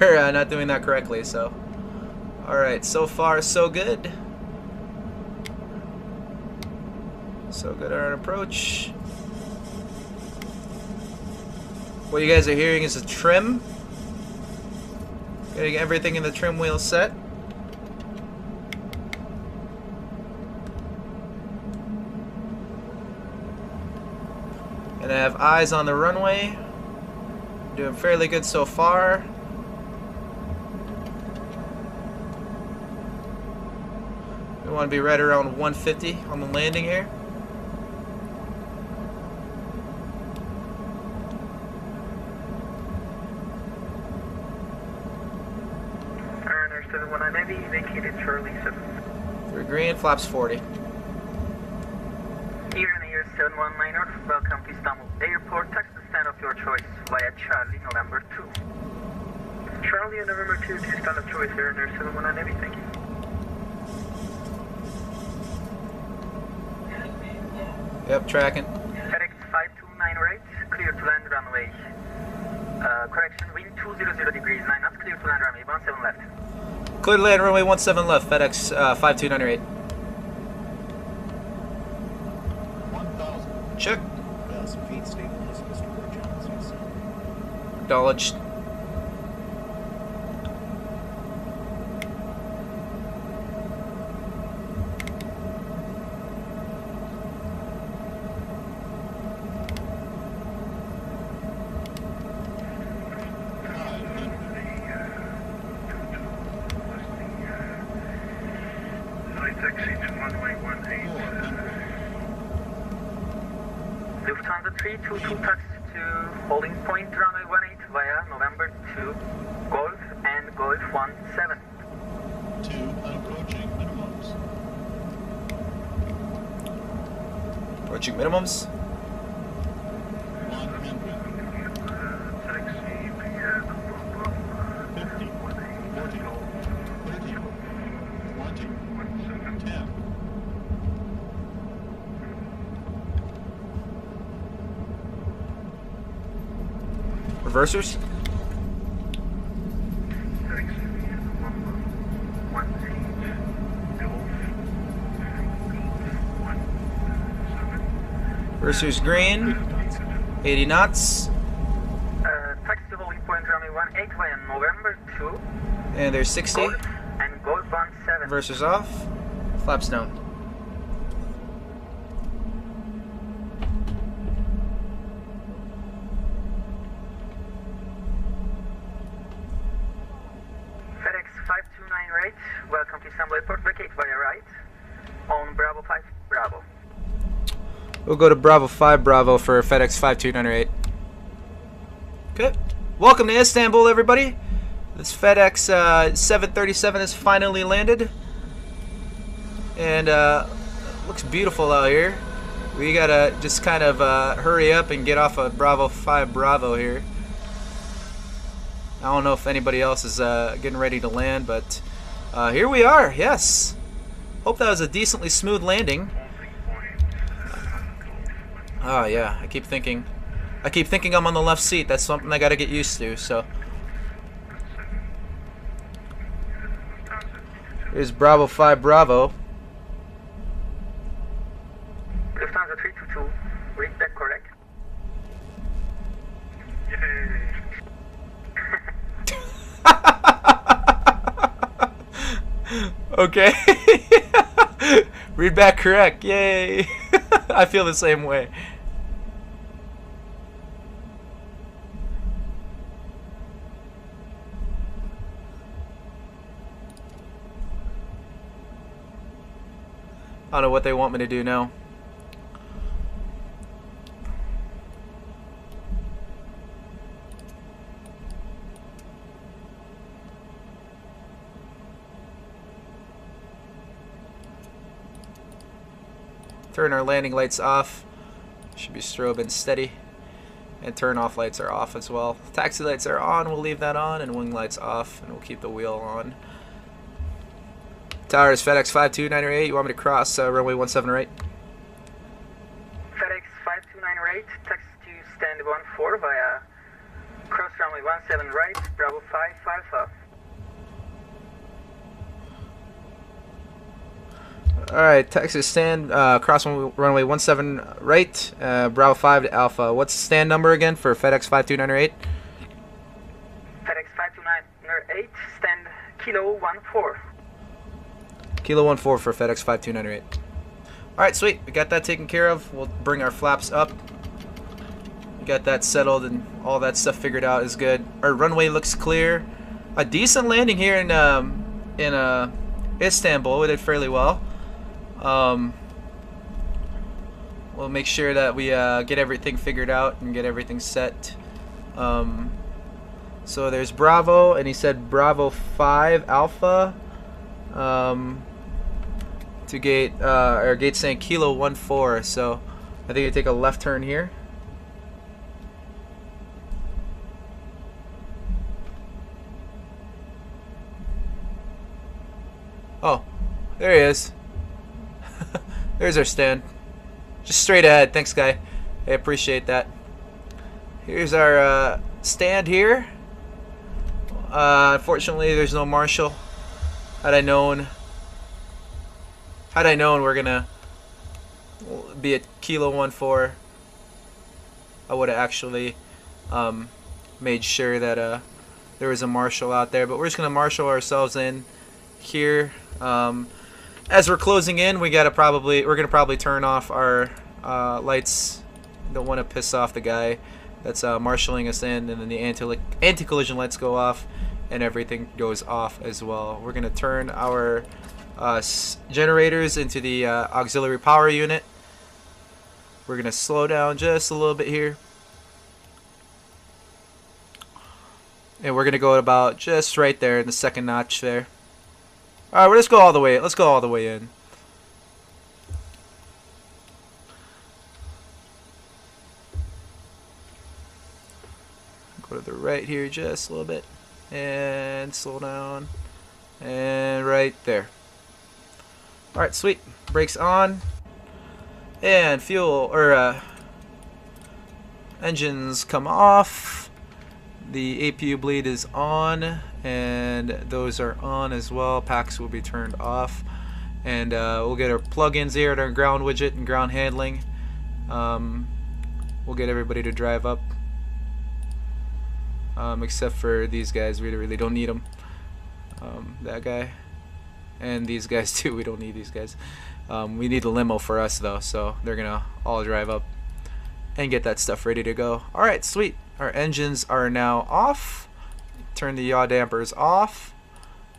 or not doing that correctly. So, all right, so far so good. So good on our approach. What you guys are hearing is a trim. Getting everything in the trim wheel set. And I have eyes on the runway. Doing fairly good so far. We want to be right around 150 on the landing here. Vacated Charlie 7. 3 green, flaps 40. Here in Air 719er, welcome to Istanbul Airport. Taxi the stand of your choice via Charlie, November 2. Charlie and November 2 to stand of choice here in Air 719 Navy, thank you. Yep, tracking. FedEx 529 clear to land runway. Correction, wind 200 degrees, 9 knots, clear to land runway, 17 left. Clear to land runway 17 left, FedEx 5298. 1,000. Check. 1,000 feet, stabilize, Mr. Burgess. Yes, sir. Acknowledged. Lufthansa 322 taxi to holding point runway 18 via November 2 Golf and Golf 17. 2 approaching minimums. Approaching minimums. 100. 50. 40. 30. 20. 10. Reversers. Reversers green. 80 knots. Taxi to holding point runway 18 via November 2 And there's 60. Golf and Golf 17. Reversers off. Flaps down. FedEx 529 welcome to Istanbul Airport, vacate via right on Bravo 5 Bravo. We'll go to Bravo 5 Bravo for FedEx 5298. Okay. Welcome to Istanbul, everybody. This FedEx 737 has finally landed. And looks beautiful out here. We gotta just kind of hurry up and get off of Bravo 5 Bravo here. I don't know if anybody else is getting ready to land, but here we are, yes. Hope that was a decently smooth landing. Oh yeah, I keep thinking I'm on the left seat. That's something I gotta get used to, so. Here's Bravo 5 Bravo. Lufthansa 322, read that correct? Okay. Read back correct. Yay. I feel the same way. I don't know what they want me to do now. turn our landing lights off. Should be strobing steady. And turn off lights are off as well. Taxi lights are on, we'll leave that on, and wing lights off, and we'll keep the wheel on. Tower is FedEx 52908. You want me to cross runway 17 right? FedEx 52908, text to stand 14 via cross runway 17 right, Bravo 5 Alpha. Alright, Texas stand, cross runway 17 right, Bravo 5 to Alpha. What's the stand number again for FedEx 52908? FedEx 52908, stand Kilo 14. Kilo 14 for FedEx 52908. Alright, sweet. We got that taken care of. We'll bring our flaps up. We got that settled and all that stuff figured out is good. Our runway looks clear. A decent landing here in Istanbul. We did fairly well. We'll make sure that we get everything figured out and get everything set. So there's Bravo, and he said Bravo 5 Alpha to gate or gate saying Kilo 14. So I think you take a left turn here. Oh, there he is. There's our stand. Just straight ahead. Thanks, guy. I appreciate that. Here's our stand here. Unfortunately, there's no marshal. Had I known we're gonna be at Kilo 14, I would have actually made sure that there was a marshal out there. But we're just gonna marshal ourselves in here. As we're closing in, we're gonna probably turn off our lights. Don't want to piss off the guy that's marshaling us in, and then the anti-collision lights go off, and everything goes off as well. We're gonna turn our generators into the auxiliary power unit. We're gonna slow down just a little bit here, and we're gonna go about just right there in the second notch there. Alright, let's go all the way. Let's go all the way in. Go to the right here just a little bit. And slow down. And right there. Alright, sweet. Brakes on. And fuel, or engines come off. The APU bleed is on, and those are on as well. Packs will be turned off, and we'll get our plugins here at our ground widget and ground handling. We'll get everybody to drive up, except for these guys. We really don't need them. That guy and these guys too. We don't need these guys. We need a limo for us though, so they're gonna all drive up and get that stuff ready to go. Alright, sweet. Our engines are now off. Turn the yaw dampers off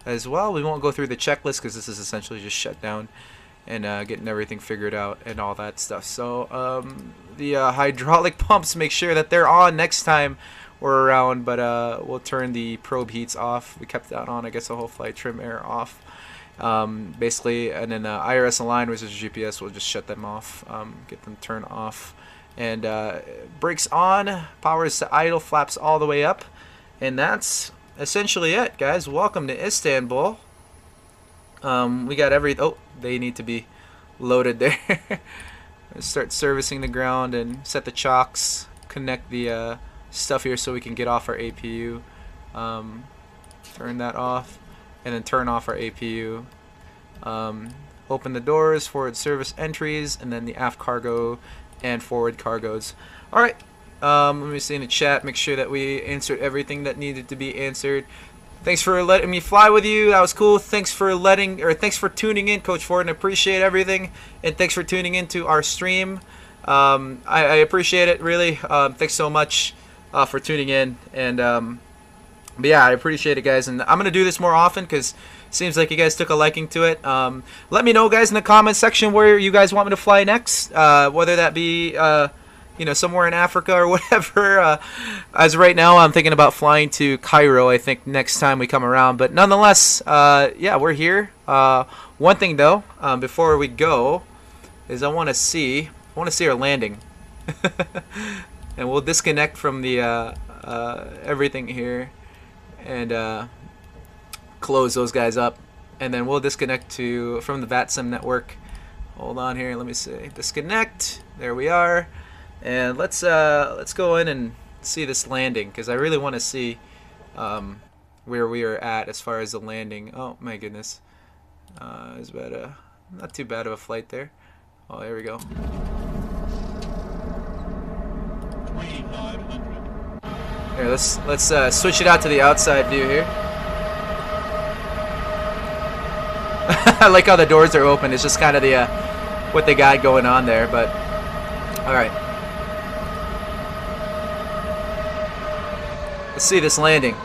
as well. We won't go through the checklist because this is essentially just shut down and getting everything figured out and all that stuff. So the hydraulic pumps, make sure that they're on next time we're around, but we'll turn the probe heats off. We kept that on, I guess, the whole flight. Trim air off. Basically, and then IRS align, which is GPS, we'll just shut them off, get them turned off. And brakes on, power is to idle, flaps all the way up, and that's essentially it, guys. Welcome to Istanbul. We got oh, they need to be loaded there. Start servicing the ground and set the chocks, connect the stuff here so we can get off our APU. Turn that off, and then turn off our APU. Open the doors, forward service entries, and then the aft cargo and forward cargoes. Alright, let me see in the chat, make sure that we answered everything that needed to be answered. Thanks for letting me fly with you. That was cool. Thanks for tuning in, Coach Ford, and appreciate everything. And thanks for tuning into our stream. I appreciate it, really. Thanks so much for tuning in. And but yeah, I appreciate it, guys. And I'm gonna do this more often because seems like you guys took a liking to it. Let me know, guys, in the comment section where you guys want me to fly next, whether that be somewhere in Africa or whatever. As right now, I'm thinking about flying to Cairo, I think, next time we come around. But nonetheless, yeah, we're here. One thing though, before we go, is I want to see our landing. And we'll disconnect from the everything here and close those guys up, and then we'll disconnect from the VATSIM network. Hold on here, let me see. Disconnect. There we are. And let's go in and see this landing, because I really want to see where we are at as far as the landing. Oh my goodness, it's about not too bad of a flight there. Oh, here we go. 3,500. Here, let's switch it out to the outside view here. I like how the doors are open. It's just kind of the what they got going on there, but all right. Let's see this landing.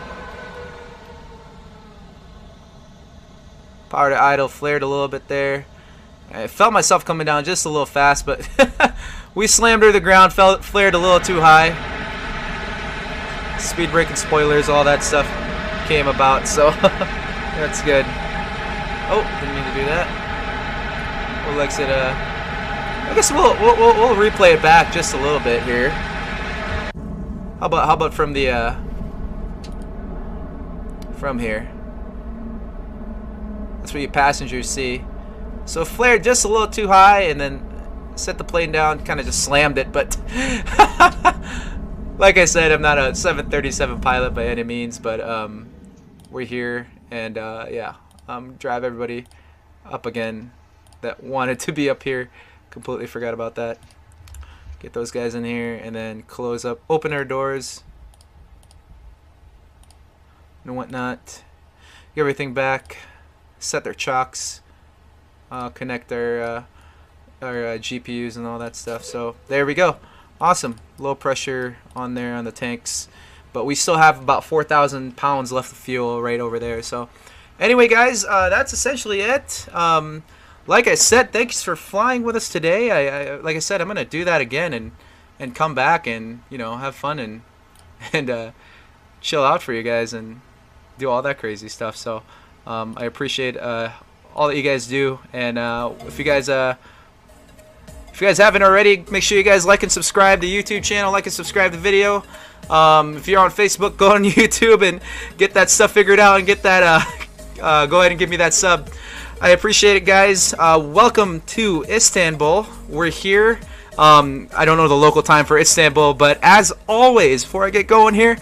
Power to idle flared a little bit there. I felt myself coming down just a little fast, but we slammed her to the ground, flared a little too high. Speed braking spoilers, all that stuff came about, so that's good. Oh, didn't mean to do that. We'll exit. I guess we'll replay it back just a little bit here. How about from the from here? That's what you passengers see. So flared just a little too high, and then set the plane down, kind of just slammed it. But like I said, I'm not a 737 pilot by any means, but we're here, and yeah, drive everybody up again that wanted to be up here. Completely forgot about that. Get those guys in here, and then close up, open our doors and whatnot. Get everything back. Set their chocks. Connect our GPUs and all that stuff. So there we go. Awesome. Low pressure on there on the tanks, but we still have about 4,000 pounds left of fuel right over there. So anyway, guys, that's essentially it. Like I said, thanks for flying with us today. Like I said, I'm gonna do that again and come back and, you know, have fun and chill out for you guys and do all that crazy stuff. So I appreciate all that you guys do, and if you guys haven't already, make sure you guys like and subscribe to the YouTube channel, like and subscribe to the video. If you're on Facebook, go on YouTube and get that stuff figured out and get that go ahead and give me that sub. I appreciate it, guys. Welcome to Istanbul. We're here. I don't know the local time for Istanbul, but as always, before I get going here,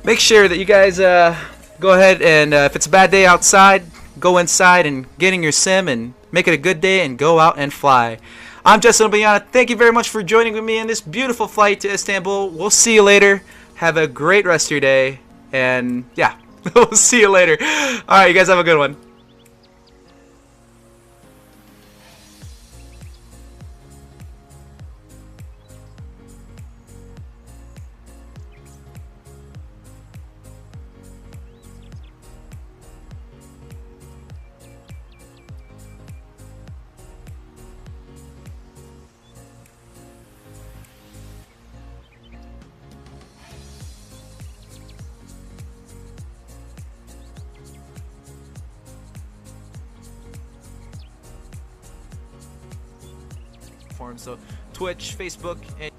make sure that you guys go ahead and if it's a bad day outside, go inside and get in your sim and make it a good day and go out and fly. I'm Justin Obiana. Thank you very much for joining with me in this beautiful flight to Istanbul. We'll see you later. Have a great rest of your day. And yeah, we'll see you later. All right, you guys have a good one. So Twitch, Facebook, and